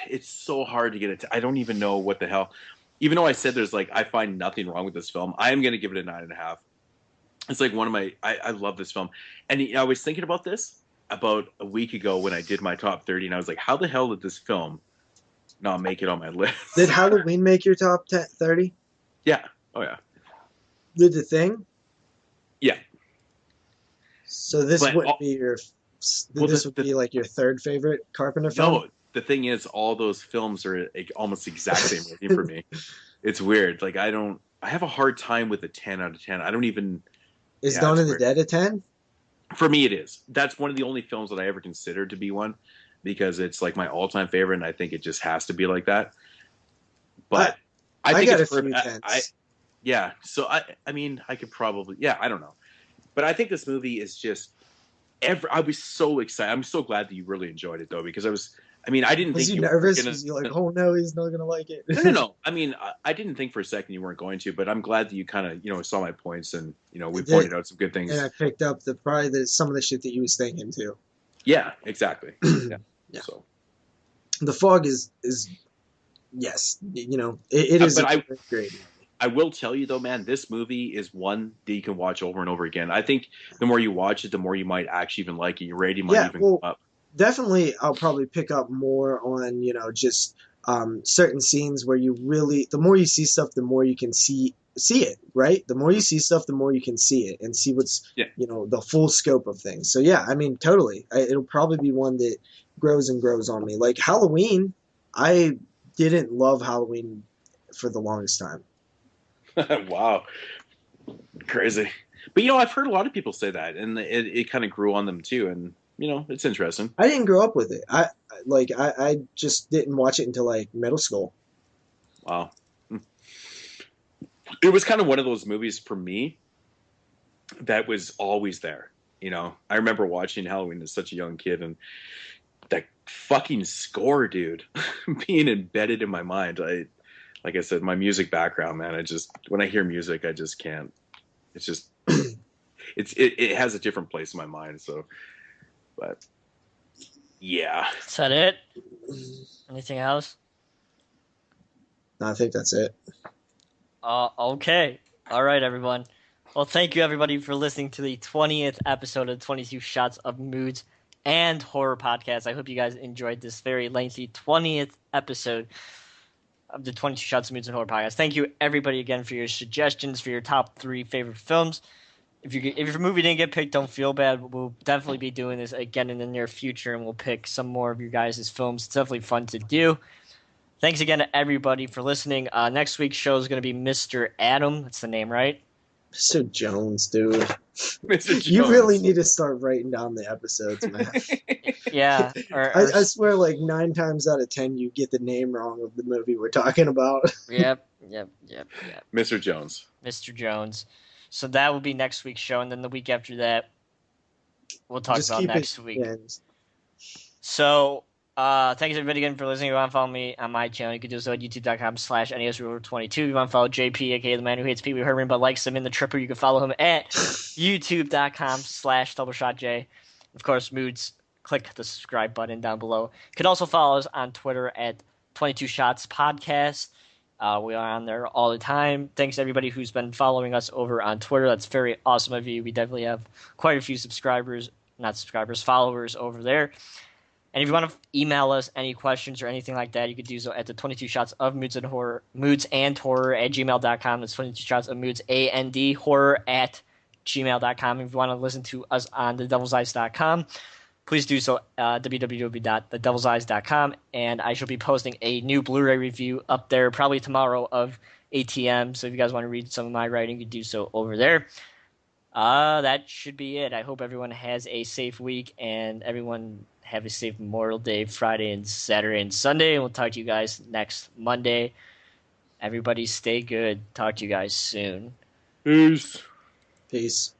it's so hard to get it. I don't even know what the hell. Even though I said I find nothing wrong with this film, I am going to give it a 9.5. It's like one of my, I love this film. And I was thinking about this about a week ago when I did my top 30, and I was like, how the hell did this film not make it on my list? Did Halloween make your top 30? Yeah. Oh, yeah. Did The Thing? Yeah. So this wouldn't be your... This would be like your third favorite Carpenter film? No, the thing is, all those films are almost exact same rating for me. It's weird. Like, I have a hard time with a 10 out of 10. I don't even... Is Dawn of the Dead a 10? For me, it is. That's one of the only films that I ever considered to be one, because it's like my all-time favorite, and I think it just has to be like that. But I think it's perfect. Yeah. So I mean, I could probably, I don't know, but I think this movie is just I was so excited. I'm so glad that you really enjoyed it though, because I didn't think you were nervous. Was you like, oh no, he's not gonna like it? No. I mean, I didn't think for a second you weren't going to, but I'm glad that you kind of saw my points and we pointed out some good things. And I picked up some of the shit that you was thinking too. Yeah, exactly. Yeah. So The Fog is yes, it is a great movie. I will tell you though, man, this movie is one that you can watch over and over again. I think the more you watch it, the more you might actually even like it. Your rating might even go up. Definitely I'll probably pick up more on, just certain scenes where you really, the more you see stuff, the more you can see it, right? The more you see stuff, the more you can see it and see what's, the full scope of things. So yeah, I mean, totally. It'll probably be one that grows and grows on me. Like Halloween, I didn't love Halloween for the longest time. Wow. Crazy. But, I've heard a lot of people say that, and it kind of grew on them too, and, it's interesting. I didn't grow up with it. I just didn't watch it until, like, middle school. Wow. It was kind of one of those movies for me that was always there. I remember watching Halloween as such a young kid, and that fucking score, dude, being embedded in my mind. Like I said, my music background, man, when I hear music, I just can't. It's just, it has a different place in my mind. So, but yeah. Is that it? Anything else? No, I think that's it. Okay. All right, everyone. Well, thank you, everybody, for listening to the 20th episode of 22 Shots of Moods and Horror Podcast. I hope you guys enjoyed this very lengthy 20th episode of the 22 Shots of Moods and Horror Podcast. Thank you, everybody, again, for your suggestions, for your top 3 favorite films. If your movie didn't get picked, don't feel bad. We'll definitely be doing this again in the near future, and we'll pick some more of your guys' films. It's definitely fun to do. Thanks again to everybody for listening. Next week's show is going to be Mr. Adam. That's the name, right? Mr. Jones, dude. Mr. Jones. You really need to start writing down the episodes, man. Yeah. I swear, like 9 times out of 10, you get the name wrong of the movie we're talking about. Yep. Mr. Jones. Mr. Jones. So that will be next week's show, and then the week after that, we'll talk about next week. So, thanks everybody again for listening. If you want to follow me on my channel, you can do so at youtube.com/NESRuler22. If you want to follow JP, aka the man who hates Pee Wee Herman but likes him in the Tripper, you can follow him at youtube.com/TroubleShotJ. Of course, Moodz, click the subscribe button down below. You can also follow us on Twitter at 22 Shots Podcast. We are on there all the time. Thanks to everybody who's been following us over on Twitter. That's very awesome of you. We definitely have quite a few followers over there. And if you want to email us any questions or anything like that, you could do so at the 22 Shots of Moods and Horror at gmail.com. That's 22 Shots of Moods and Horror at gmail.com. If you want to listen to us on thedevilseyes.com, please do so www.thedevilseyes.com, and I shall be posting a new Blu-ray review up there probably tomorrow of ATM, so if you guys want to read some of my writing, you can do so over there. That should be it. I hope everyone has a safe week, and everyone have a safe Memorial Day, Friday and Saturday and Sunday, and we'll talk to you guys next Monday. Everybody stay good. Talk to you guys soon. Peace. Peace.